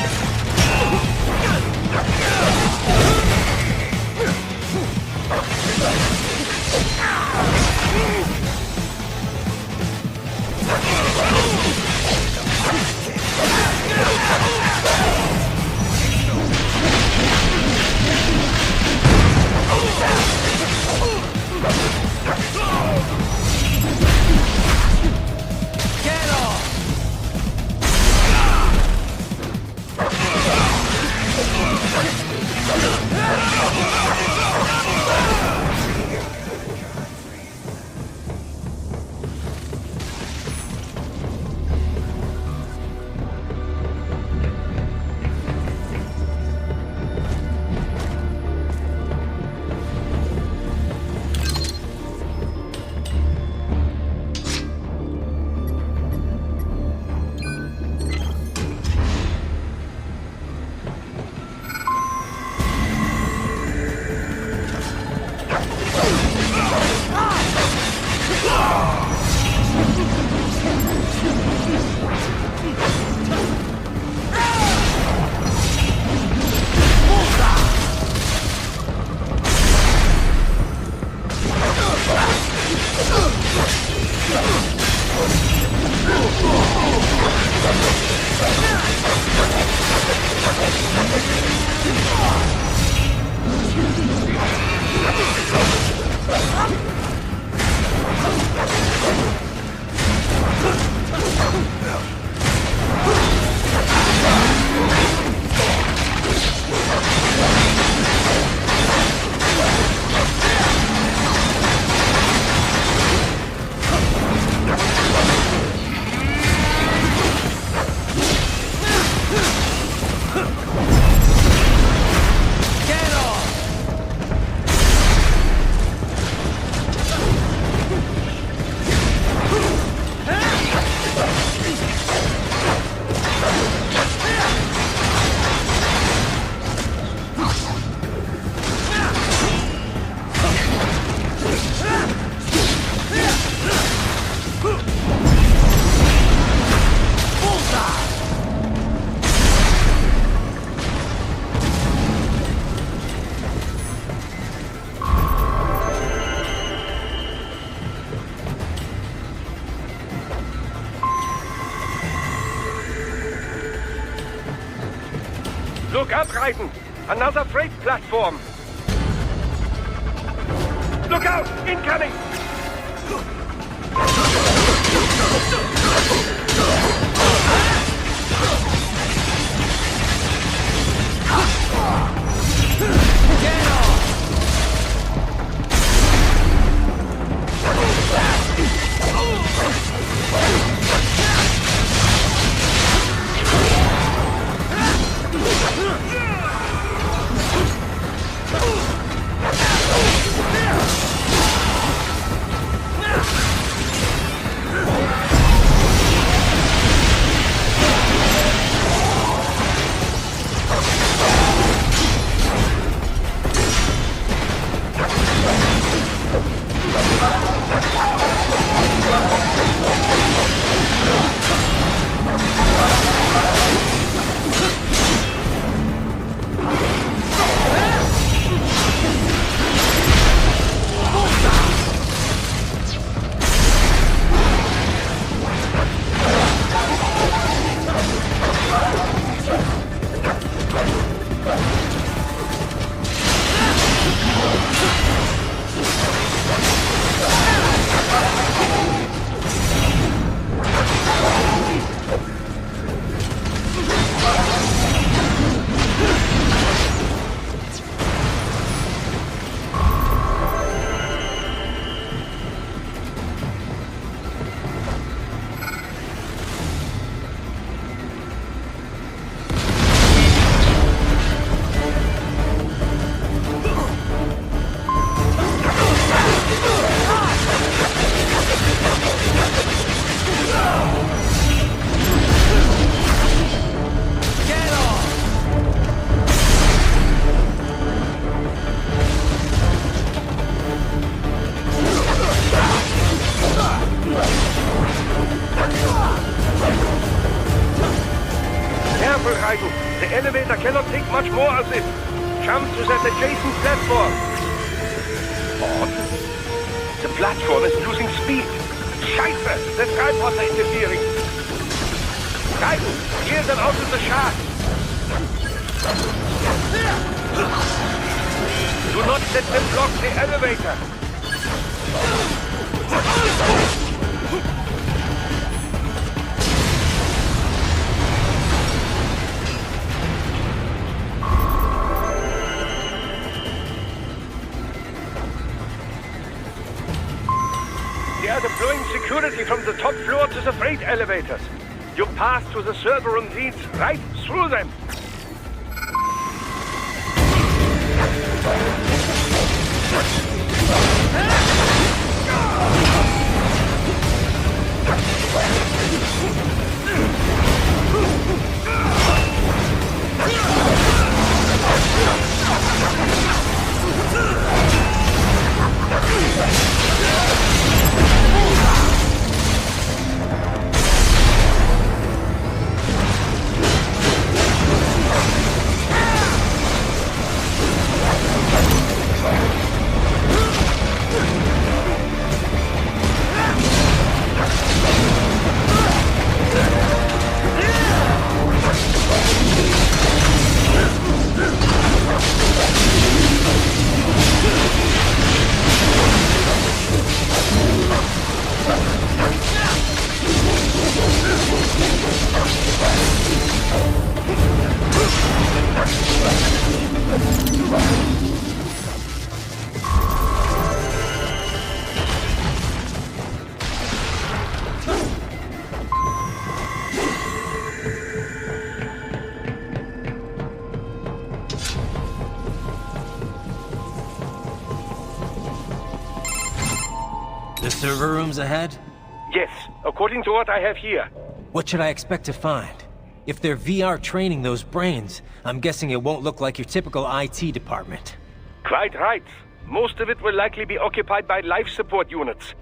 Look up, Raiden! Another freight platform! Look out! Incoming! elevator cannot take much more of this. Jump to that adjacent platform. Odd. The platform is losing speed. Scheiße! The tripods are interfering. Guys, gear them out of the shaft. Do not let them block the elevator. They are deploying security from the top floor to the freight elevators. Your path to the server room leads right through them. The server room's ahead? Yes, according to what I have here. What should I expect to find? If they're VR training those brains, I'm guessing it won't look like your typical IT department. Quite right. Most of it will likely be occupied by life support units.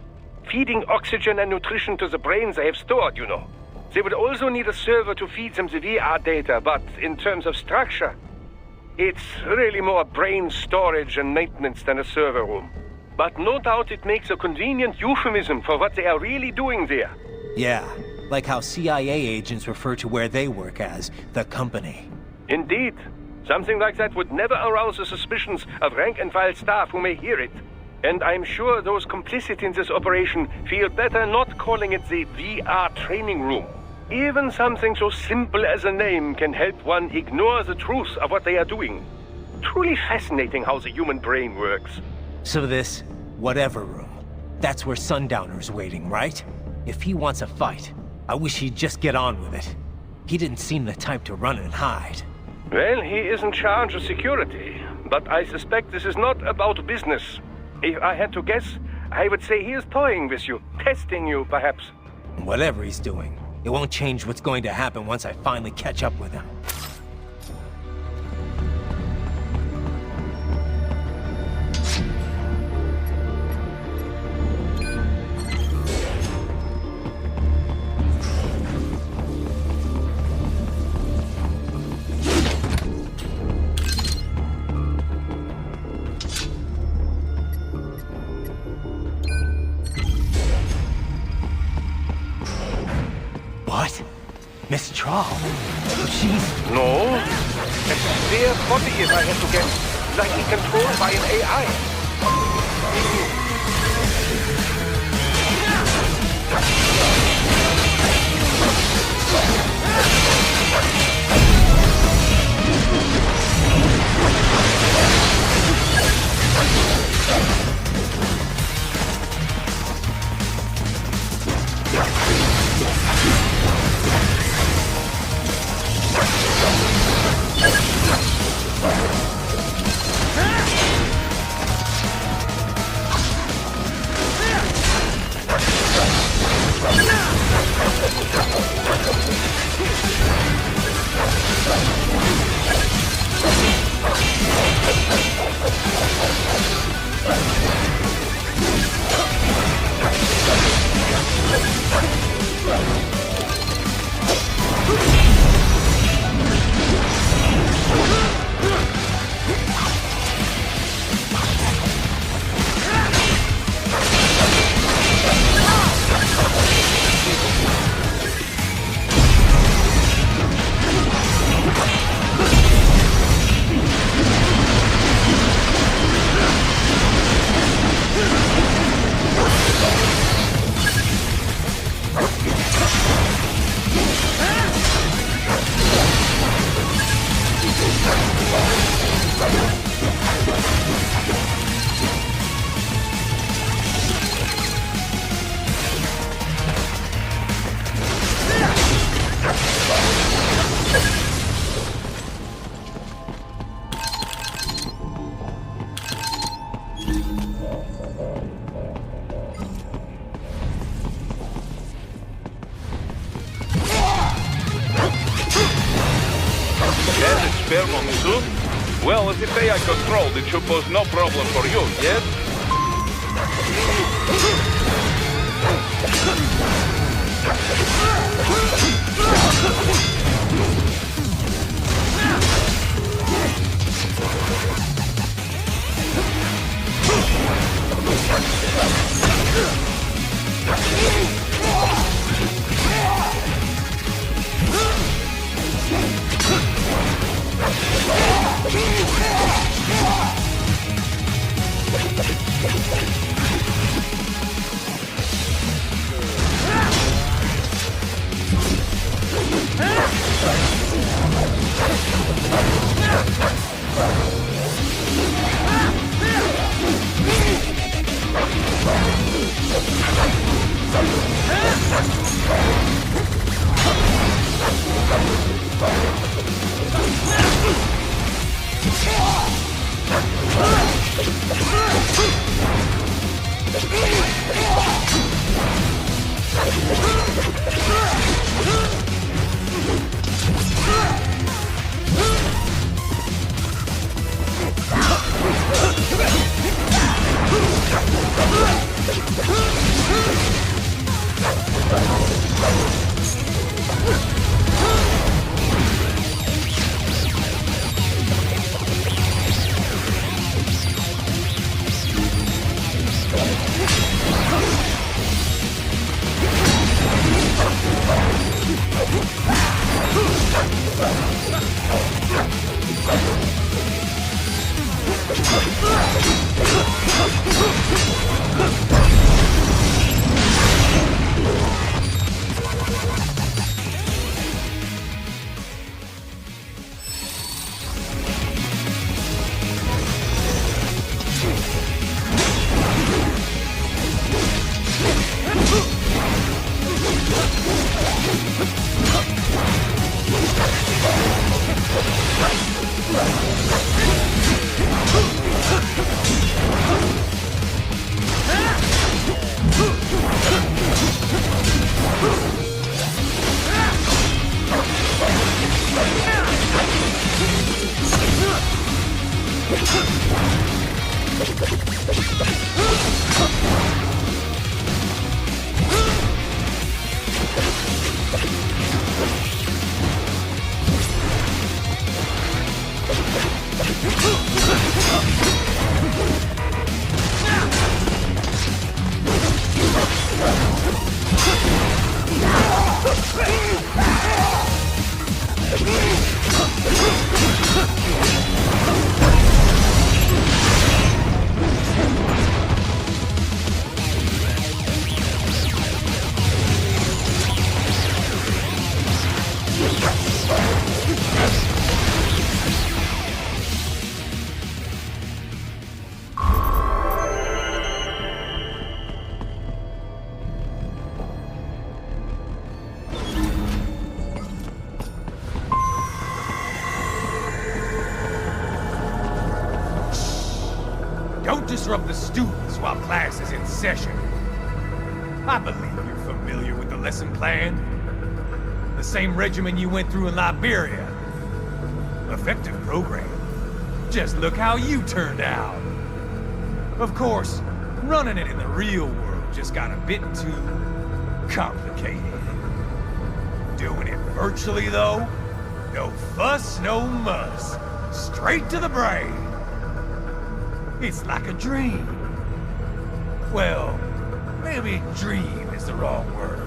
Feeding oxygen and nutrition to the brains they have stored, you know. They would also need a server to feed them the VR data, but in terms of structure, it's really more brain storage and maintenance than a server room. But no doubt it makes a convenient euphemism for what they are really doing there. Yeah, like how CIA agents refer to where they work as the company. Indeed. Something like that would never arouse the suspicions of rank-and-file staff who may hear it. And I'm sure those complicit in this operation feel better not calling it the VR training room. Even something so simple as a name can help one ignore the truth of what they are doing. Truly fascinating how the human brain works. So this whatever room, that's where Sundowner's waiting, right? If he wants a fight, I wish he'd just get on with it. He didn't seem the type to run and hide. Well, he is in charge of security, but I suspect this is not about business. If I had to guess, I would say he is toying with you, testing you, perhaps. Whatever he's doing, it won't change what's going to happen once I finally catch up with him. What? Miss Trawl? She's... No. A spare body, if I had to guess. Likely controlled by an AI. repair on the suit? Well, if it's AI controlled, it should pose no problem for you, yes? Don't disrupt the students while class is in session. I believe you're familiar with the lesson plan. The same regimen you went through in Liberia. Effective program. Just look how you turned out. Of course, running it in the real world just got a bit too complicated. Doing it virtually, though? No fuss, no muss. Straight to the brain. It's like a dream. Well, maybe dream is the wrong word.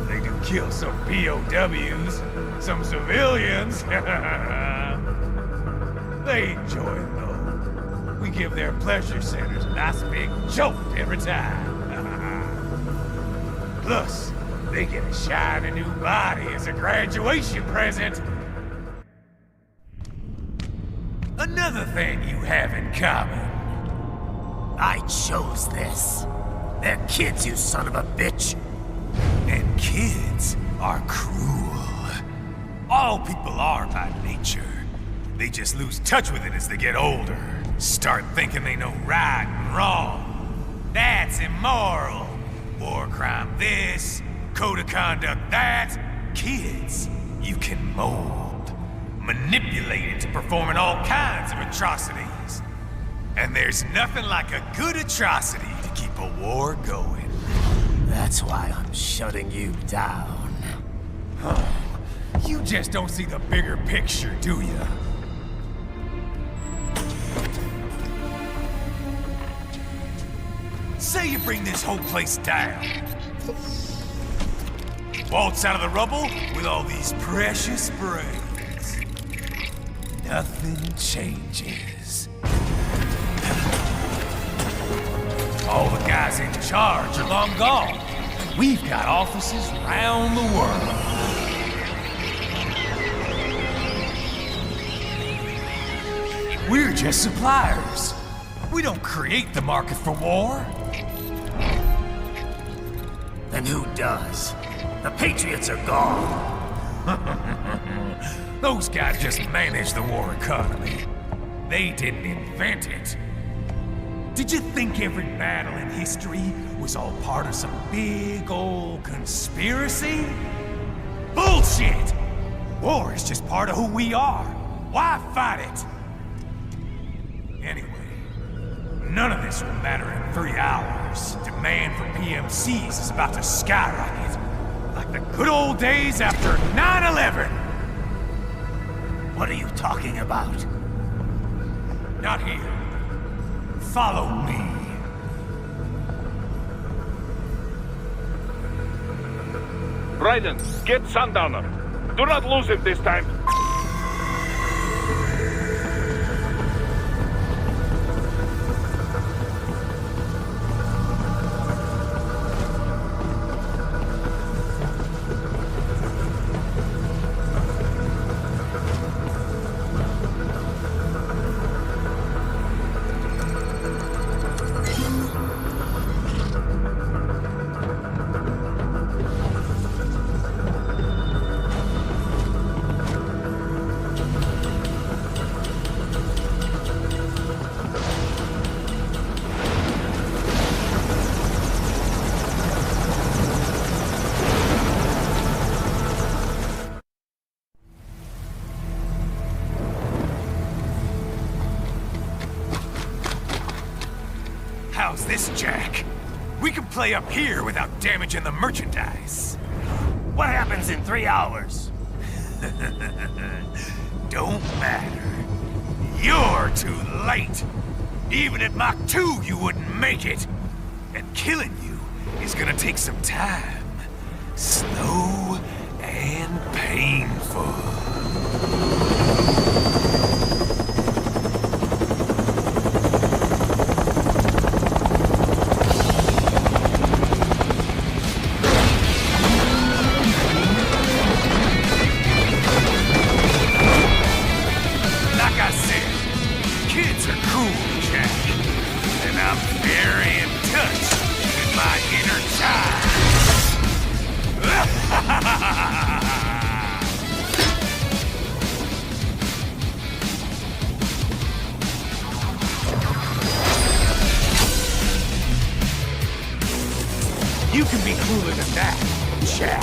They do kill some POWs, some civilians. They enjoy it, though. We give their pleasure centers a nice big jolt every time. Plus, they get a shiny new body as a graduation present. Another thing you have in common. I chose this. They're kids, you son of a bitch. And kids are cruel. All people are by nature. They just lose touch with it as they get older. Start thinking they know right and wrong. That's immoral. War crime this, code of conduct that. Kids, you can mold. manipulated to performing all kinds of atrocities. And there's nothing like a good atrocity to keep a war going. That's why I'm shutting you down. Oh, you just don't see the bigger picture, do you? Say you bring this whole place down. Waltz out of the rubble with all these precious brains. Nothing changes. All the guys in charge are long gone. We've got offices around the world. We're just suppliers. We don't create the market for war. Then who does? The Patriots are gone. Those guys just manage the war economy. They didn't invent it. Did you think every battle in history was all part of some big old conspiracy? Bullshit! War is just part of who we are. Why fight it? Anyway, none of this will matter in 3 hours. Demand for PMCs is about to skyrocket. Like the good old days after 9/11. What are you talking about? Not here. Follow me. Raiden, get Sundowner. Do not lose him this time. How's this, Jack? We can play up here without damaging the merchandise. What happens in 3 hours? Don't matter. You're too late. Even at Mach 2, you wouldn't make it. And killing you is gonna take some time. Slow and painful. You can be cooler than that, Jack.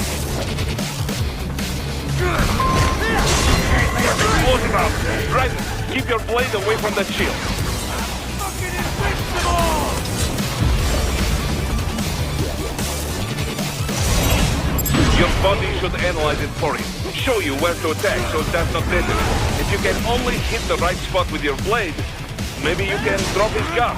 Close him out. Raiden, keep your blade away from that shield. Fucking invincible! Your body should analyze it for you. Show you where to attack so it does not deaden. If you can only hit the right spot with your blade, maybe you can drop his gun.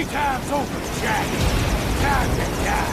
Time's over, Jack. Time to die.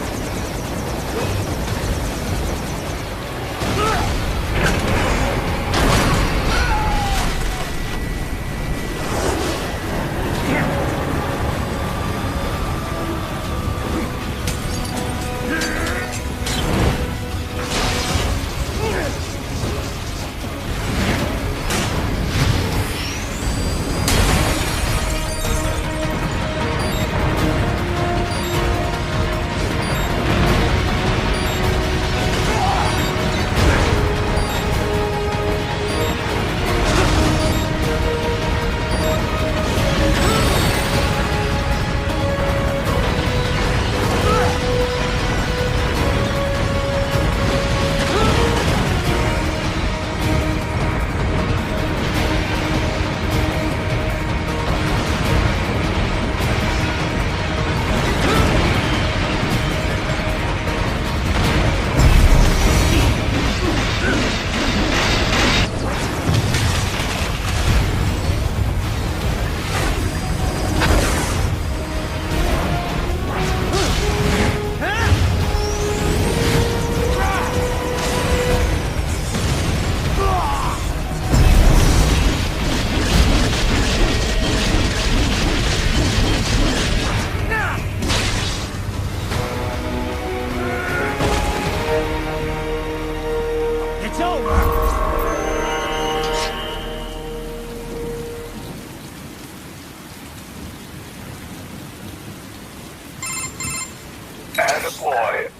Attaboy,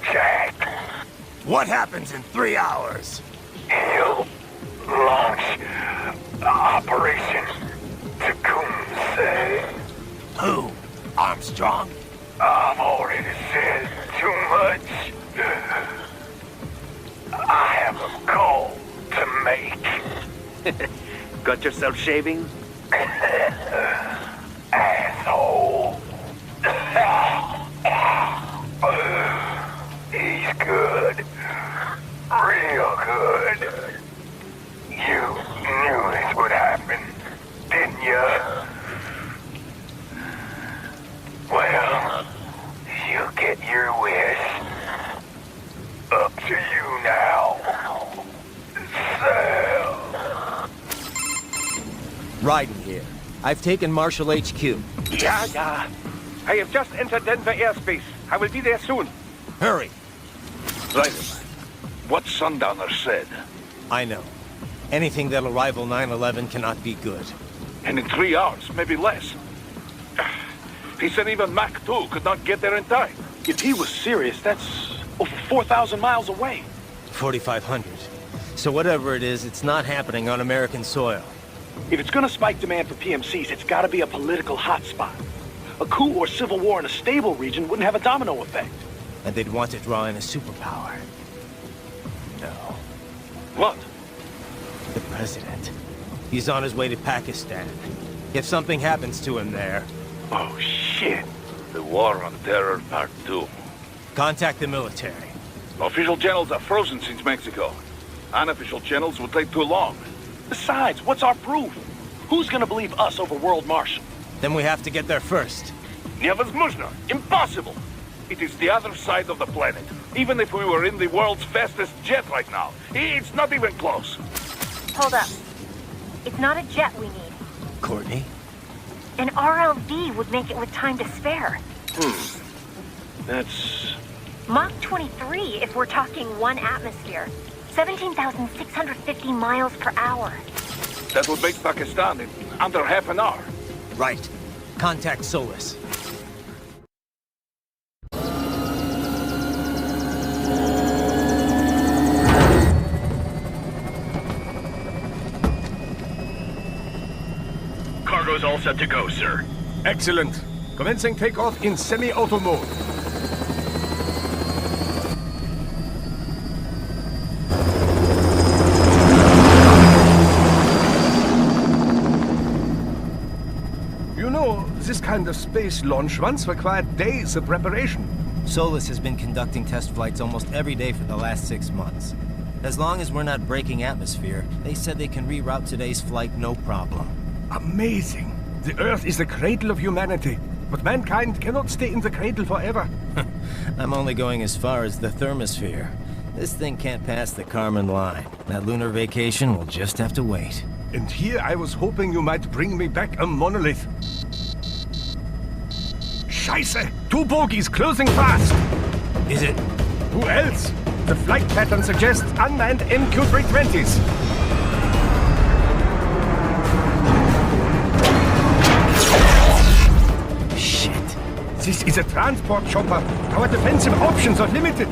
Jack. What happens in 3 hours? He'll launch Operation Tecumseh. Who? Armstrong? I've already said too much. I have a call to make. Got yourself shaving? Asshole. He's good. Real good. You knew this would happen, didn't you? Well, you get your wish. Up to you now. Sam. Raiden here. I've taken Marshall HQ. Yeah. I have just entered Denver airspace. I will be there soon. Hurry. Raiden, what Sundowner said? I know. Anything that'll rival 9/11 cannot be good. And in 3 hours, maybe less. He said even Mach 2 could not get there in time. If he was serious, that's over 4,000 miles away. 4,500. So whatever it is, it's not happening on American soil. If it's gonna spike demand for PMCs, it's gotta be a political hotspot. A coup or civil war in a stable region wouldn't have a domino effect. And they'd want to draw in a superpower. No. What? The president. He's on his way to Pakistan. If something happens to him there... Oh, shit. The War on Terror Part 2. Contact the military. Official channels are frozen since Mexico. Unofficial channels would take too long. Besides, what's our proof? Who's gonna believe us over World Marshal? Then we have to get there first. Невозможно! Impossible! It is the other side of the planet. Even if we were in the world's fastest jet right now, it's not even close. Hold up. It's not a jet we need. Courtney? An RLV would make it with time to spare. That's... Mach 23 if we're talking 1 atmosphere. 17,650 miles per hour. That would make Pakistan in under half an hour. Right. Contact Solus. Cargo's all set to go, sir. Excellent. Commencing takeoff in semi-auto mode. You know, this kind of space launch once required days of preparation. Solus has been conducting test flights almost every day for the last 6 months. As long as we're not breaking atmosphere, they said they can reroute today's flight no problem. Amazing. The Earth is the cradle of humanity, but mankind cannot stay in the cradle forever. I'm only going as far as the thermosphere. This thing can't pass the Kármán line. That lunar vacation will just have to wait. And here I was hoping you might bring me back a monolith. Scheiße! 2 bogies closing fast! Is it? Who else? The flight pattern suggests unmanned MQ-320s. Shit. This is a transport chopper. Our defensive options are limited.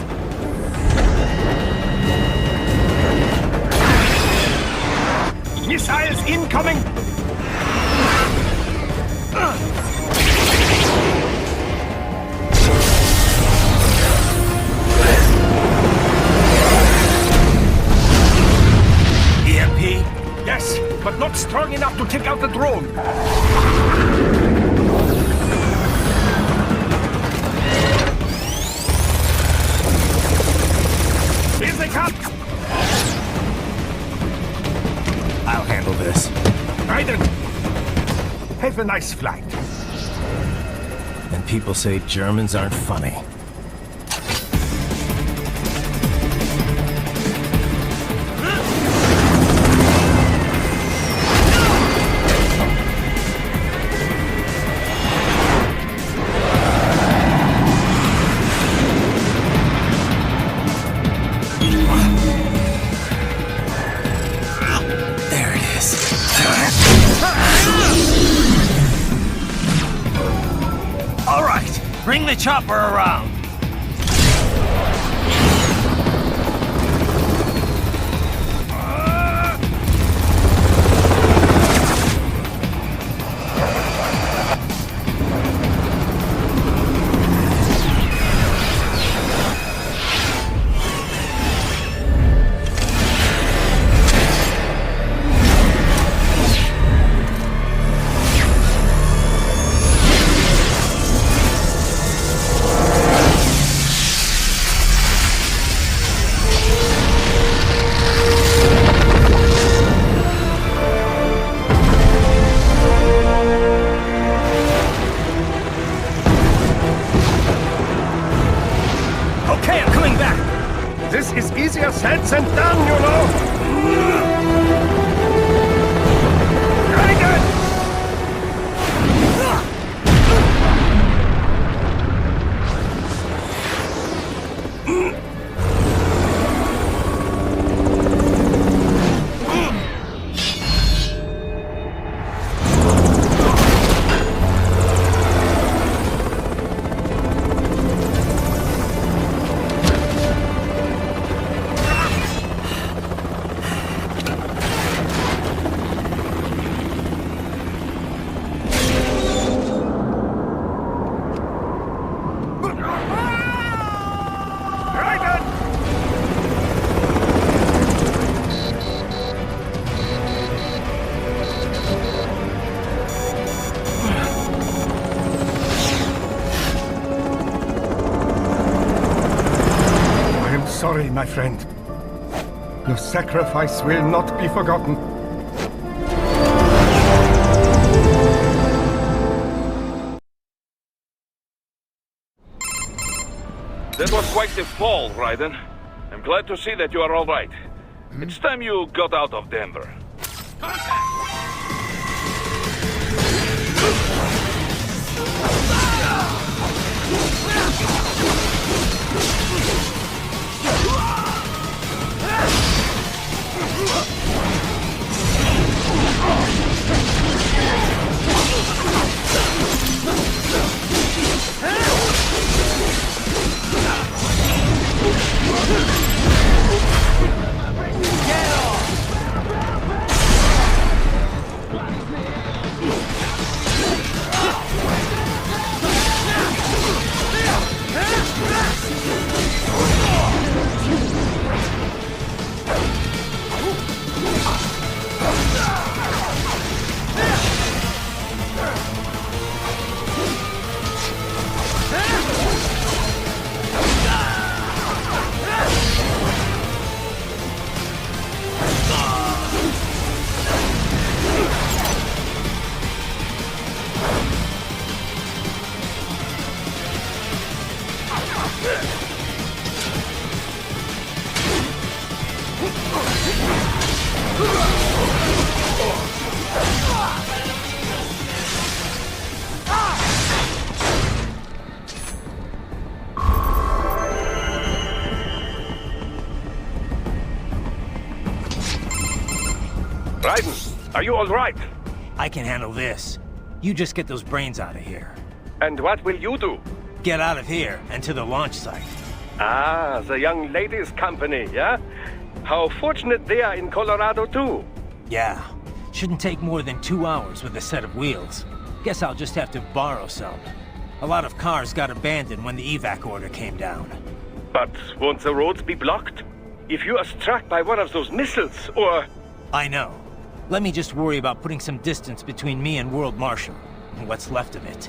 Missiles incoming! EMP? Yes, but not strong enough to take out the drone. Here they come! I'll handle this. Raiden! Have a nice flight. And people say Germans aren't funny. Bring the chopper around. This is easier said than done, you know! Very good! Sorry, my friend. Your sacrifice will not be forgotten. massive fall, Raiden. I'm glad to see that you are all right. It's time you got out of Denver. Raiden, are you all right? I can handle this. You just get those brains out of here. And what will you do? Get out of here and to the launch site. Ah, the young ladies' company, yeah? How fortunate they are in Colorado, too. Yeah. Shouldn't take more than 2 hours with a set of wheels. Guess I'll just have to borrow some. A lot of cars got abandoned when the evac order came down. But won't the roads be blocked? If you are struck by one of those missiles, or... I know. Let me just worry about putting some distance between me and World Marshal. What's left of it.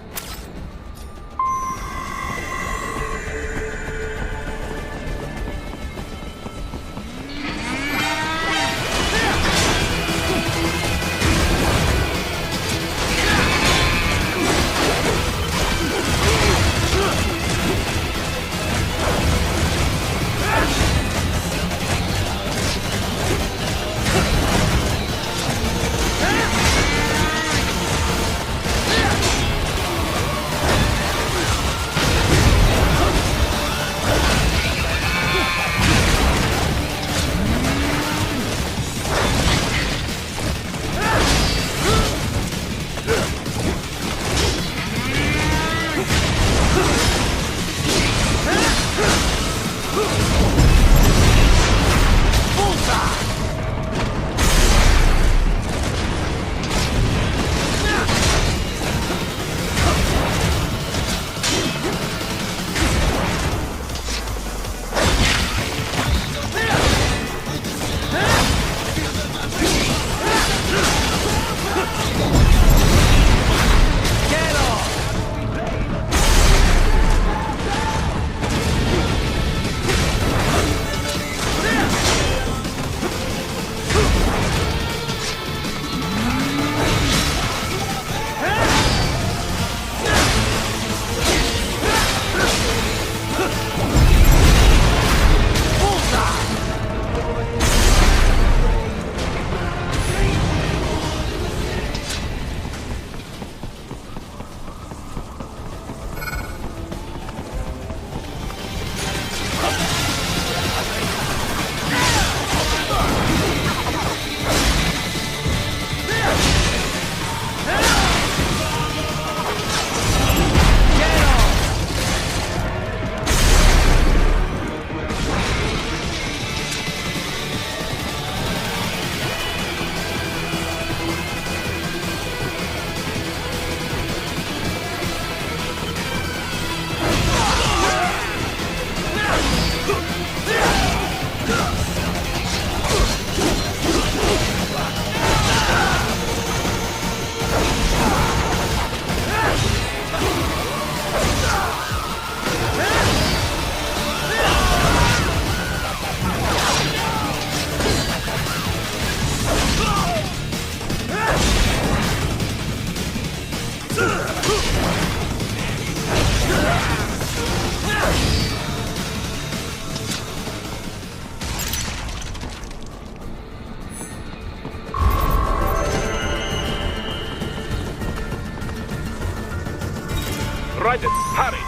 Raiden, hurry!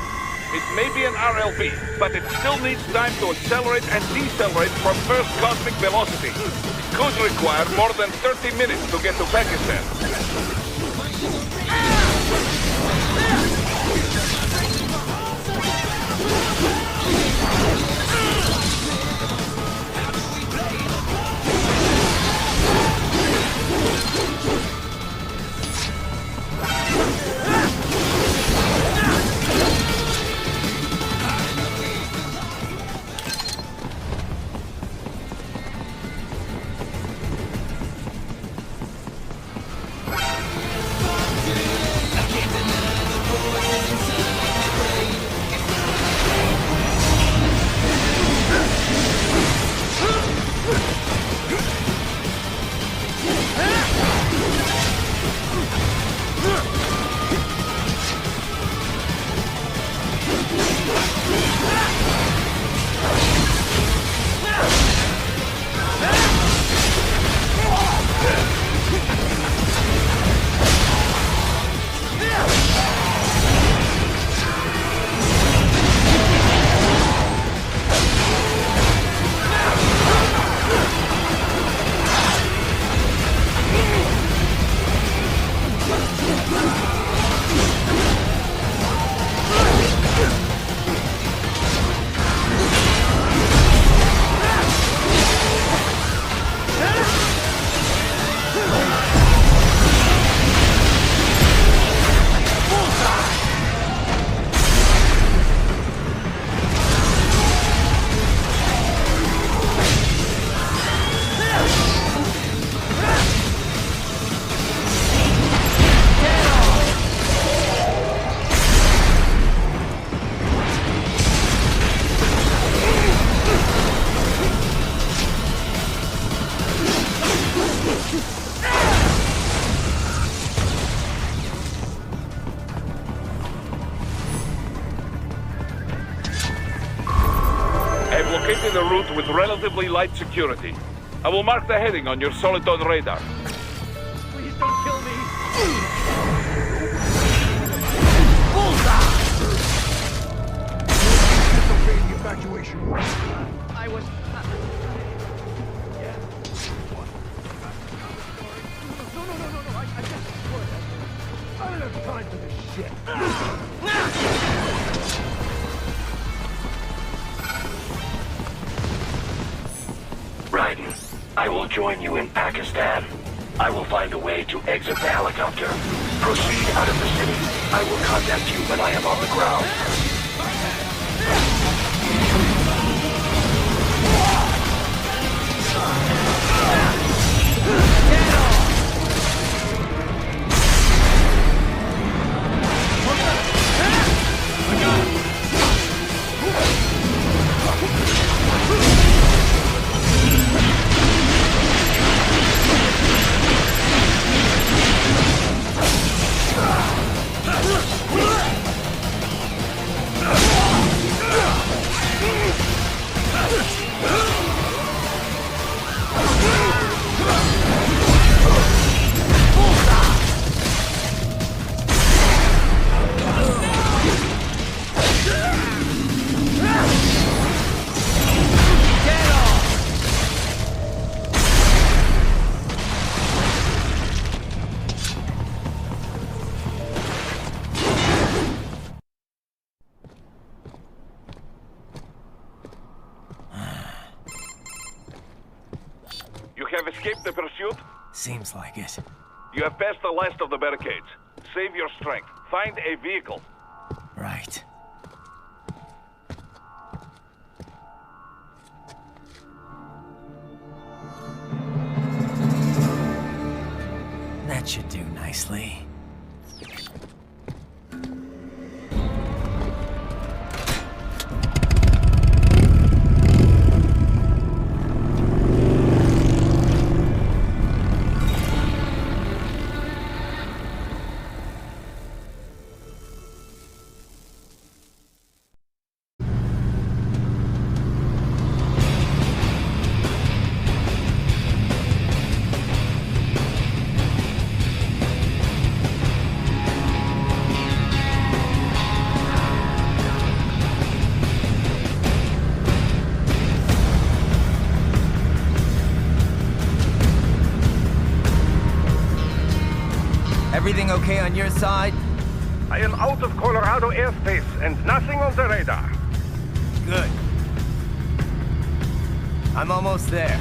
It may be an RLB, but it still needs time to accelerate and decelerate from first cosmic velocity. It could require more than 30 minutes to get to Pakistan. I've located a route with relatively light security. I will mark the heading on your Soliton radar. Please don't kill me! Disobeyed the evacuation order. I was... Yeah. No, I just... I don't have time for this shit. Raiden, I will join you in Pakistan. I will find a way to exit the helicopter. Proceed out of the city. I will contact you when I am on the ground. Escape the pursuit? Seems like it. You have passed the last of the barricades. Save your strength. Find a vehicle. Right. That should do nicely. Everything okay on your side? I am out of Colorado airspace and nothing on the radar. Good. I'm almost there.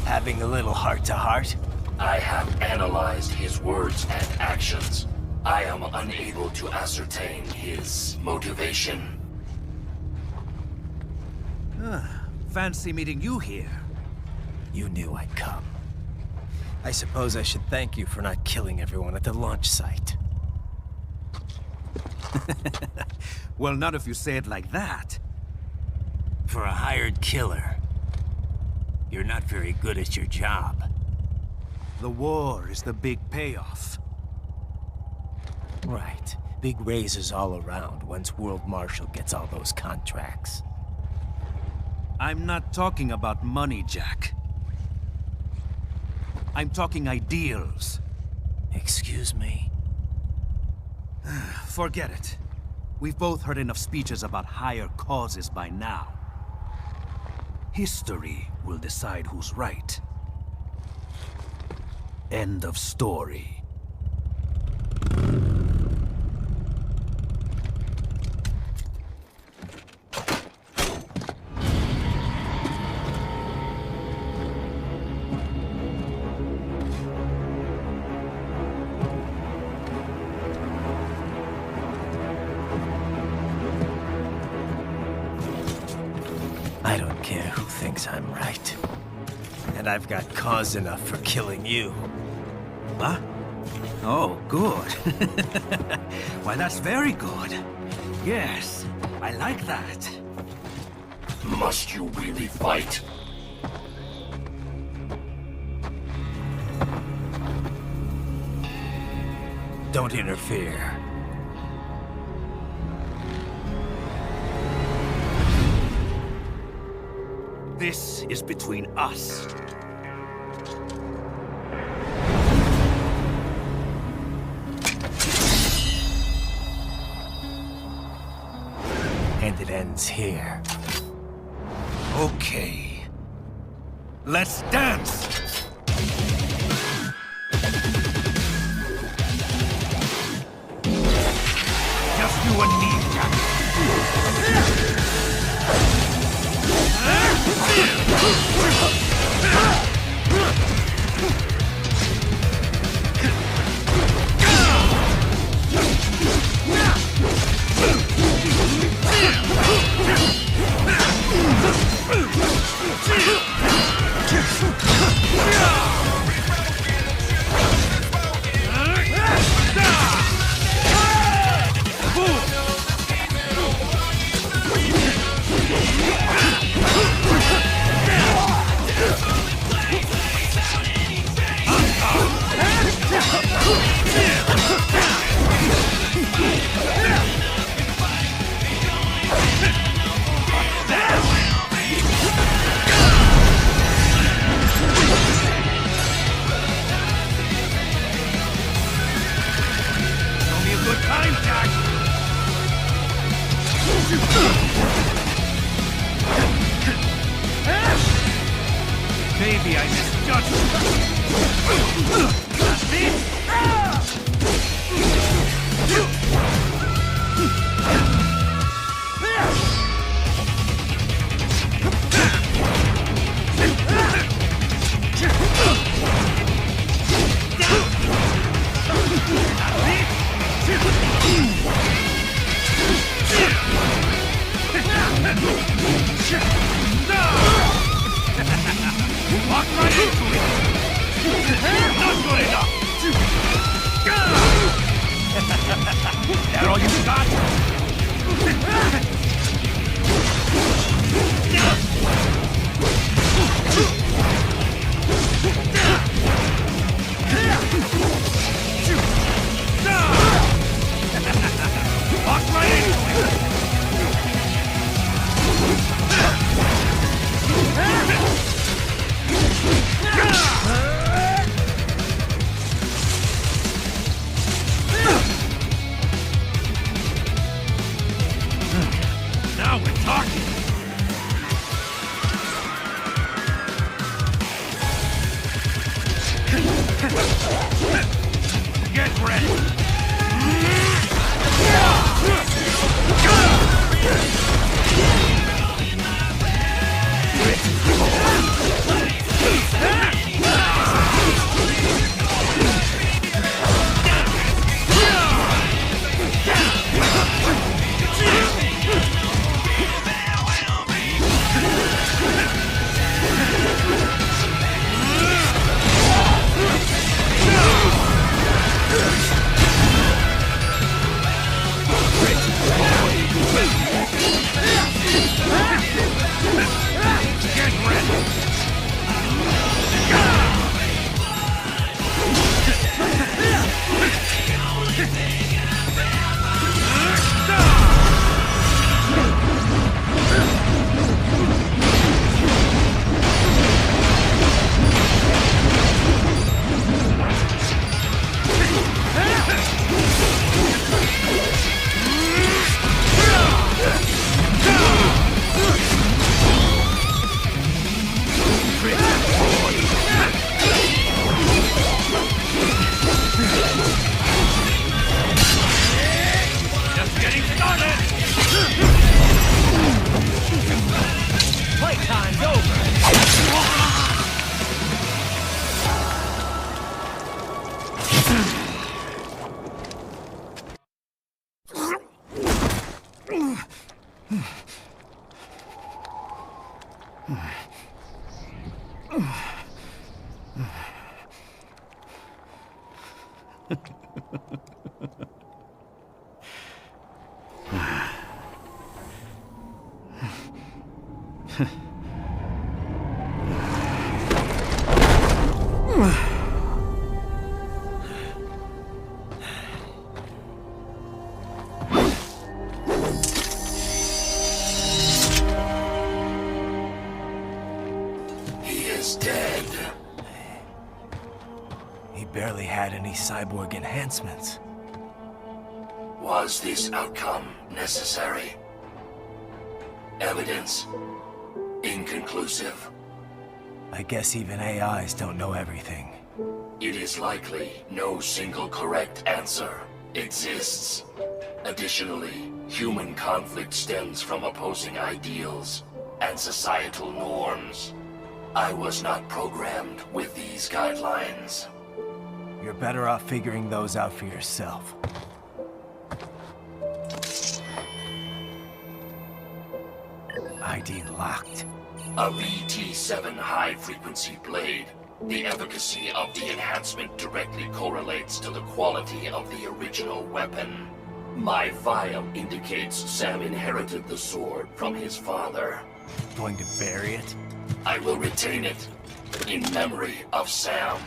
Having a little heart-to-heart? I have analyzed his words and actions. I am unable to ascertain his motivation. Fancy meeting you here. You knew I'd come. I suppose I should thank you for not killing everyone at the launch site. Well, not if you say it like that. For a hired killer, you're not very good at your job. The war is the big payoff. Right. Big raises all around once World Marshal gets all those contracts. I'm not talking about money, Jack. I'm talking ideals. Excuse me? Forget it. We've both heard enough speeches about higher causes by now. History will decide who's right. End of story. I don't care who thinks I'm right. And I've got cause enough for killing you. Huh? Oh, good. Why, that's very good. Yes, I like that. Must you really fight? Don't interfere. This is between us. And it ends here. Okay. Let's dance! Just you and me, Jack. Maybe I misjudged. That's it? Walk right into it! Not good enough! That all you got? Walk right into it! Now we're talking! Get ready! Playtime's over! Barely had any cyborg enhancements. Was this outcome necessary? Evidence inconclusive. I guess even AIs don't know everything. It is likely no single correct answer exists. Additionally, human conflict stems from opposing ideals and societal norms. I was not programmed with these guidelines. You're better off figuring those out for yourself. ID locked. A VT-7 high-frequency blade. The efficacy of the enhancement directly correlates to the quality of the original weapon. My file indicates Sam inherited the sword from his father. Going to bury it? I will retain it in memory of Sam.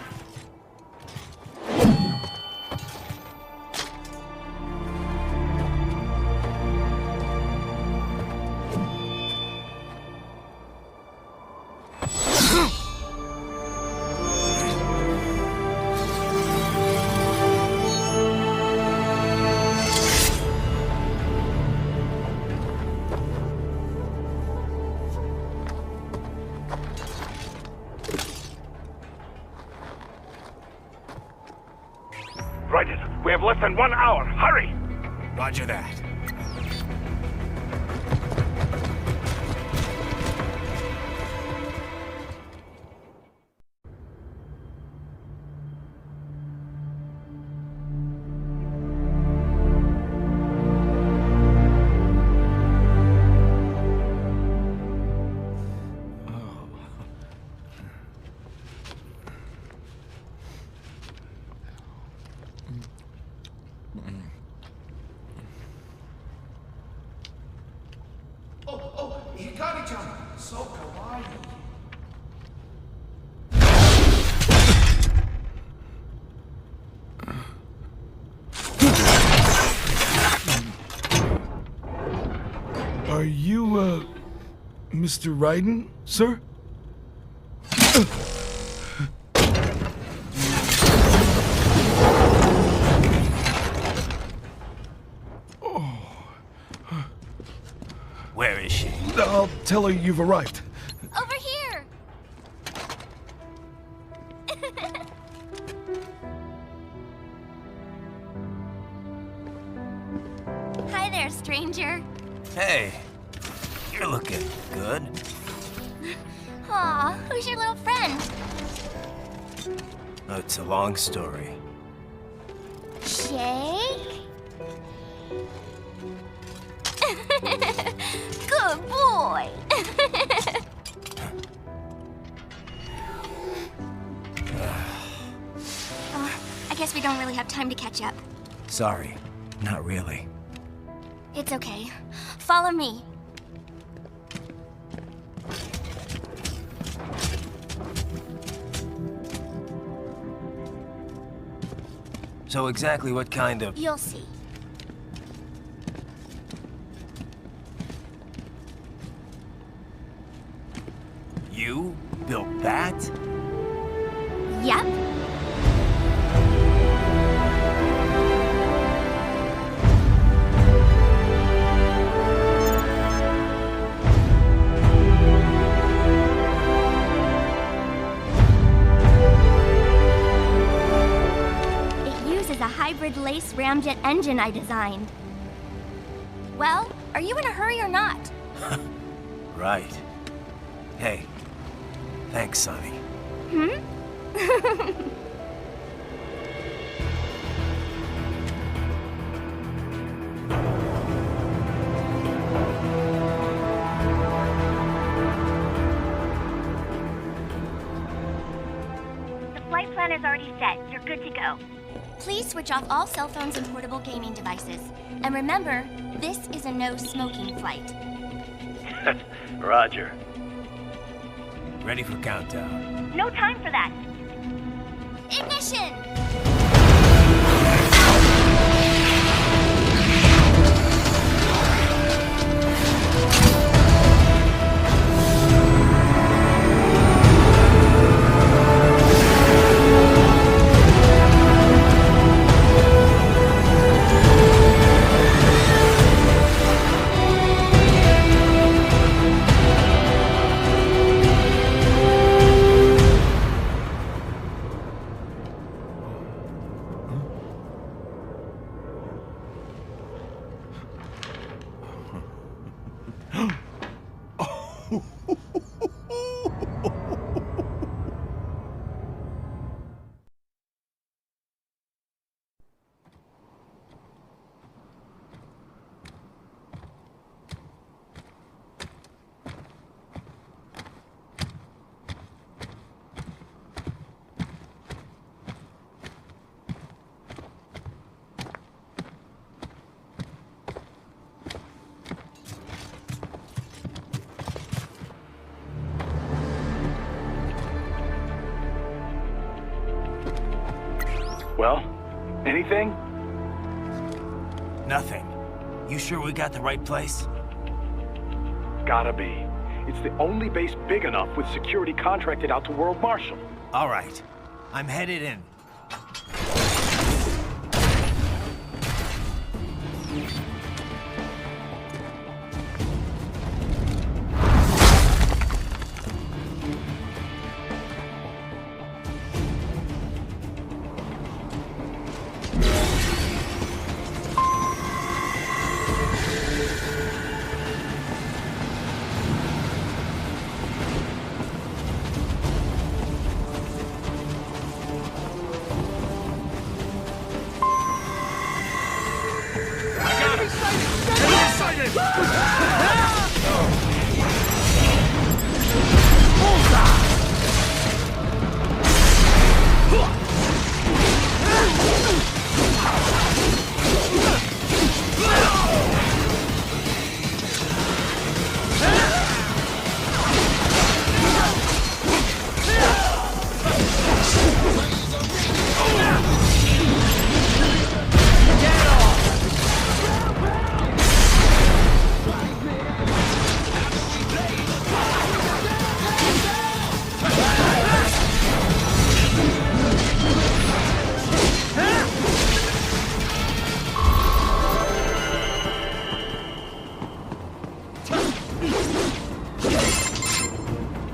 We have less than 1 hour. Hurry! Roger that. Are you, Mr. Raiden, sir? Where is she? I'll tell her you've arrived. Over here! Hi there, stranger. Hey, you're looking good. Aw, who's your little friend? Oh, it's a long story. Jake? Good boy. I guess we don't really have time to catch up. Sorry, not really. It's okay. Follow me. So exactly what kind of... You'll see. You built that? Yep. It uses a hybrid lace ramjet engine I designed. Well, are you in a hurry or not? Right. Hey, thanks, Sonny. Hmm? The flight plan is already set. You're good to go. Please switch off all cell phones and portable gaming devices. And remember, this is a no-smoking flight. Roger. Ready for countdown. No time for that. Ignition! Well, anything? Nothing. You sure we got the right place? Gotta be. It's the only base big enough with security contracted out to World Marshal. All right. I'm headed in.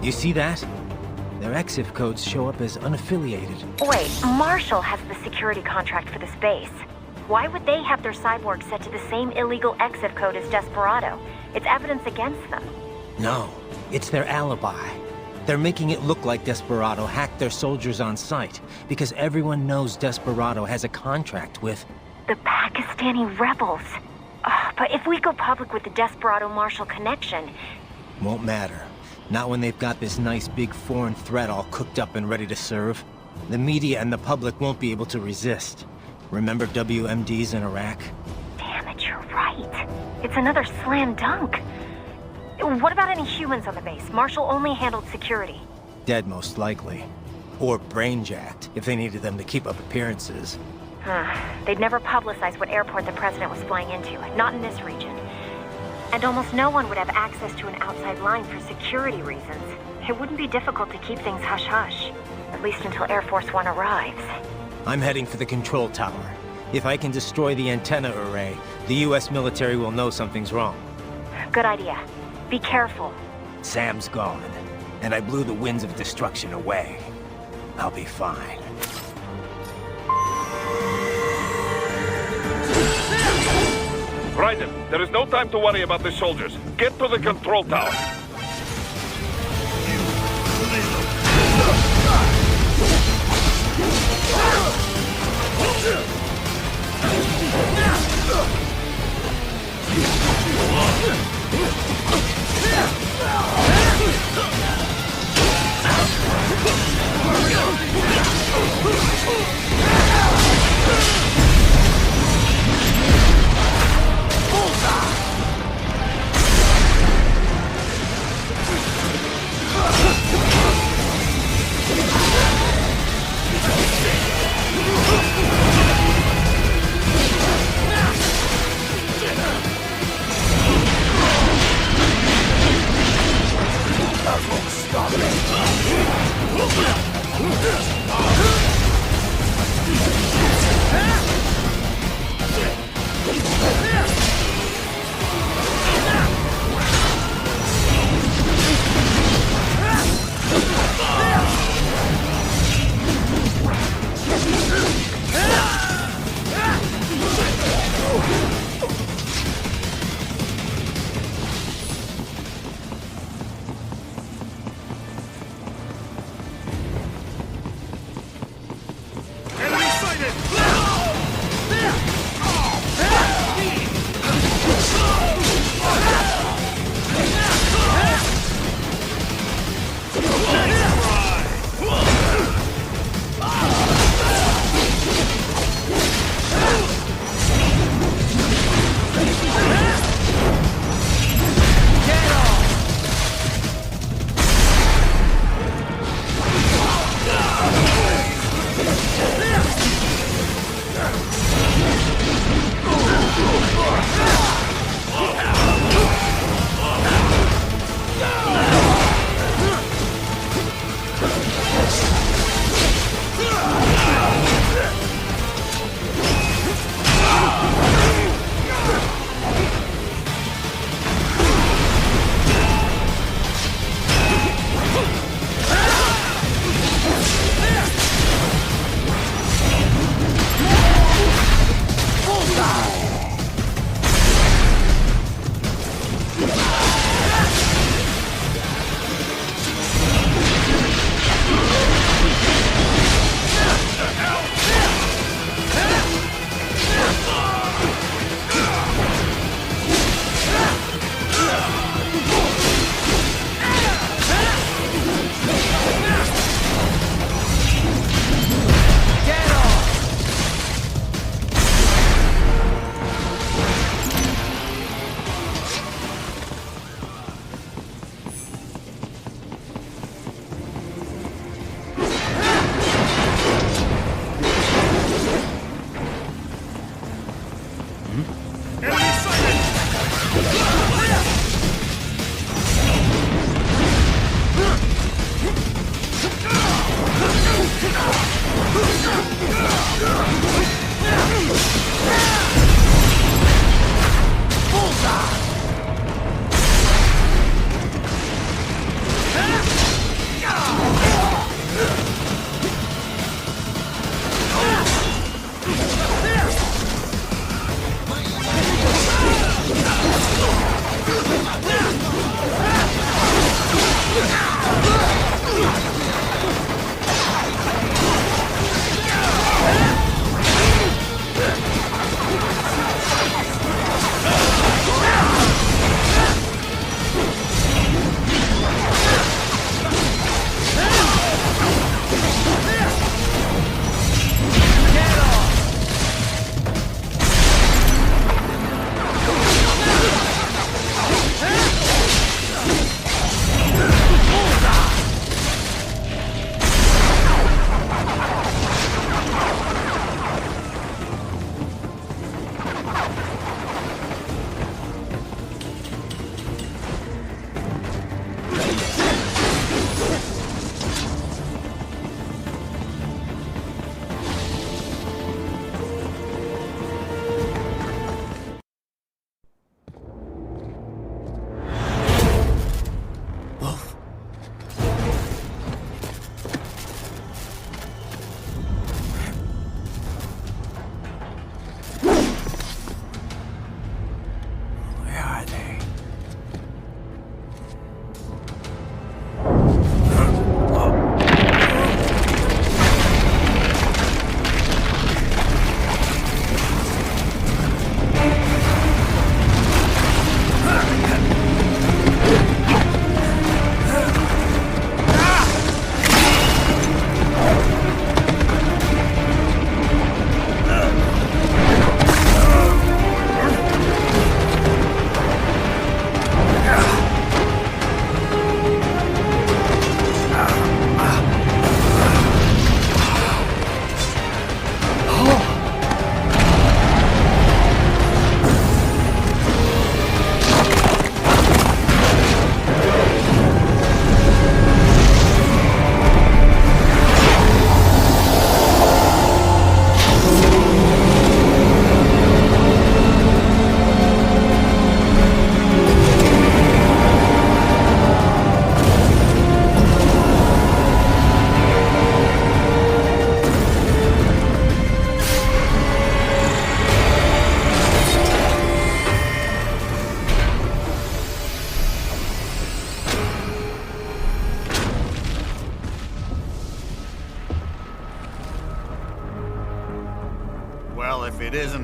You see that? Their EXIF codes show up as unaffiliated. Wait, Marshall has the security contract for this base. Why would they have their cyborg set to the same illegal EXIF code as Desperado? It's evidence against them. No, it's their alibi. They're making it look like Desperado hacked their soldiers on sight, because everyone knows Desperado has a contract with... The Pakistani rebels. But if we go public with the Desperado-Marshall connection... Won't matter. Not when they've got this nice big foreign threat all cooked up and ready to serve. The media and the public won't be able to resist. Remember WMDs in Iraq? Damn it, you're right. It's another slam dunk. What about any humans on the base? Marshall only handled security. Dead, most likely. Or brainjacked, if they needed them to keep up appearances. They'd never publicize what airport the president was flying into, not in this region. And almost no one would have access to an outside line for security reasons. It wouldn't be difficult to keep things hush-hush, at least until Air Force One arrives. I'm heading for the control tower. If I can destroy the antenna array, the US military will know something's wrong. Good idea. Be careful. Sam's gone, and I blew the winds of destruction away. I'll be fine. Raiden, there is no time to worry about the soldiers. Get to the control tower.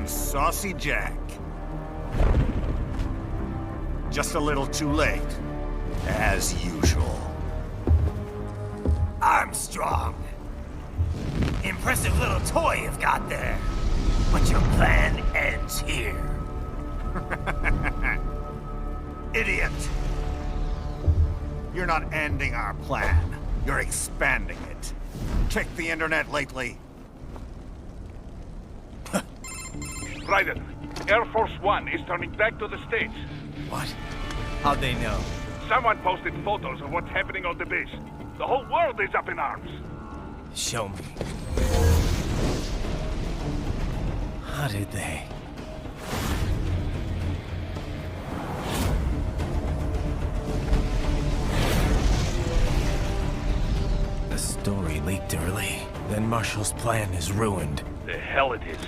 one saucy Jack. Just a little too late, as usual. Armstrong! Impressive little toy you've got there. But your plan ends here. Idiot! You're not ending our plan. You're expanding it. Check the internet lately. Ryder, Air Force One is turning back to the States. What? How'd they know? Someone posted photos of what's happening on the base. The whole world is up in arms. Show me. How did they? The story leaked early. Then Marshall's plan is ruined. The hell it is.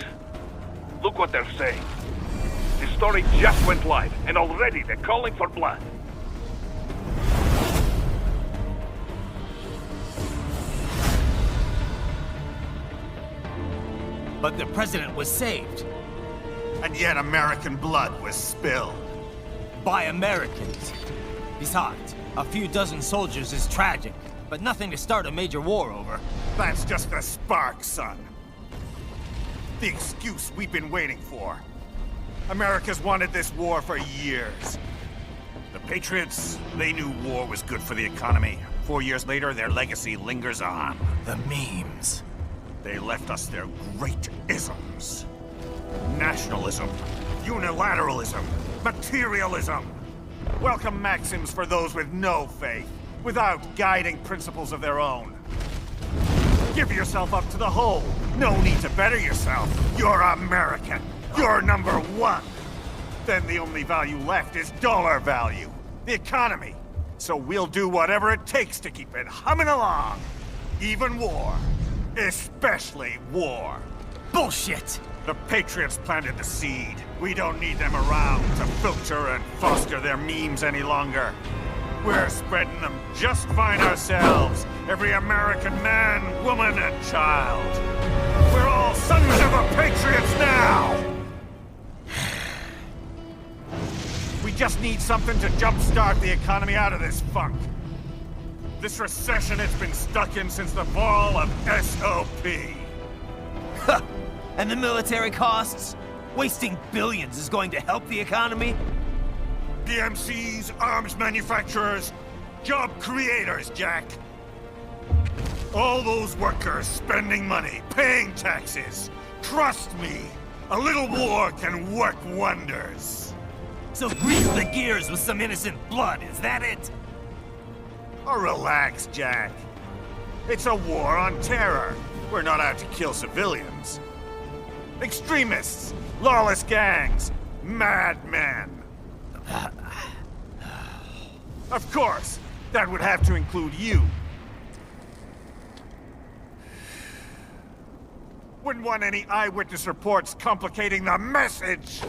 Look what they're saying. The story just went live, and already they're calling for blood. But the president was saved. And yet American blood was spilled. By Americans. Besides, a few dozen soldiers is tragic, but nothing to start a major war over. That's just the spark, son. The excuse we've been waiting for. America's wanted this war for years. The Patriots, they knew war was good for the economy. 4 years later, their legacy lingers on. The memes. They left us their great isms. Nationalism, unilateralism, materialism. Welcome maxims for those with no faith, without guiding principles of their own. Give yourself up to the whole. No need to better yourself. You're American. You're #1. Then the only value left is dollar value. The economy. So we'll do whatever it takes to keep it humming along. Even war. Especially war. Bullshit! The Patriots planted the seed. We don't need them around to filter and foster their memes any longer. We're spreading them just fine ourselves. Every American man, woman, and child. We're all sons of the Patriots now! We just need something to jumpstart the economy out of this funk. This recession it's been stuck in since the fall of SOP. And the military costs? Wasting billions is going to help the economy? DMCs, arms manufacturers, job creators, Jack. All those workers spending money, paying taxes. Trust me, a little war can work wonders. So grease the gears with some innocent blood, is that it? Oh, relax, Jack. It's a war on terror. We're not out to kill civilians. Extremists, lawless gangs, madmen. Of course, that would have to include you. Wouldn't want any eyewitness reports complicating the message.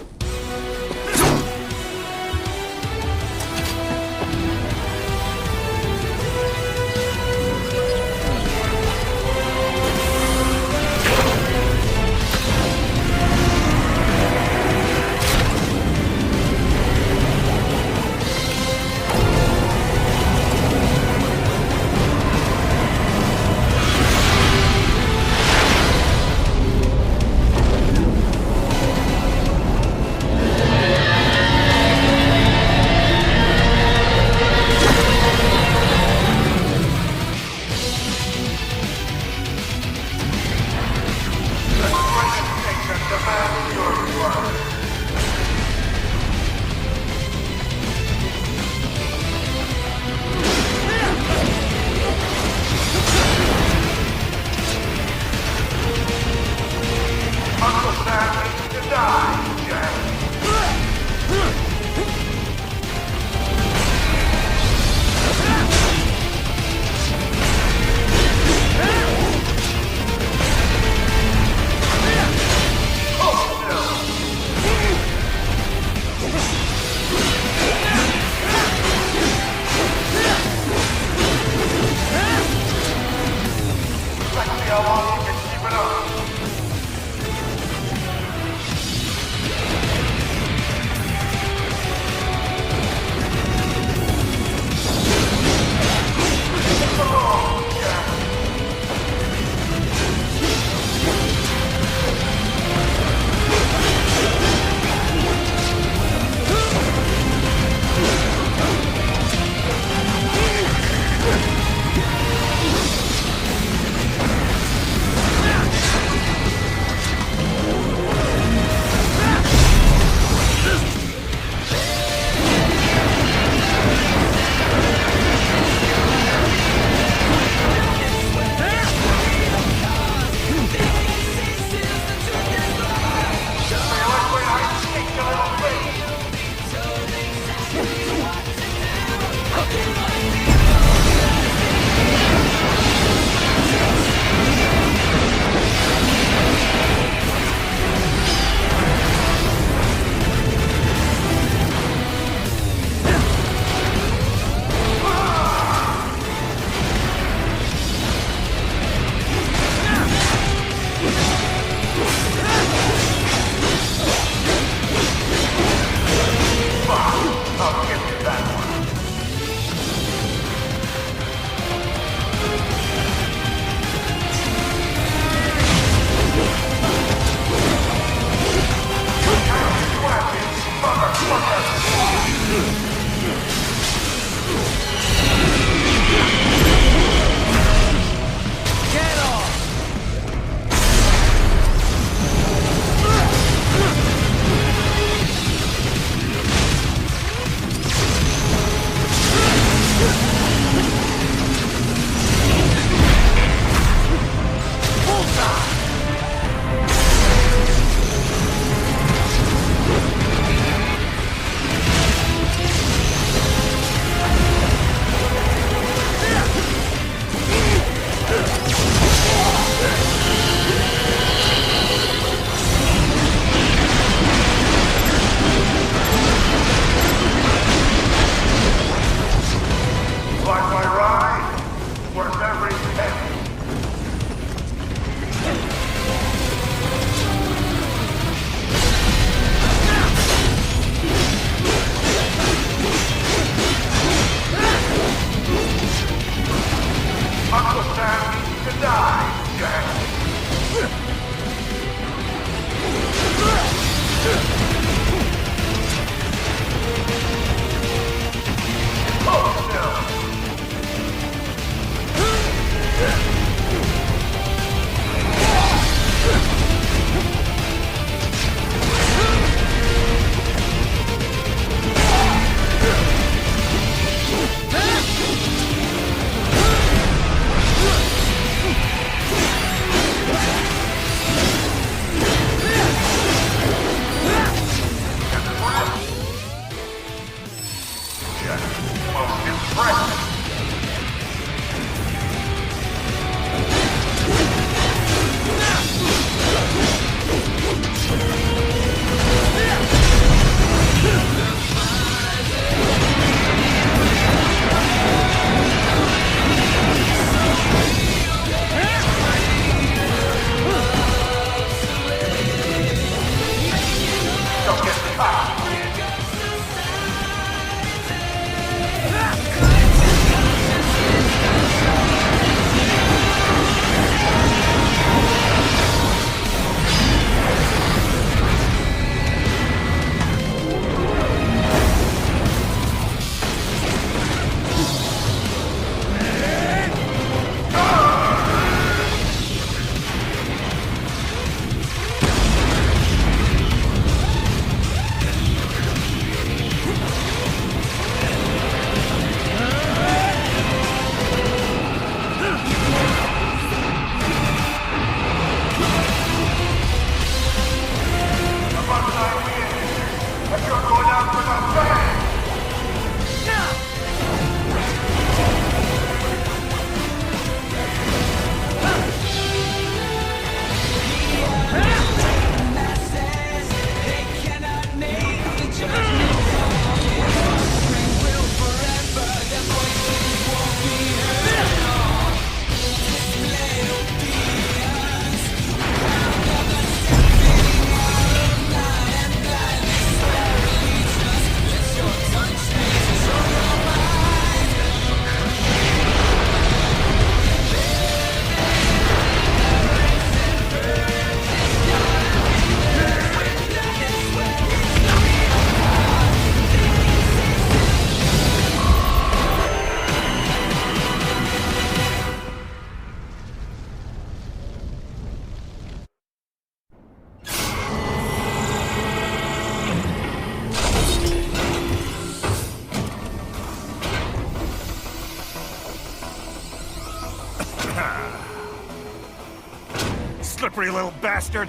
slippery little bastard!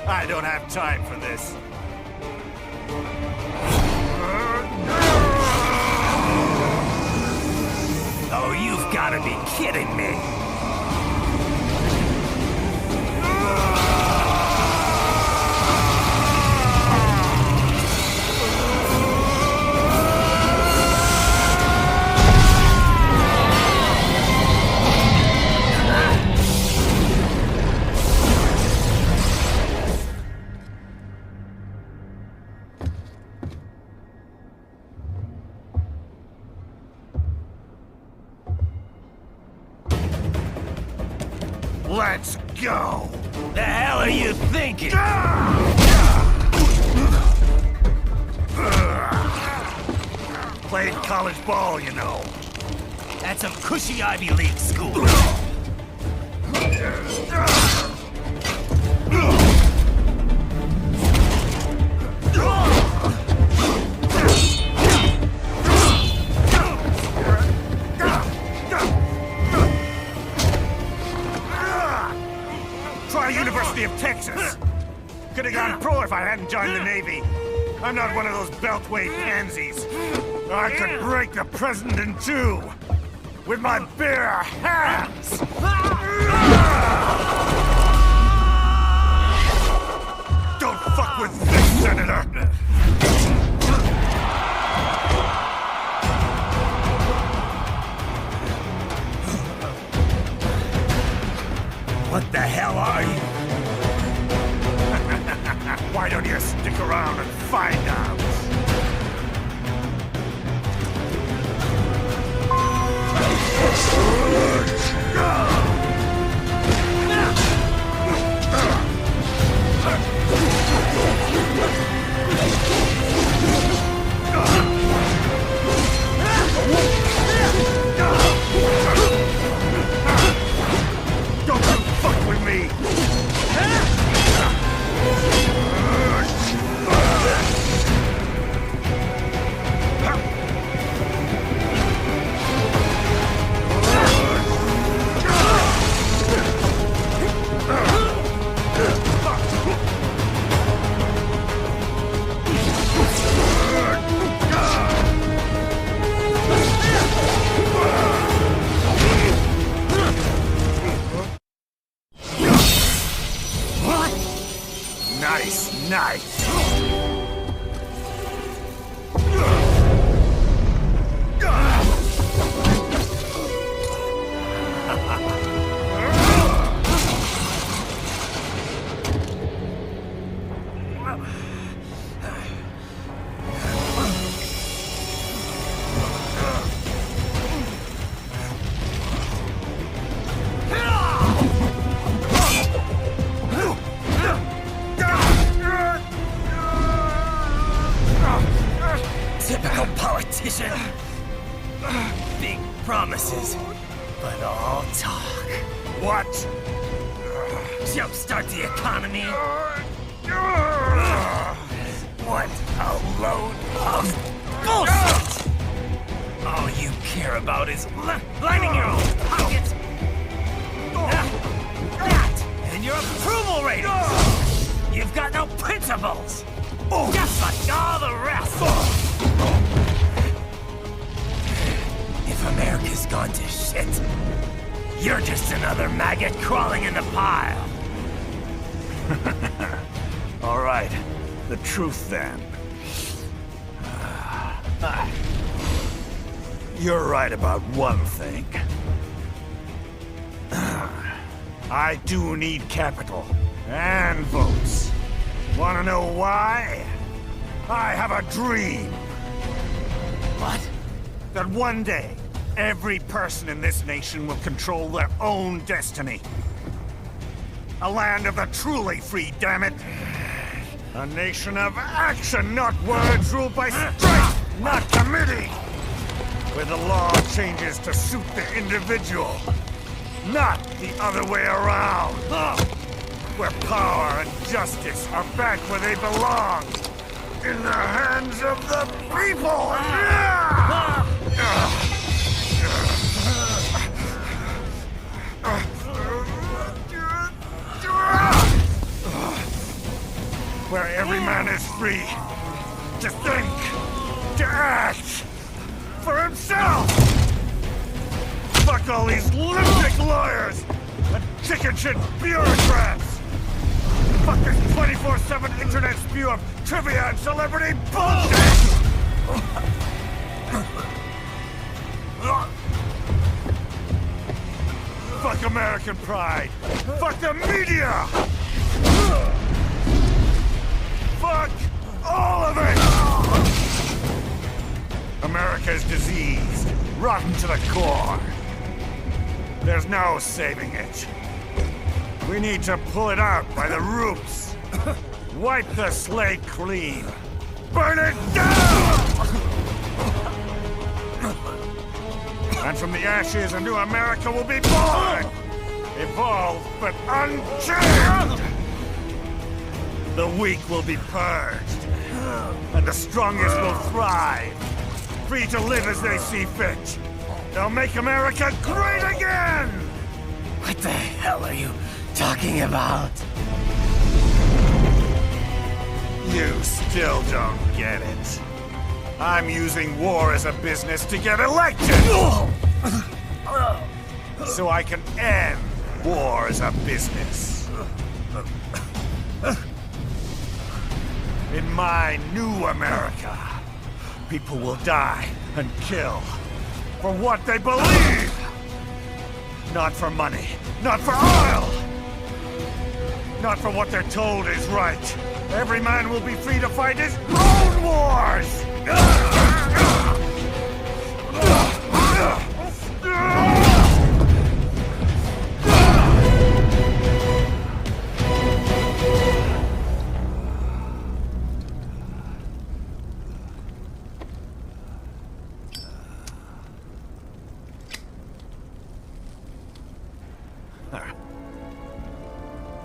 I don't have time for this. Oh, you've got to be kidding me! Let's go! The hell are you thinking? Played college ball, you know. That's some cushy Ivy League school. University of Texas. Could have gone pro if I hadn't joined the Navy. I'm not one of those beltway pansies. I could break the president in two with my bare hands. Don't fuck with this, Senator. What the hell are you? Why don't you stick around and find out? Don't you fuck with me! Nice. Typical politician. Big promises, but all talk. What? Jumpstart the economy? What a load of bullshit! All you care about is lining your own pockets. That and your approval ratings. You've got no principles. Just like all the rest. If America's gone to shit, you're just another maggot crawling in the pile. All right, the truth then. You're right about one thing. I do need capital and votes. Wanna know why? I have a dream. What? That one day, every person in this nation will control their own destiny. A land of the truly free, damn it. A nation of action, not words, ruled by strife, not committee. Where the law changes to suit the individual, not the other way around. Where power and justice are back where they belong. In the hands of the people! where every man is free to think, to act for himself. Fuck all these lunatic lawyers and chicken shit bureaucrats. Fuck this 24/7 internet spew of trivia and celebrity bullshit! Fuck American pride! Fuck the media! Fuck all of it! America's diseased, rotten to the core. There's no saving it. We need to pull it out by the roots. Wipe the slate clean. Burn it down! And from the ashes, a new America will be born! Evolved, but unchained! The weak will be purged, and the strongest will thrive, free to live as they see fit. They'll make America great again! What the hell are you talking about? You still don't get it. I'm using war as a business to get elected! So I can end war as a business. In my new America, people will die and kill for what they believe! Not for money, not for oil! Not for what they're told is right. Every man will be free to fight his own wars!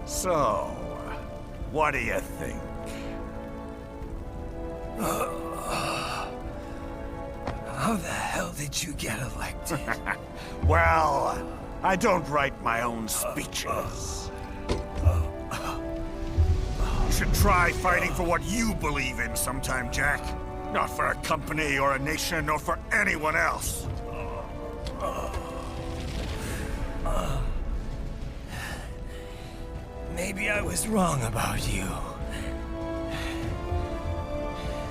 So, what do you think? How the hell did you get elected? Well, I don't write my own speeches. You should try fighting for what you believe in sometime, Jack. Not for a company or a nation or for anyone else. Maybe I was wrong about you.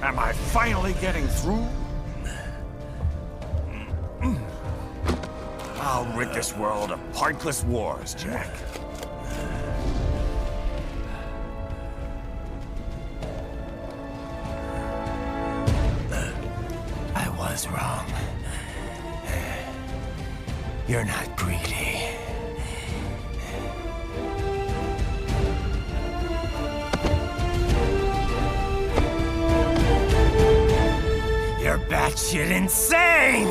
Am I finally getting through? I'll rid this world of pointless wars, Jack. I was wrong. You're not greedy. You're batshit insane!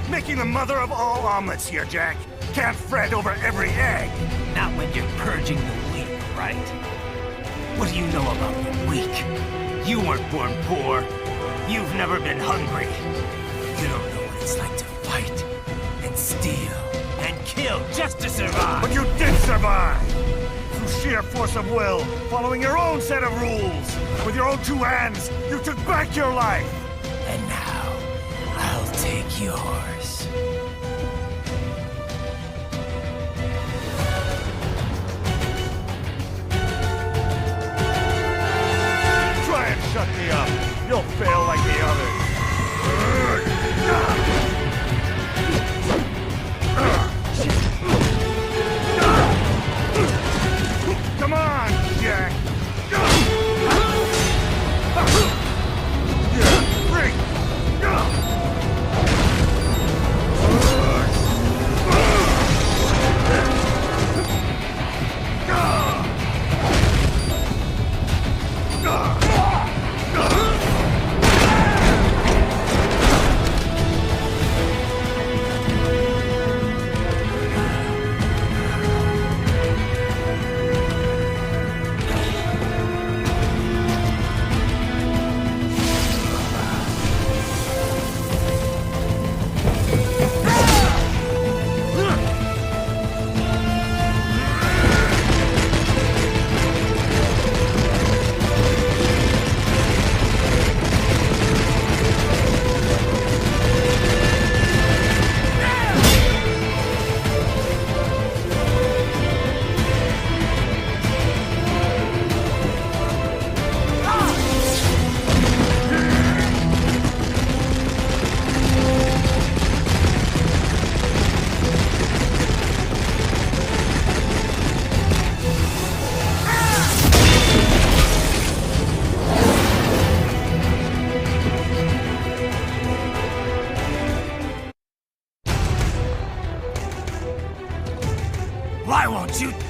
Making the mother of all omelets here, Jack. Can't fret over every egg. Not when you're purging the weak, right? What do you know about the weak? You weren't born poor. You've never been hungry. You don't know what it's like to fight, and steal, and kill just to survive. But you did survive! Through sheer force of will, following your own set of rules. With your own two hands, you took back your life. And now, I'll take yours. Shut me up. You'll fail like the others. Come on, Jack. Freak.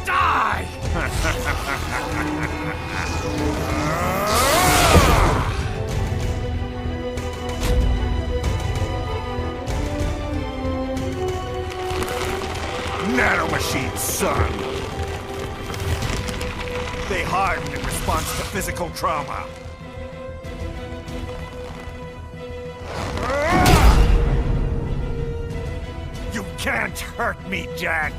Die! Nanomachines, son! They harden in response to physical trauma. You can't hurt me, Jack!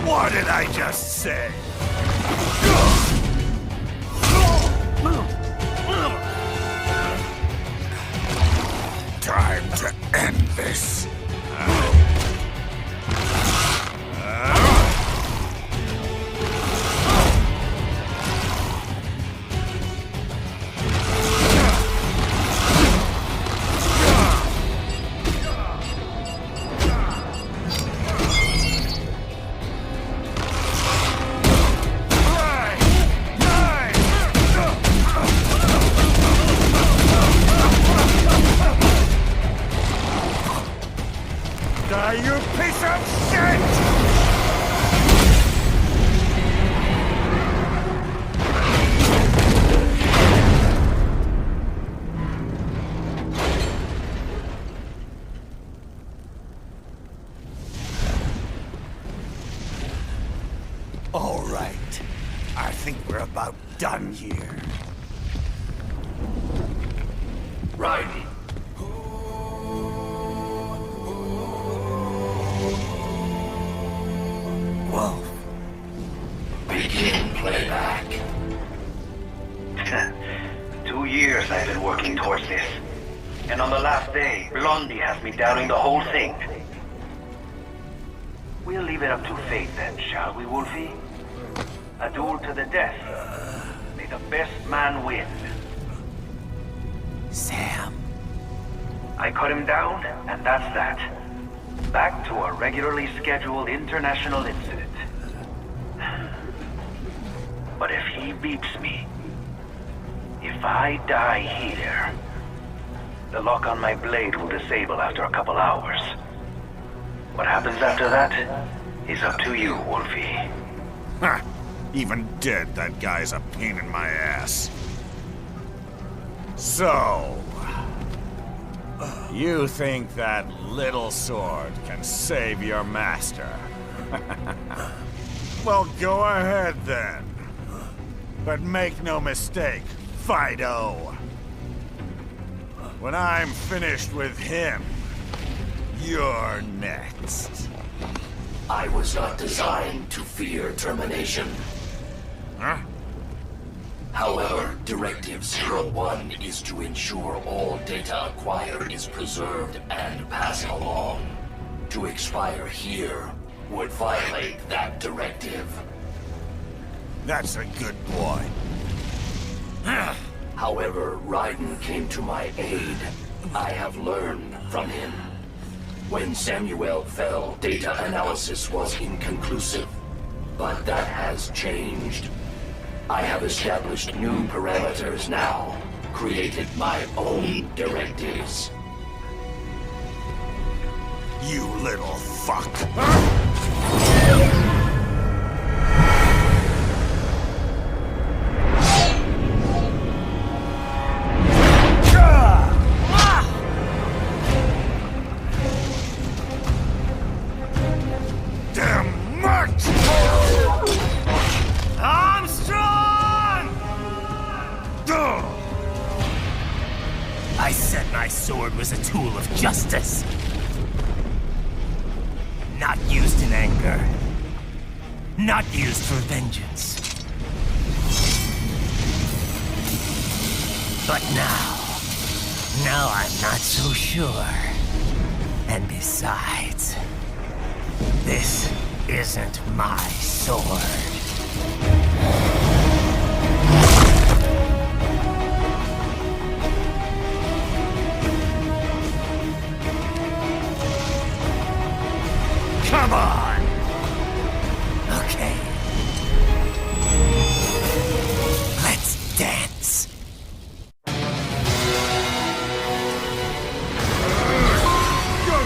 What did I just say? Time to end this. You piece of shit! All right. I think we're about done here. Right. Whoa. Begin playback. 2 years I've been working towards this. And on the last day, Blondie has me doubting the whole thing. We'll leave it up to fate then, shall we, Wolfie? A duel to the death. May the best man win. Sam. I cut him down, and that's that. Back to a regularly scheduled international incident. But if he beats me, if I die here, the lock on my blade will disable after a couple hours. What happens after that is up to you, Wolfie. Ha! Even dead, that guy's a pain in my ass. So... you think that little sword can save your master? Well, go ahead then. But make no mistake, Fido. When I'm finished with him, you're next. I was not designed to fear termination. Huh? However, Directive 01 is to ensure all data acquired is preserved and passed along. To expire here would violate that directive. That's a good boy. However, Raiden came to my aid. I have learned from him. When Samuel fell, data analysis was inconclusive. But that has changed. I have established new parameters now, created my own directives. You little fuck. Damn much! I said my sword was a tool of justice. Not used in anger. Not used for vengeance. But now I'm not so sure. And besides, this isn't my sword. Come on! Okay. Let's dance. Go!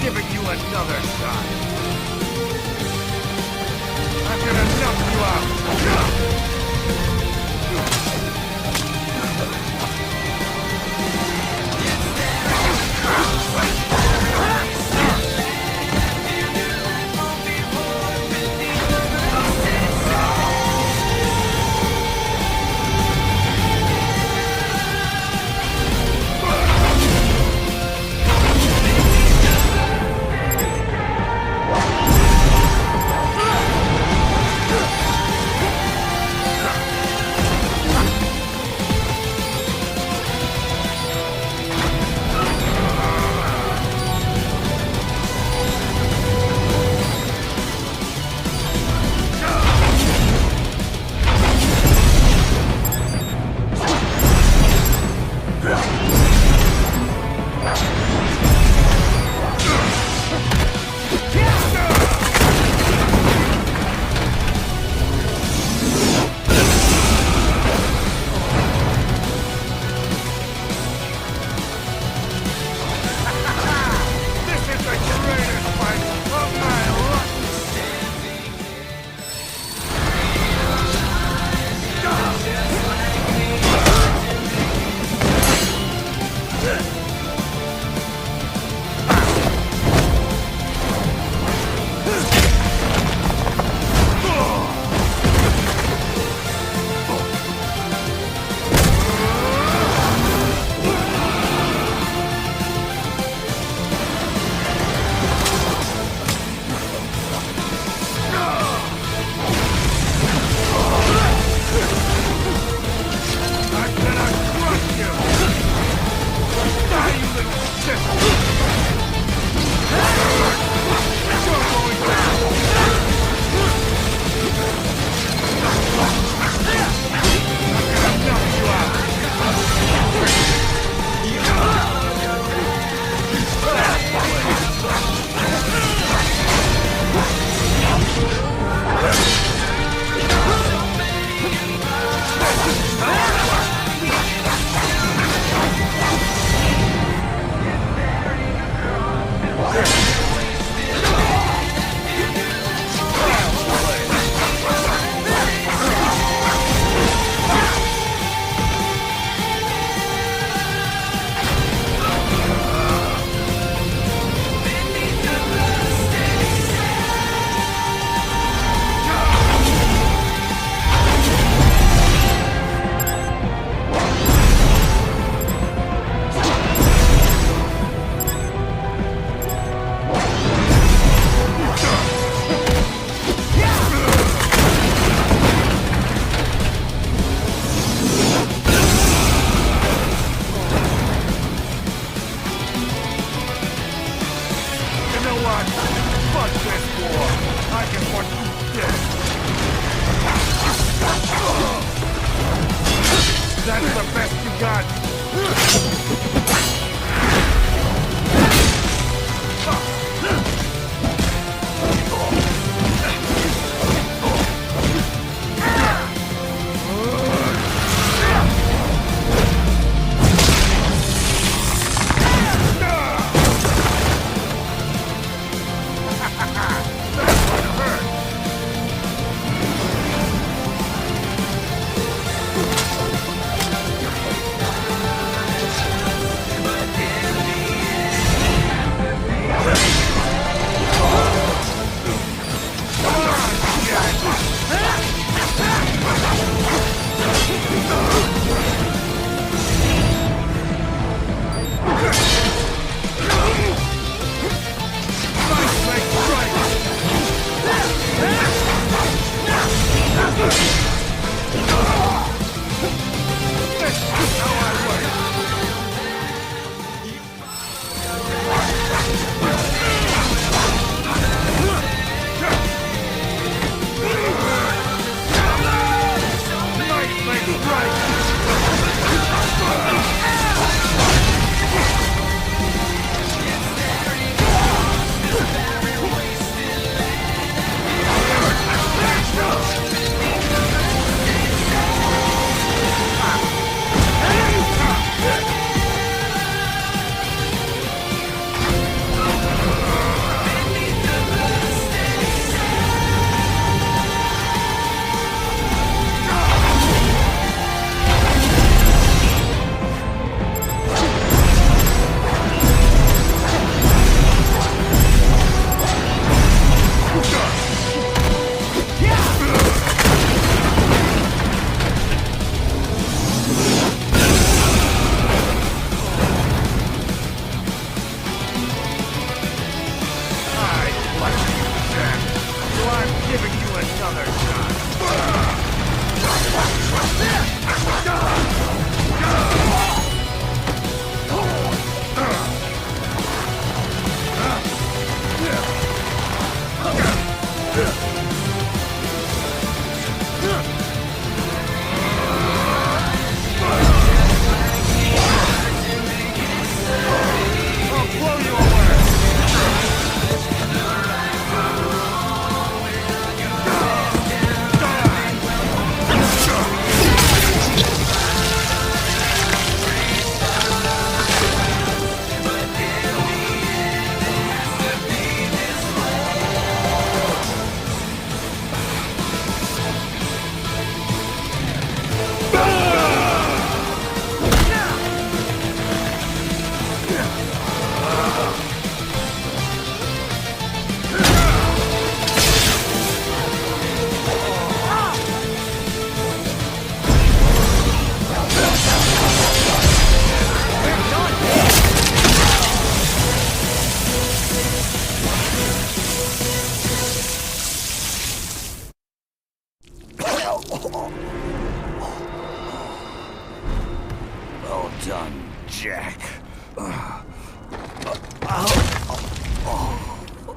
giving you another shot. I'm gonna knock you out.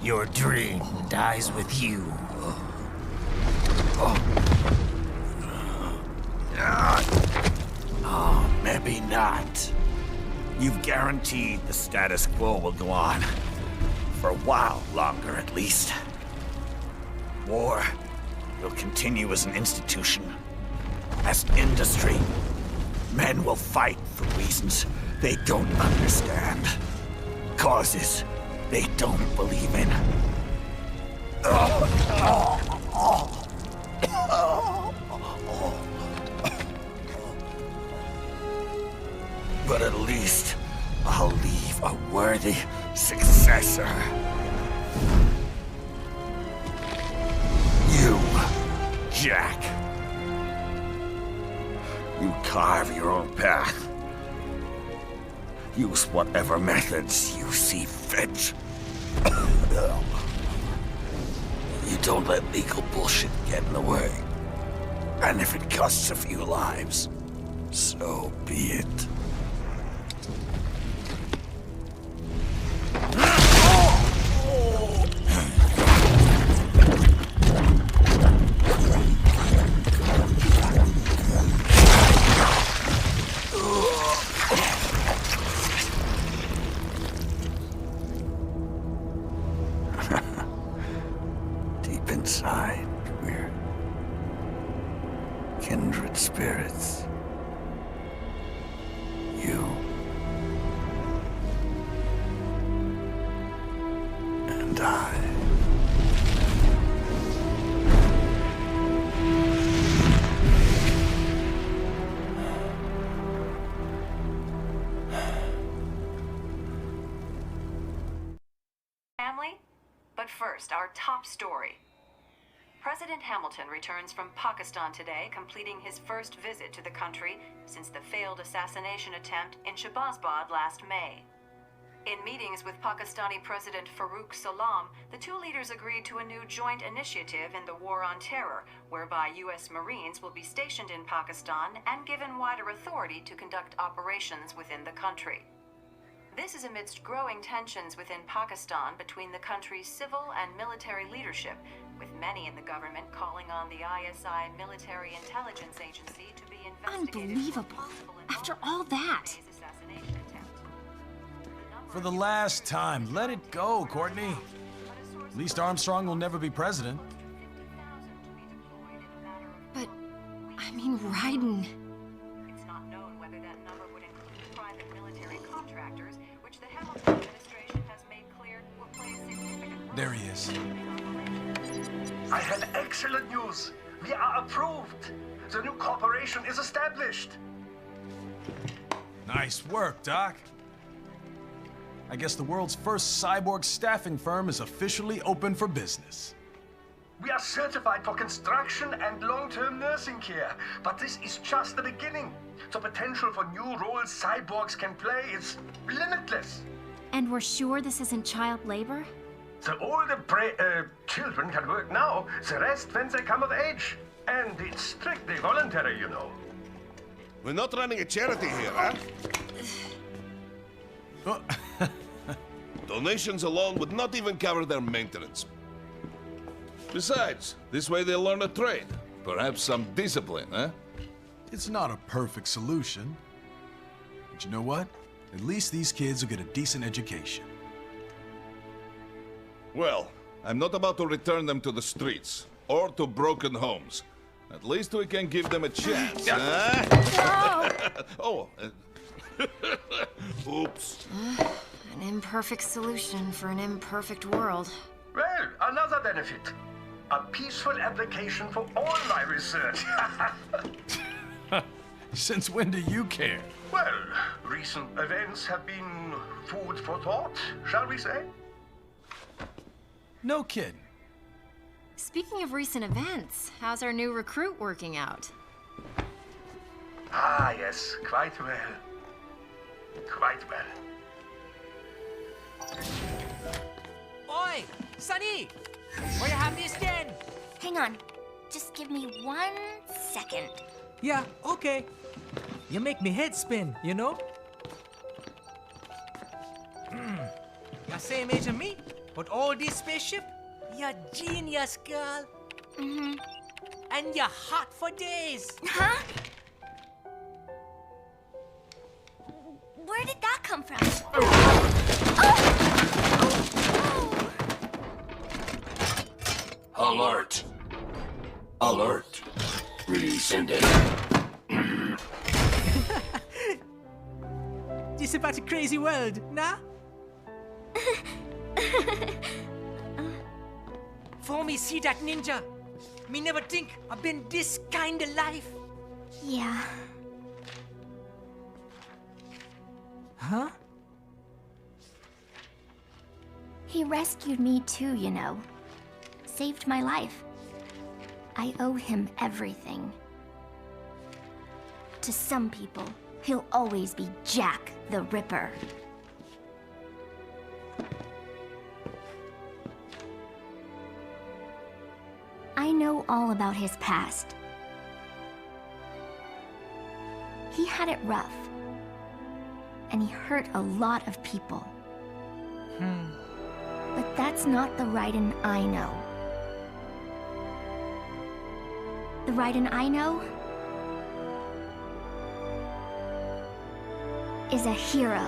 Your dream dies with you. Oh, maybe not. You've guaranteed the status quo will go on. For a while longer, at least. War will continue as an institution, as an industry. Men will fight for reasons they don't understand. Causes they don't believe in. But at least I'll leave a worthy successor. You, Jack. You carve your own path. Use whatever methods you see fit. You don't let legal bullshit get in the way. And if it costs a few lives, so be it. Deep inside, we're kindred spirits. You and I. Family? But first, our top story. President Hamilton returns from Pakistan today, completing his first visit to the country since the failed assassination attempt in Shahbazbad last May. In meetings with Pakistani President Farooq Salam, the two leaders agreed to a new joint initiative in the War on Terror, whereby U.S. Marines will be stationed in Pakistan and given wider authority to conduct operations within the country. This is amidst growing tensions within Pakistan between the country's civil and military leadership, with many in the government calling on the ISI Military Intelligence Agency to be investigated. Unbelievable. After all that. For the last time, let it go, Courtney. At least Armstrong will never be president. But, I mean, Raiden. It's not known whether that number would include private military contractors, which the Hamilton administration has made clear will play a significant role. There he is. I have excellent news. We are approved. The new corporation is established. Nice work, Doc. I guess the world's first cyborg staffing firm is officially open for business. We are certified for construction and long-term nursing care, but this is just the beginning. The potential for new roles cyborgs can play is limitless. And we're sure this isn't child labor? The older children can work now, the rest when they come of age. And it's strictly voluntary, you know. We're not running a charity here, huh? Donations alone would not even cover their maintenance. Besides, this way they'll learn a trade. Perhaps some discipline, huh? It's not a perfect solution. But you know what? At least these kids will get a decent education. Well, I'm not about to return them to the streets, or to broken homes. At least we can give them a chance, huh? Oh, oops. An imperfect solution for an imperfect world. Well, another benefit. A peaceful application for all my research. Since when do you care? Well, recent events have been food for thought, shall we say? No kidding. Speaking of recent events, how's our new recruit working out? Ah, yes, quite well. Quite well. Oi! Sonny! Where you have this then? Hang on. Just give me 1 second. Yeah, okay. You make me head spin, you know? You're same age as me? But all this spaceship, you're genius, girl. Mm-hmm. And you're hot for days. Huh? Where did that come from? Alert! Alert! Rescinding. This about a crazy world, nah? For me, see that ninja. Me never think I've been this kind of life. Yeah. Huh? He rescued me too, you know. Saved my life. I owe him everything. To some people, he'll always be Jack the Ripper. I know all about his past. He had it rough. And he hurt a lot of people. But that's not the Raiden I know. The Raiden I know is a hero.